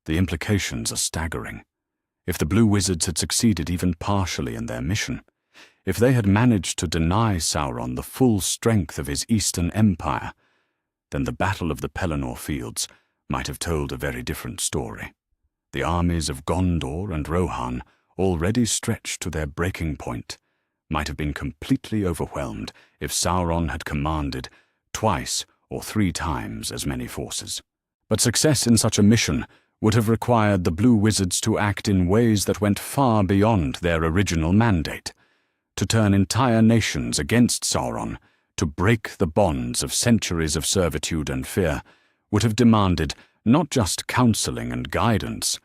The implications are staggering. If the Blue Wizards had succeeded even partially in their mission, if they had managed to deny Sauron the full strength of his eastern empire, then the Battle of the Pelennor Fields might have told a very different story. The armies of Gondor and Rohan, already stretched to their breaking point, might have been completely overwhelmed if Sauron had commanded twice or 3 times as many forces. But success in such a mission would have required the Blue Wizards to act in ways that went far beyond their original mandate, to turn entire nations against Sauron, to break the bonds of centuries of servitude and fear, would have demanded not just counseling and guidance,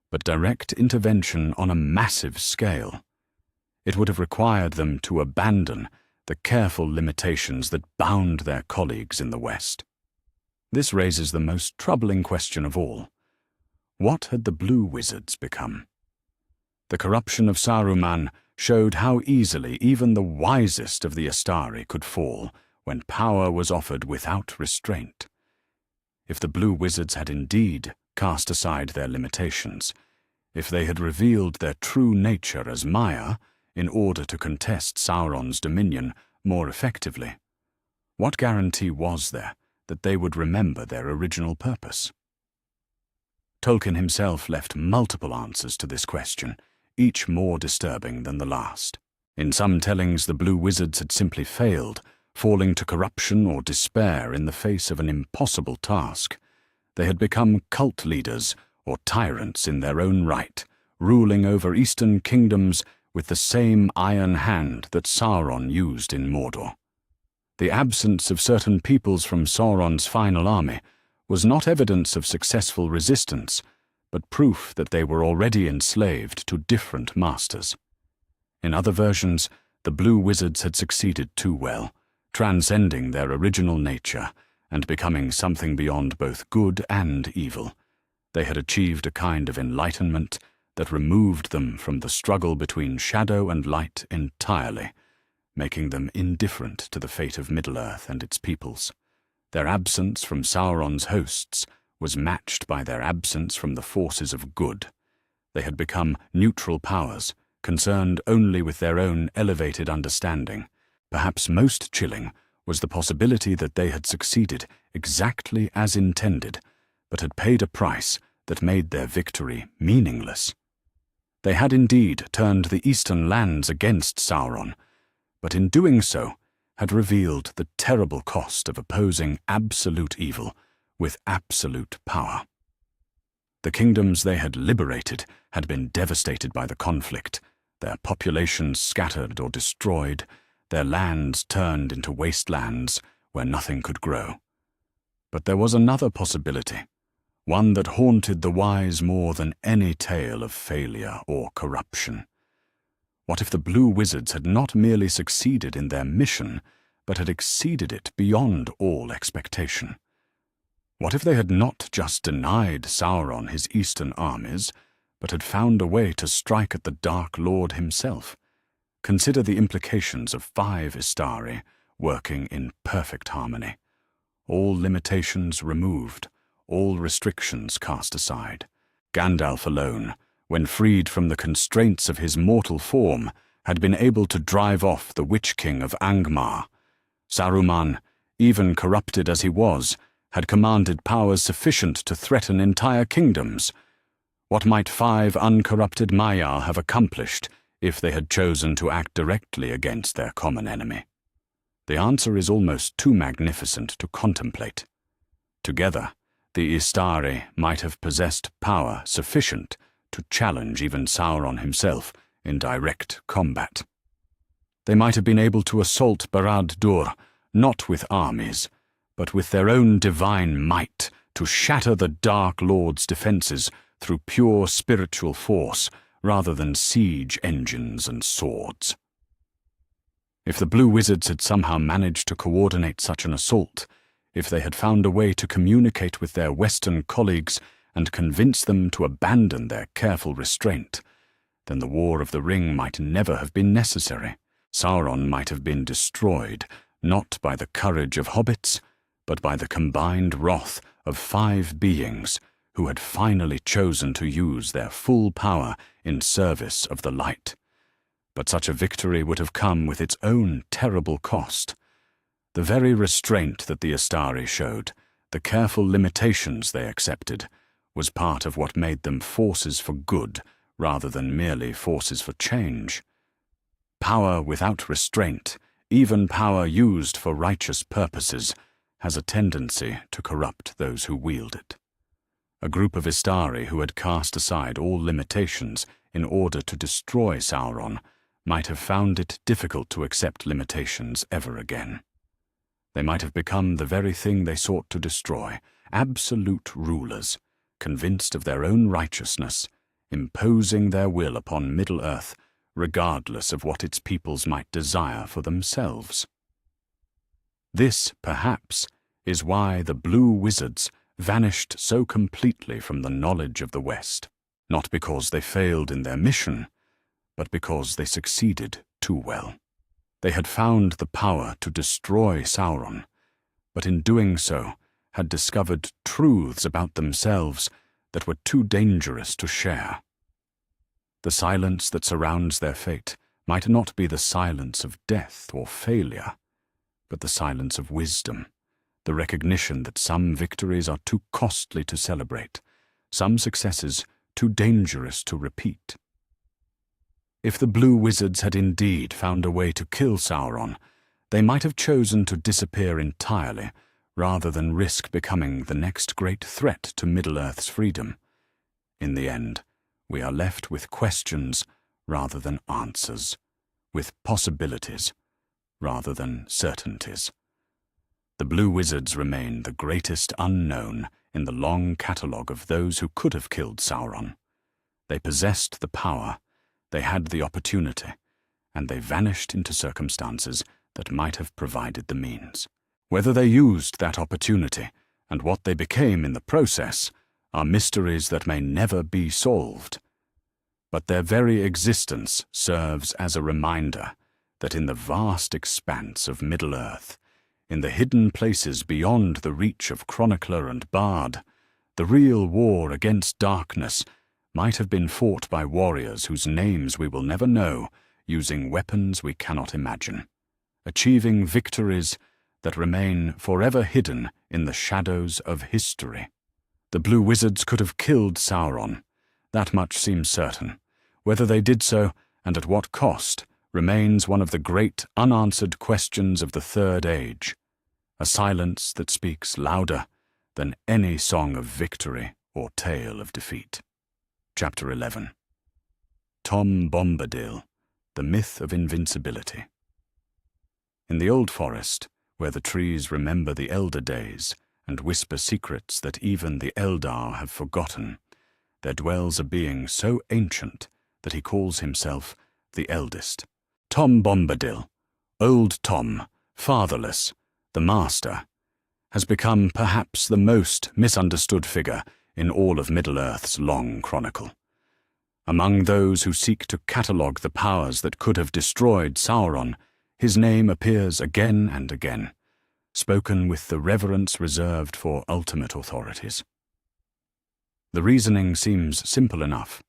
but direct intervention on a massive scale. It would have required them to abandon the careful limitations that bound their colleagues in the West. This raises the most troubling question of all. What had the Blue Wizards become? The corruption of Saruman showed how easily even the wisest of the Astari could fall when power was offered without restraint. If the Blue Wizards had indeed cast aside their limitations, if they had revealed their true nature as Maya in order to contest Sauron's dominion more effectively, what guarantee was there that they would remember their original purpose? Tolkien himself left multiple answers to this question, each more disturbing than the last. In some tellings, the Blue Wizards had simply failed, falling to corruption or despair in the face of an impossible task. They had become cult leaders or tyrants in their own right, ruling over eastern kingdoms with the same iron hand that Sauron used in Mordor. The absence of certain peoples from Sauron's final army was not evidence of successful resistance, but proof that they were already enslaved to different masters. In other versions, the Blue Wizards had succeeded too well, transcending their original nature and becoming something beyond both good and evil. They had achieved a kind of enlightenment that removed them from the struggle between shadow and light entirely, making them indifferent to the fate of Middle-earth and its peoples. Their absence from Sauron's hosts was matched by their absence from the forces of good. They had become neutral powers, concerned only with their own elevated understanding. Perhaps most chilling was the possibility that they had succeeded exactly as intended, but had paid a price that made their victory meaningless. They had indeed turned the eastern lands against Sauron, but in doing so had revealed the terrible cost of opposing absolute evil with absolute power. The kingdoms they had liberated had been devastated by the conflict, their populations scattered or destroyed, their lands turned into wastelands where nothing could grow. But there was another possibility, one that haunted the wise more than any tale of failure or corruption. What if the Blue Wizards had not merely succeeded in their mission, but had exceeded it beyond all expectation? What if they had not just denied Sauron his eastern armies, but had found a way to strike at the Dark Lord himself? Consider the implications of 5 Istari working in perfect harmony. All limitations removed, all restrictions cast aside. Gandalf alone, when freed from the constraints of his mortal form, had been able to drive off the Witch King of Angmar. Saruman, even corrupted as he was, had commanded powers sufficient to threaten entire kingdoms. What might 5 uncorrupted Maiar have accomplished if they had chosen to act directly against their common enemy? The answer is almost too magnificent to contemplate. Together, the Istari might have possessed power sufficient to challenge even Sauron himself in direct combat. They might have been able to assault Barad-dûr, not with armies, but with their own divine might, to shatter the Dark Lord's defenses through pure spiritual force rather than siege engines and swords. If the Blue Wizards had somehow managed to coordinate such an assault, if they had found a way to communicate with their Western colleagues and convince them to abandon their careful restraint, then the War of the Ring might never have been necessary. Sauron might have been destroyed, not by the courage of hobbits, but by the combined wrath of 5 beings who had finally chosen to use their full power in service of the light. But such a victory would have come with its own terrible cost. The very restraint that the Astari showed, the careful limitations they accepted, was part of what made them forces for good rather than merely forces for change. Power without restraint, even power used for righteous purposes, has a tendency to corrupt those who wield it. A group of Istari who had cast aside all limitations in order to destroy Sauron might have found it difficult to accept limitations ever again. They might have become the very thing they sought to destroy, absolute rulers, convinced of their own righteousness, imposing their will upon Middle-earth, regardless of what its peoples might desire for themselves. This, perhaps, is why the blue wizards vanished so completely from the knowledge of the West, not because they failed in their mission, but because they succeeded too well. They had found the power to destroy Sauron, but in doing so had discovered truths about themselves that were too dangerous to share. The silence that surrounds their fate might not be the silence of death or failure, but the silence of wisdom, the recognition that some victories are too costly to celebrate, some successes too dangerous to repeat. If the blue wizards had indeed found a way to kill Sauron, they might have chosen to disappear entirely rather than risk becoming the next great threat to Middle-earth's freedom. In the end, we are left with questions rather than answers, with possibilities rather than certainties. The blue wizards remain the greatest unknown in the long catalogue of those who could have killed Sauron. They possessed the power, they had the opportunity, and they vanished into circumstances that might have provided the means. Whether they used that opportunity and what they became in the process are mysteries that may never be solved. But their very existence serves as a reminder that in the vast expanse of Middle-earth, in the hidden places beyond the reach of chronicler and bard, the real war against darkness might have been fought by warriors whose names we will never know, using weapons we cannot imagine, achieving victories that remain forever hidden in the shadows of history. The blue wizards could have killed Sauron. That much seems certain. Whether they did so, and at what cost, remains one of the great unanswered questions of the Third Age, a silence that speaks louder than any song of victory or tale of defeat. Chapter 11. Tom Bombadil, the Myth of Invincibility. In the old forest, where the trees remember the elder days and whisper secrets that even the Eldar have forgotten, there dwells a being so ancient that he calls himself the eldest. Tom Bombadil, Old Tom, fatherless, the master, has become perhaps the most misunderstood figure in all of Middle-earth's long chronicle. Among those who seek to catalogue the powers that could have destroyed Sauron, his name appears again and again, spoken with the reverence reserved for ultimate authorities. The reasoning seems simple enough.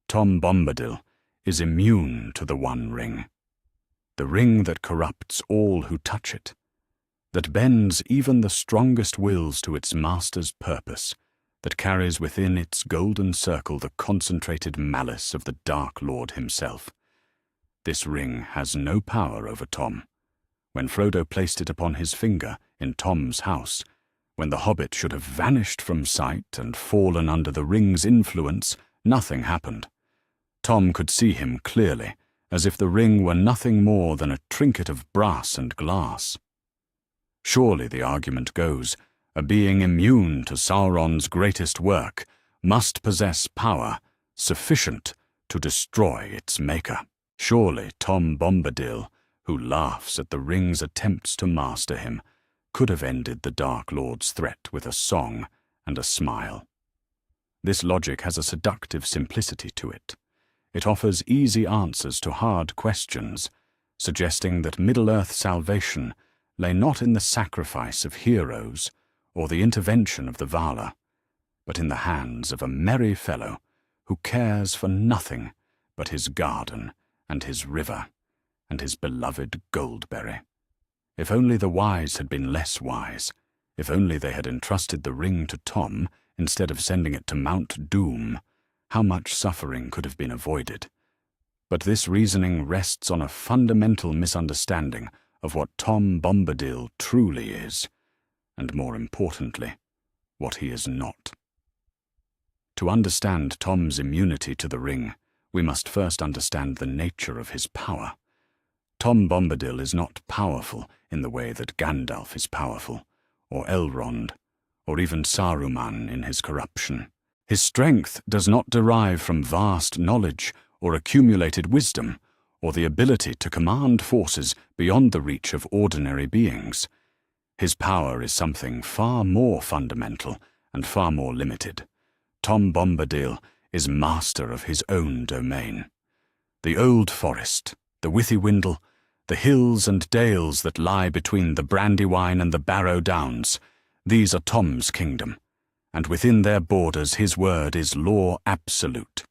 Tom Bombadil is immune to the One Ring, the ring that corrupts all who touch it, that bends even the strongest wills to its master's purpose, that carries within its golden circle the concentrated malice of the Dark Lord himself. This ring has no power over Tom. When Frodo placed it upon his finger in Tom's house, when the hobbit should have vanished from sight and fallen under the ring's influence, nothing happened. Tom could see him clearly, as if the ring were nothing more than a trinket of brass and glass. Surely, the argument goes, a being immune to Sauron's greatest work must possess power sufficient to destroy its maker. Surely Tom Bombadil, who laughs at the ring's attempts to master him, could have ended the Dark Lord's threat with a song and a smile. This logic has a seductive simplicity to it. It offers easy answers to hard questions, suggesting that Middle-earth salvation lay not in the sacrifice of heroes or the intervention of the Vala, but in the hands of a merry fellow who cares for nothing but his garden and his river and his beloved Goldberry. If only the wise had been less wise, if only they had entrusted the ring to Tom instead of sending it to Mount Doom, how much suffering could have been avoided. But this reasoning rests on a fundamental misunderstanding of what Tom Bombadil truly is, and more importantly, what he is not. To understand Tom's immunity to the ring, we must first understand the nature of his power. Tom Bombadil is not powerful in the way that Gandalf is powerful, or Elrond, or even Saruman in his corruption. His strength does not derive from vast knowledge or accumulated wisdom, or the ability to command forces beyond the reach of ordinary beings. His power is something far more fundamental and far more limited. Tom Bombadil is master of his own domain. The old forest, the Withywindle, the hills and dales that lie between the Brandywine and the Barrow Downs, these are Tom's kingdom, and within their borders his word is law absolute.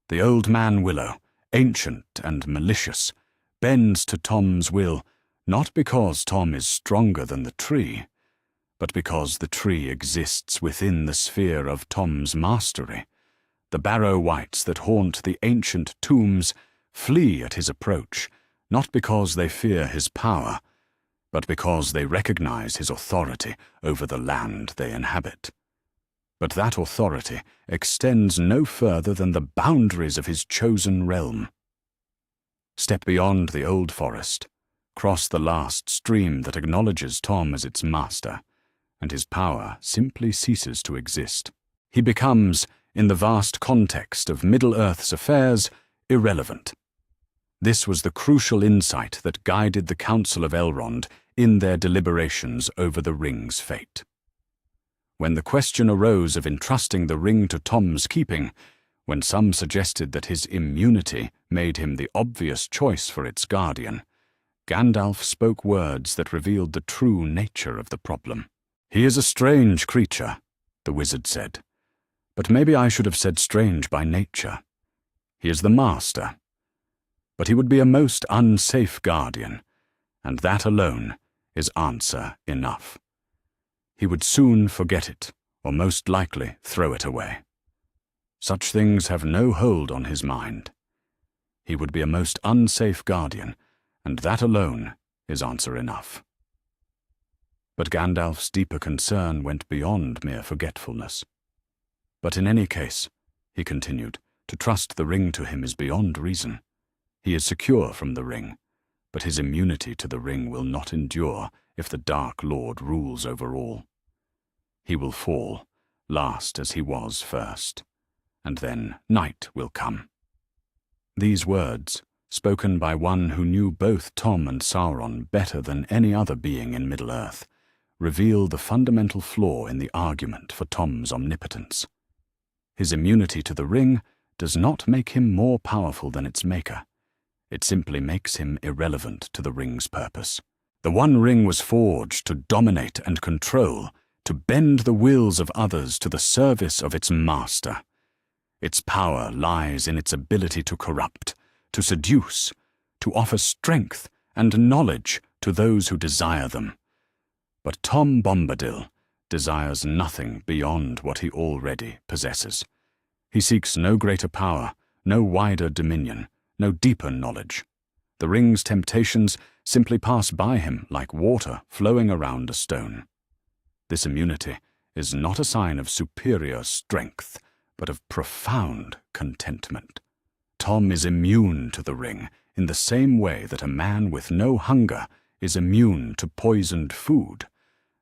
The old man Willow, ancient and malicious, bends to Tom's will, not because Tom is stronger than the tree, but because the tree exists within the sphere of Tom's mastery. The Barrow Wights that haunt the ancient tombs flee at his approach, not because they fear his power, but because they recognize his authority over the land they inhabit. But that authority extends no further than the boundaries of his chosen realm. Step beyond the old forest, cross the last stream that acknowledges Tom as its master, and his power simply ceases to exist. He becomes, in the vast context of Middle-earth's affairs, irrelevant. This was the crucial insight that guided the Council of Elrond in their deliberations over the ring's fate. When the question arose of entrusting the ring to Tom's keeping, when some suggested that his immunity made him the obvious choice for its guardian, Gandalf spoke words that revealed the true nature of the problem. "He is a strange creature," the wizard said, "but maybe I should have said strange by nature. He is the master, but he would be a most unsafe guardian, and that alone is answer enough. He would soon forget it, or most likely throw it away. Such things have no hold on his mind. He would be a most unsafe guardian, and that alone is answer enough." But Gandalf's deeper concern went beyond mere forgetfulness. "But in any case," he continued, "to trust the ring to him is beyond reason. He is secure from the ring, but his immunity to the ring will not endure if the Dark Lord rules over all. He will fall, last as he was first, and then night will come." These words, spoken by one who knew both Tom and Sauron better than any other being in Middle-earth, reveal the fundamental flaw in the argument for Tom's omnipotence. His immunity to the ring does not make him more powerful than its maker. It simply makes him irrelevant to the ring's purpose. The One Ring was forged to dominate and control, to bend the wills of others to the service of its master. Its power lies in its ability to corrupt, to seduce, to offer strength and knowledge to those who desire them. But Tom Bombadil desires nothing beyond what he already possesses. He seeks no greater power, no wider dominion, no deeper knowledge. The ring's temptations simply pass by him like water flowing around a stone. This immunity is not a sign of superior strength, but of profound contentment. Tom is immune to the ring in the same way that a man with no hunger is immune to poisoned food,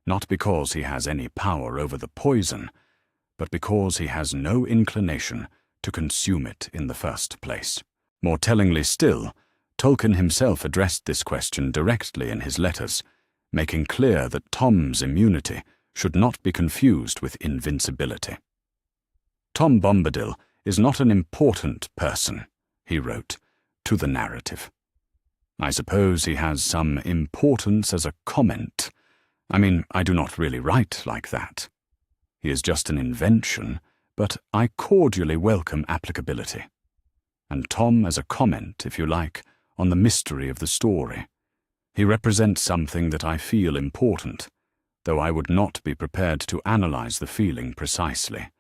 not because he has any power over the poison, but because he has no inclination to consume it in the first place. More tellingly still, Tolkien himself addressed this question directly in his letters, making clear that Tom's immunity should not be confused with invincibility. "Tom Bombadil is not an important person," he wrote, "to the narrative. I suppose he has some importance as a comment. I do not really write like that. He is just an invention, but I cordially welcome applicability. And Tom as a comment, if you like, on the mystery of the story. He represents something that I feel important, though I would not be prepared to analyze the feeling precisely.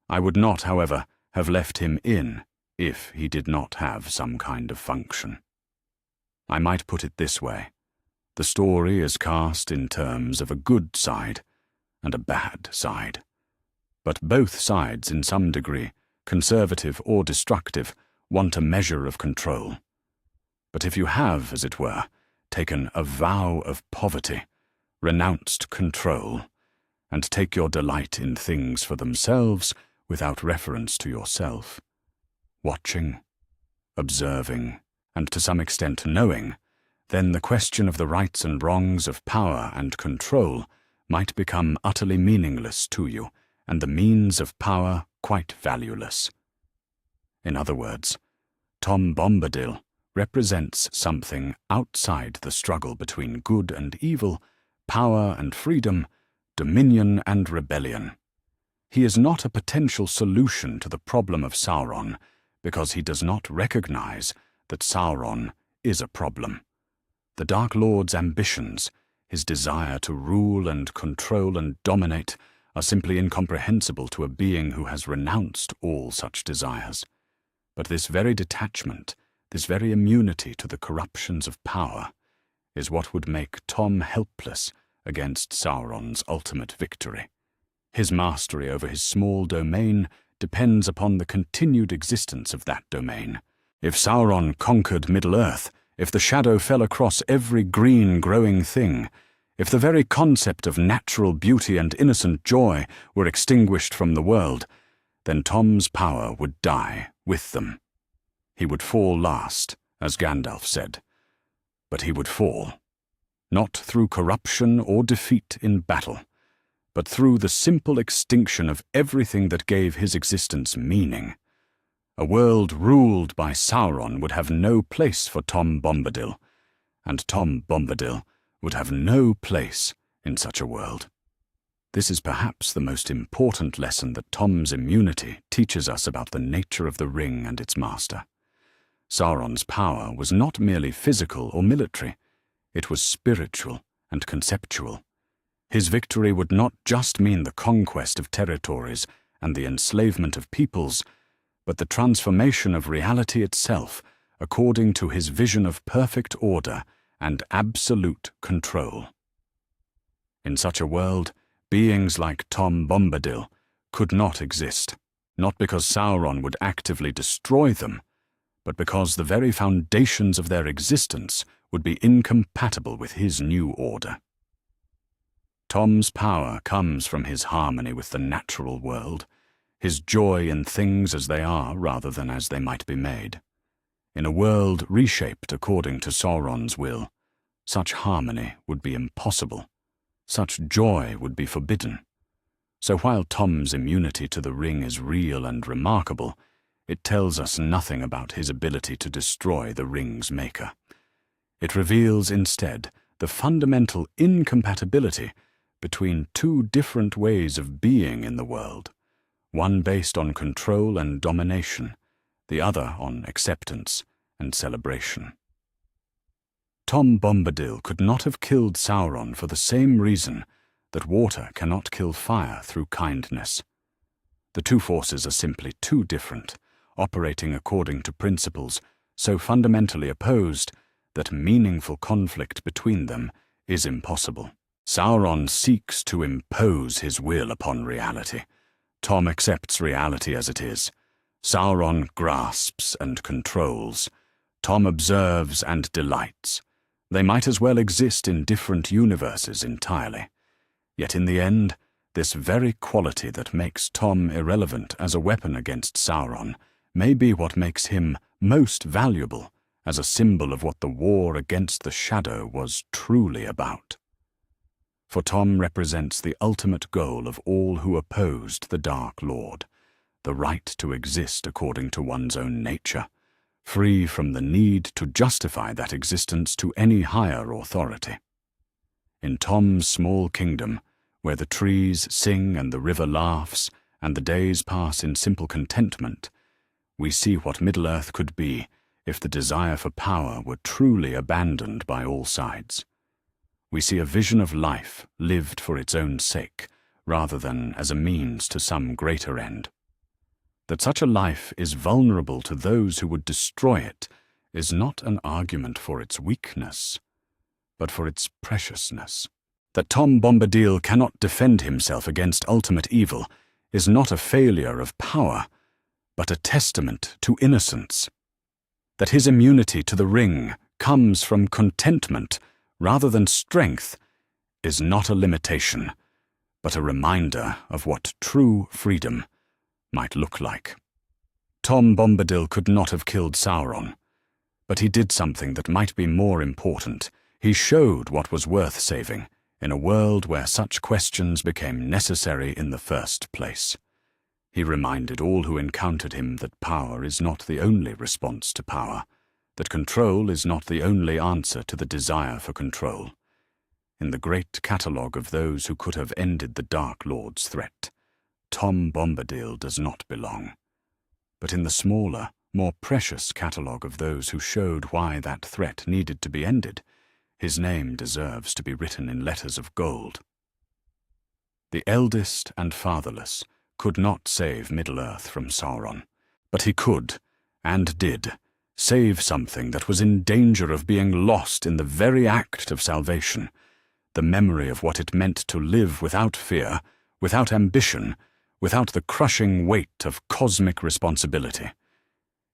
I would not, however, have left him in if he did not have some kind of function. I might put it this way. The story is cast in terms of a good side and a bad side. But both sides, in some degree, conservative or destructive, want a measure of control. But if you have, as it were, taken a vow of poverty, renounced control, and take your delight in things for themselves without reference to yourself, watching, observing, and to some extent knowing, then the question of the rights and wrongs of power and control might become utterly meaningless to you, and the means of power quite valueless. In other words, Tom Bombadil represents something outside the struggle between good and evil, power and freedom, dominion and rebellion. He is not a potential solution to the problem of Sauron, because he does not recognize that Sauron is a problem. The Dark Lord's ambitions, his desire to rule and control and dominate, are simply incomprehensible to a being who has renounced all such desires. But this very detachment, this very immunity to the corruptions of power, is what would make Tom helpless against Sauron's ultimate victory. His mastery over his small domain depends upon the continued existence of that domain. If Sauron conquered Middle-earth, if the shadow fell across every green growing thing, if the very concept of natural beauty and innocent joy were extinguished from the world, then Tom's power would die with them. He would fall last, as Gandalf said, but he would fall, not through corruption or defeat in battle, but through the simple extinction of everything that gave his existence meaning. A world ruled by Sauron would have no place for Tom Bombadil, and Tom Bombadil would have no place in such a world. This is perhaps the most important lesson that Tom's immunity teaches us about the nature of the ring and its master. Sauron's power was not merely physical or military, it was spiritual and conceptual. His victory would not just mean the conquest of territories and the enslavement of peoples, but the transformation of reality itself according to his vision of perfect order and absolute control. In such a world, beings like Tom Bombadil could not exist, not because Sauron would actively destroy them, but because the very foundations of their existence would be incompatible with his new order. Tom's power comes from his harmony with the natural world, his joy in things as they are rather than as they might be made. In a world reshaped according to Sauron's will, such harmony would be impossible, such joy would be forbidden. So while Tom's immunity to the ring is real and remarkable, it tells us nothing about his ability to destroy the ring's maker. It reveals instead the fundamental incompatibility between two different ways of being in the world, one based on control and domination, the other on acceptance and celebration. Tom Bombadil could not have killed Sauron for the same reason that water cannot kill fire through kindness. The two forces are simply too different, operating according to principles so fundamentally opposed that meaningful conflict between them is impossible. Sauron seeks to impose his will upon reality. Tom accepts reality as it is. Sauron grasps and controls. Tom observes and delights. They might as well exist in different universes entirely. Yet in the end, this very quality that makes Tom irrelevant as a weapon against Sauron may be what makes him most valuable as a symbol of what the war against the shadow was truly about. For Tom represents the ultimate goal of all who opposed the Dark Lord, the right to exist according to one's own nature, free from the need to justify that existence to any higher authority. In Tom's small kingdom, where the trees sing and the river laughs and the days pass in simple contentment, we see what Middle-earth could be if the desire for power were truly abandoned by all sides. We see a vision of life lived for its own sake, rather than as a means to some greater end. That such a life is vulnerable to those who would destroy it is not an argument for its weakness, but for its preciousness. That Tom Bombadil cannot defend himself against ultimate evil is not a failure of power, but a testament to innocence. That his immunity to the ring comes from contentment rather than strength is not a limitation, but a reminder of what true freedom might look like. Tom Bombadil could not have killed Sauron, but he did something that might be more important. He showed what was worth saving in a world where such questions became necessary in the first place. He reminded all who encountered him that power is not the only response to power, that control is not the only answer to the desire for control. In the great catalogue of those who could have ended the Dark Lord's threat, Tom Bombadil does not belong. But in the smaller, more precious catalogue of those who showed why that threat needed to be ended, his name deserves to be written in letters of gold. The eldest and fatherless could not save Middle-earth from Sauron, but he could, and did, save something that was in danger of being lost in the very act of salvation, the memory of what it meant to live without fear, without ambition, without the crushing weight of cosmic responsibility.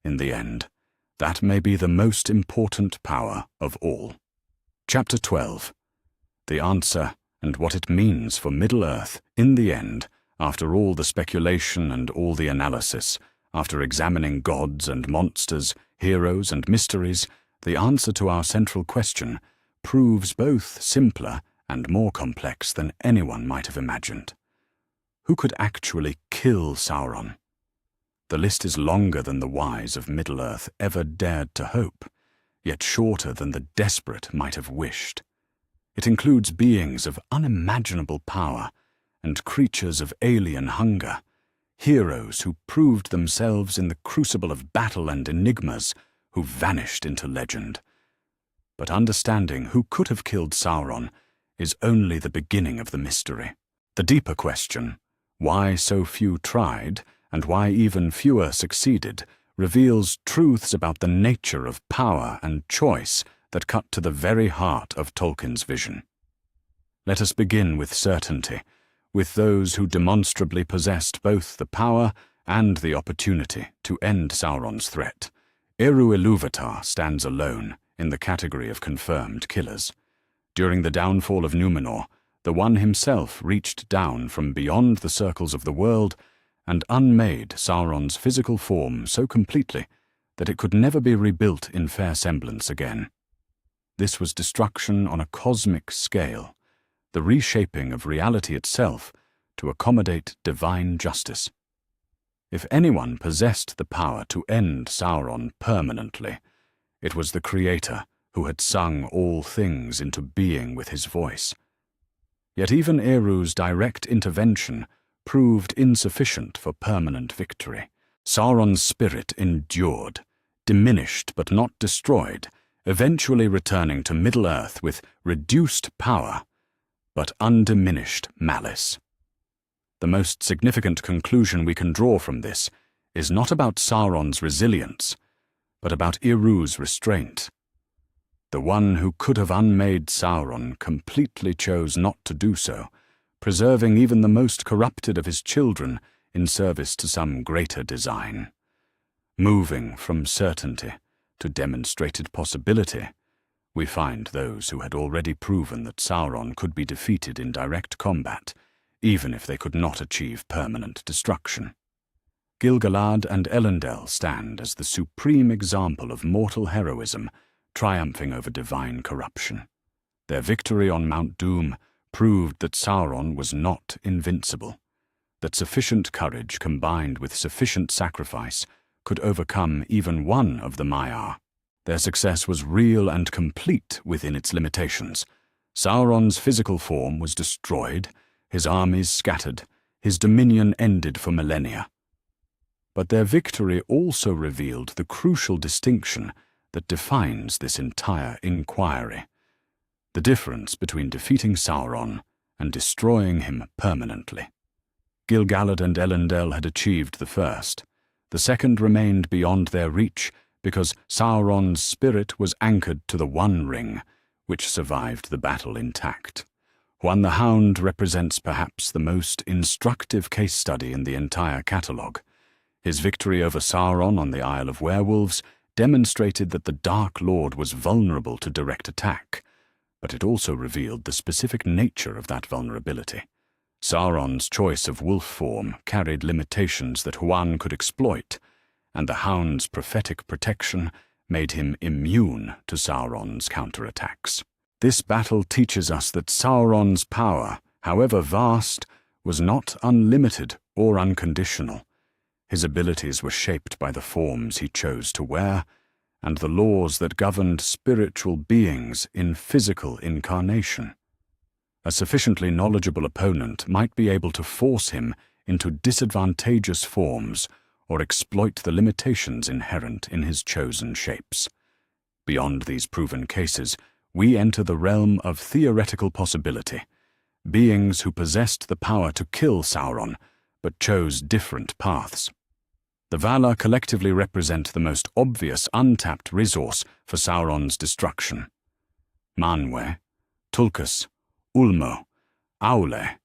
In the end, that may be the most important power of all. Chapter 12. The answer and what it means for Middle-earth in the end, after all the speculation and all the analysis, after examining gods and monsters, heroes and mysteries, the answer to our central question proves both simpler and more complex than anyone might have imagined. Who could actually kill Sauron? The list is longer than the wise of Middle-earth ever dared to hope, yet shorter than the desperate might have wished. It includes beings of unimaginable power and creatures of alien hunger, heroes who proved themselves in the crucible of battle and enigmas, who vanished into legend. But understanding who could have killed Sauron is only the beginning of the mystery. The deeper question, why so few tried, and why even fewer succeeded, reveals truths about the nature of power and choice that cut to the very heart of Tolkien's vision. Let us begin with certainty, with those who demonstrably possessed both the power and the opportunity to end Sauron's threat. Eru Ilúvatar stands alone in the category of confirmed killers. During the downfall of Númenor, the One himself reached down from beyond the circles of the world and unmade Sauron's physical form so completely that it could never be rebuilt in fair semblance again. This was destruction on a cosmic scale, the reshaping of reality itself to accommodate divine justice. If anyone possessed the power to end Sauron permanently, it was the Creator who had sung all things into being with his voice. Yet even Eru's direct intervention proved insufficient for permanent victory. Sauron's spirit endured, diminished but not destroyed, eventually returning to Middle-earth with reduced power, but undiminished malice. The most significant conclusion we can draw from this is not about Sauron's resilience, but about Eru's restraint. The one who could have unmade Sauron completely chose not to do so, preserving even the most corrupted of his children in service to some greater design. Moving from certainty to demonstrated possibility, we find those who had already proven that Sauron could be defeated in direct combat, even if they could not achieve permanent destruction. Gil-galad and Elendil stand as the supreme example of mortal heroism triumphing over divine corruption. Their victory on Mount Doom proved that Sauron was not invincible, that sufficient courage combined with sufficient sacrifice could overcome even one of the Maiar. Their success was real and complete within its limitations. Sauron's physical form was destroyed, his armies scattered, his dominion ended for millennia. But their victory also revealed the crucial distinction that defines this entire inquiry: the difference between defeating Sauron and destroying him permanently. Gil-galad and Elendil had achieved the first, The second remained beyond their reach because Sauron's spirit was anchored to the One Ring, which survived the battle intact. Juan the Hound represents perhaps the most instructive case study in the entire catalogue. His victory over Sauron on the Isle of Werewolves demonstrated that the Dark Lord was vulnerable to direct attack, but it also revealed the specific nature of that vulnerability. Sauron's choice of wolf form carried limitations that Juan could exploit, and the Hound's prophetic protection made him immune to Sauron's counterattacks. This battle teaches us that Sauron's power, however vast, was not unlimited or unconditional. His abilities were shaped by the forms he chose to wear, and the laws that governed spiritual beings in physical incarnation. A sufficiently knowledgeable opponent might be able to force him into disadvantageous forms or exploit the limitations inherent in his chosen shapes. Beyond these proven cases, we enter the realm of theoretical possibility, beings who possessed the power to kill Sauron, but chose different paths. The Valar collectively represent the most obvious untapped resource for Sauron's destruction. Manwë, Tulkas, Ulmo, Aule.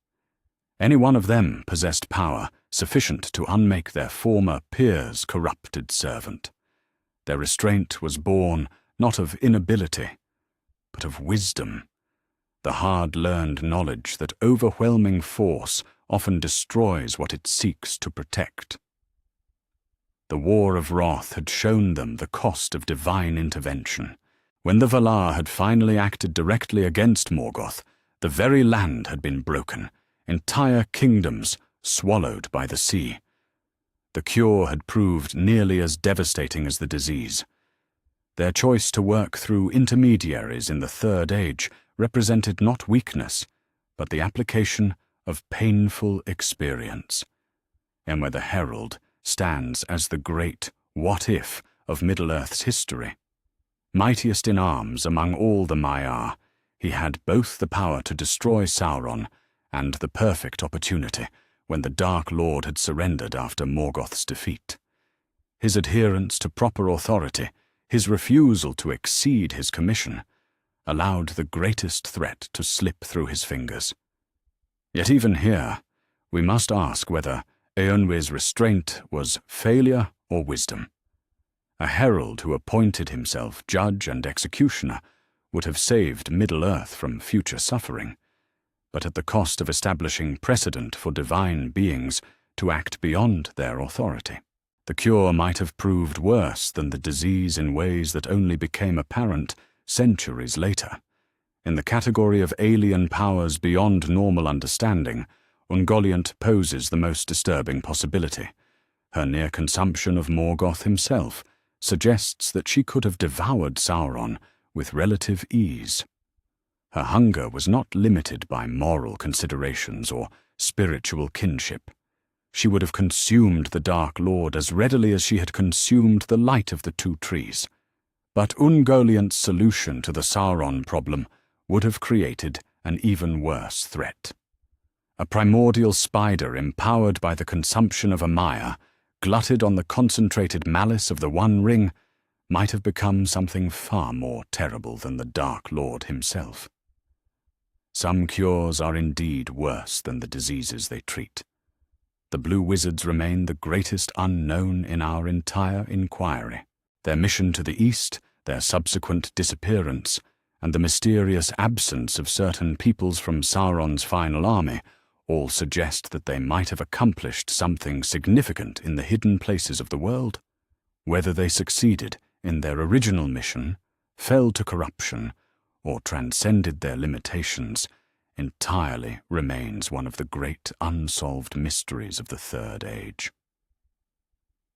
Any one of them possessed power sufficient to unmake their former peer's corrupted servant. Their restraint was born not of inability, but of wisdom, the hard-learned knowledge that overwhelming force often destroys what it seeks to protect. The War of Wrath had shown them the cost of divine intervention. When the Valar had finally acted directly against Morgoth, the very land had been broken, entire kingdoms swallowed by the sea. The cure had proved nearly as devastating as the disease. Their choice to work through intermediaries in the Third Age represented not weakness, but the application of painful experience. Emma the Herald stands as the great what-if of Middle-earth's history. Mightiest in arms among all the Maiar, he had both the power to destroy Sauron and the perfect opportunity when the Dark Lord had surrendered after Morgoth's defeat. His adherence to proper authority, his refusal to exceed his commission, allowed the greatest threat to slip through his fingers. Yet even here, we must ask whether Eowyn's restraint was failure or wisdom. A herald who appointed himself judge and executioner would have saved Middle-earth from future suffering, but at the cost of establishing precedent for divine beings to act beyond their authority. The cure might have proved worse than the disease in ways that only became apparent centuries later. In the category of alien powers beyond normal understanding, Ungoliant poses the most disturbing possibility. Her near consumption of Morgoth himself suggests that she could have devoured Sauron with relative ease. Her hunger was not limited by moral considerations or spiritual kinship. She would have consumed the Dark Lord as readily as she had consumed the light of the two trees. But Ungoliant's solution to the Sauron problem would have created an even worse threat. A primordial spider empowered by the consumption of a mire, glutted on the concentrated malice of the One Ring, might have become something far more terrible than the Dark Lord himself. Some cures are indeed worse than the diseases they treat. The Blue Wizards remain the greatest unknown in our entire inquiry. Their mission to the east, their subsequent disappearance, and the mysterious absence of certain peoples from Sauron's final army all suggest that they might have accomplished something significant in the hidden places of the world. Whether they succeeded in their original mission, fell to corruption, or transcended their limitations, entirely remains one of the great unsolved mysteries of the Third Age.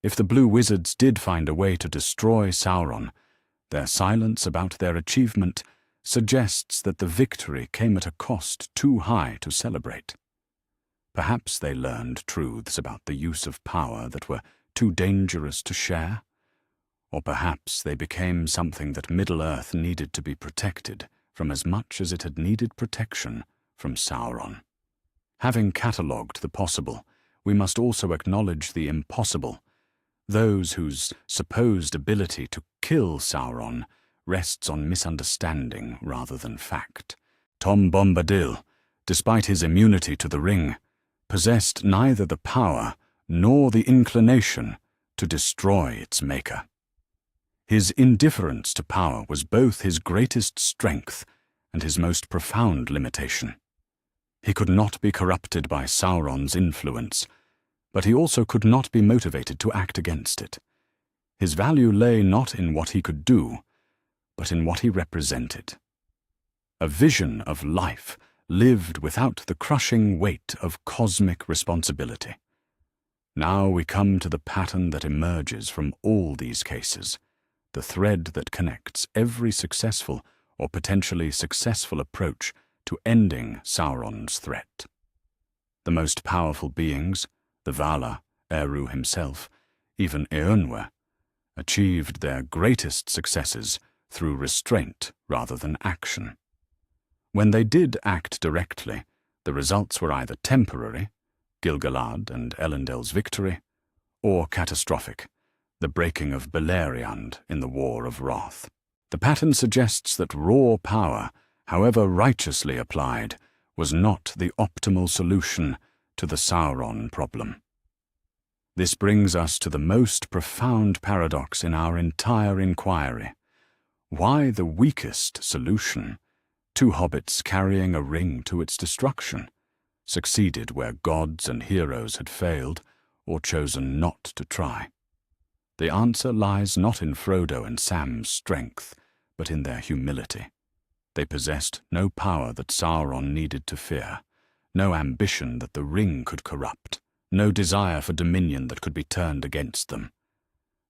If the Blue Wizards did find a way to destroy Sauron, their silence about their achievement suggests that the victory came at a cost too high to celebrate. Perhaps they learned truths about the use of power that were too dangerous to share, or perhaps they became something that Middle-earth needed to be protected from as much as it had needed protection from Sauron. Having catalogued the possible, we must also acknowledge the impossible. those whose supposed ability to kill Sauron rests on misunderstanding rather than fact. Tom Bombadil, despite his immunity to the ring, possessed neither the power nor the inclination to destroy its maker. His indifference to power was both his greatest strength and his most profound limitation. He could not be corrupted by Sauron's influence, but he also could not be motivated to act against it. His value lay not in what he could do, but in what he represented. A vision of life lived without the crushing weight of cosmic responsibility. Now we come to the pattern that emerges from all these cases, the thread that connects every successful or potentially successful approach to ending Sauron's threat. The most powerful beings, the Vala, Eru himself, even Eönwë, achieved their greatest successes through restraint rather than action. When they did act directly, the results were either temporary, Gil-galad and Elendil's victory, or catastrophic, the breaking of Beleriand in the War of Wrath. The pattern suggests that raw power, however righteously applied, was not the optimal solution to the Sauron problem. This brings us to the most profound paradox in our entire inquiry. Why the weakest solution, two hobbits carrying a ring to its destruction, succeeded where gods and heroes had failed or chosen not to try? The answer lies not in Frodo and Sam's strength, but in their humility. They possessed no power that Sauron needed to fear, no ambition that the ring could corrupt, no desire for dominion that could be turned against them.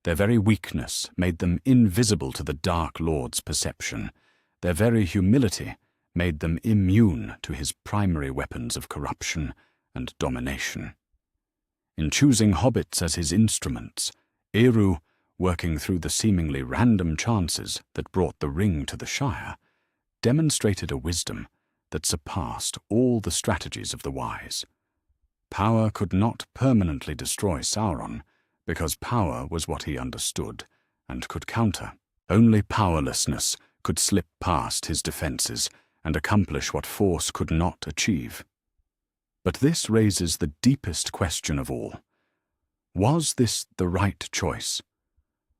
Their very weakness made them invisible to the Dark Lord's perception. Their very humility made them immune to his primary weapons of corruption and domination. In choosing hobbits as his instruments, Eru, working through the seemingly random chances that brought the ring to the Shire, demonstrated a wisdom that surpassed all the strategies of the wise. Power could not permanently destroy Sauron, because power was what he understood and could counter. Only powerlessness could slip past his defenses and accomplish what force could not achieve. But this raises the deepest question of all. Was this the right choice?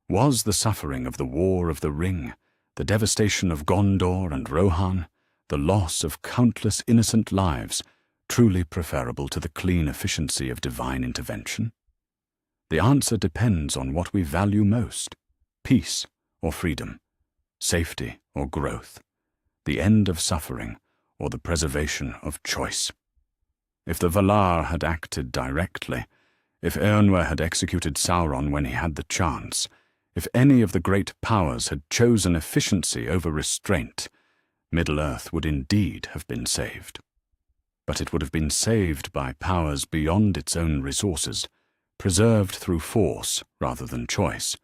Was the suffering of the War of the Ring, the devastation of Gondor and Rohan, the loss of countless innocent lives, truly preferable to the clean efficiency of divine intervention? The answer depends on what we value most: peace or freedom, safety or growth, the end of suffering or the preservation of choice. If the Valar had acted directly, if Eönwë had executed Sauron when he had the chance, if any of the great powers had chosen efficiency over restraint, Middle-earth would indeed have been saved. But it would have been saved by powers beyond its own resources, preserved through force rather than choice,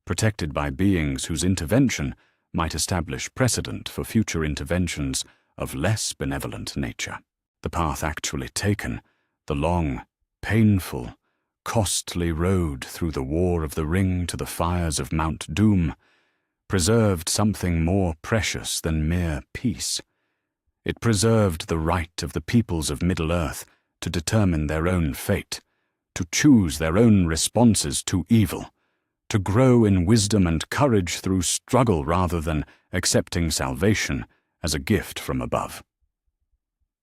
protected by beings whose intervention might establish precedent for future interventions of less benevolent nature. The path actually taken, the long, painful, costly road through the War of the Ring to the fires of Mount Doom, preserved something more precious than mere peace. It preserved the right of the peoples of Middle-earth to determine their own fate, to choose their own responses to evil, to grow in wisdom and courage through struggle rather than accepting salvation as a gift from above.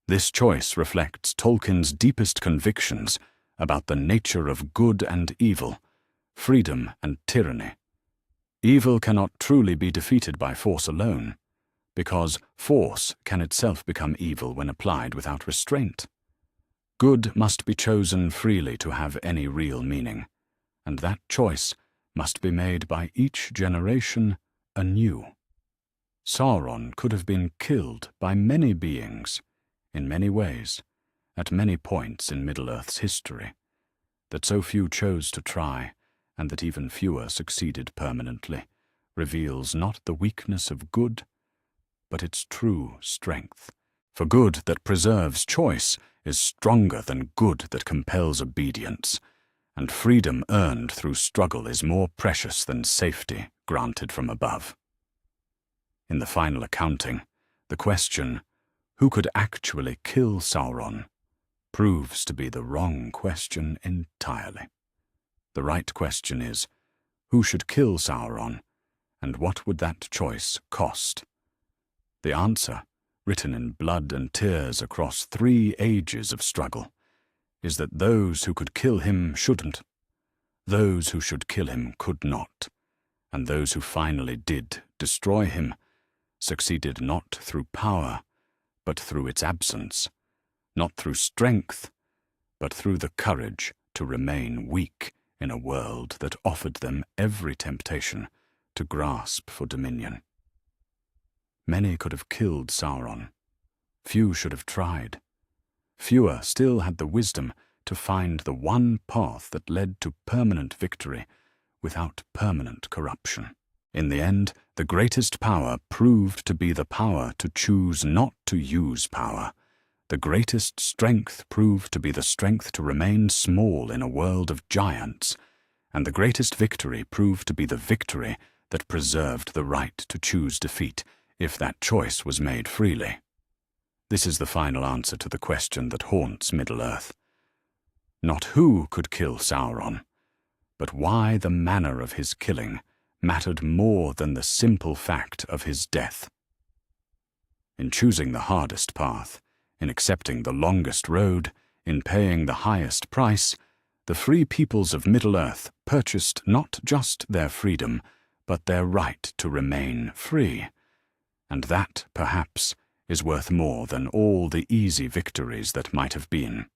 This choice reflects Tolkien's deepest convictions about the nature of good and evil, freedom and tyranny. Evil cannot truly be defeated by force alone, because force can itself become evil when applied without restraint. Good must be chosen freely to have any real meaning, and that choice must be made by each generation anew. Sauron could have been killed by many beings, in many ways, at many points in Middle-earth's history. That so few chose to try, and that even fewer succeeded permanently, reveals not the weakness of good, but its true strength. For good that preserves choice is stronger than good that compels obedience, and freedom earned through struggle is more precious than safety granted from above. In the final accounting, the question, who could actually kill Sauron, proves to be the wrong question entirely. The right question is, who should kill Sauron, and what would that choice cost? The answer, written in blood and tears across 3 ages of struggle, is that those who could kill him shouldn't. Those who should kill him could not, and those who finally did destroy him succeeded not through power, but through its absence, not through strength, but through the courage to remain weak in a world that offered them every temptation to grasp for dominion. Many could have killed Sauron. Few should have tried. Fewer still had the wisdom to find the one path that led to permanent victory without permanent corruption. In the end, the greatest power proved to be the power to choose not to use power. The greatest strength proved to be the strength to remain small in a world of giants, and the greatest victory proved to be the victory that preserved the right to choose defeat if that choice was made freely. This is the final answer to the question that haunts Middle-earth. Not who could kill Sauron, but why the manner of his killing mattered more than the simple fact of his death. In choosing the hardest path, in accepting the longest road, in paying the highest price, the free peoples of Middle-earth purchased not just their freedom, but their right to remain free. And that, perhaps, is worth more than all the easy victories that might have been.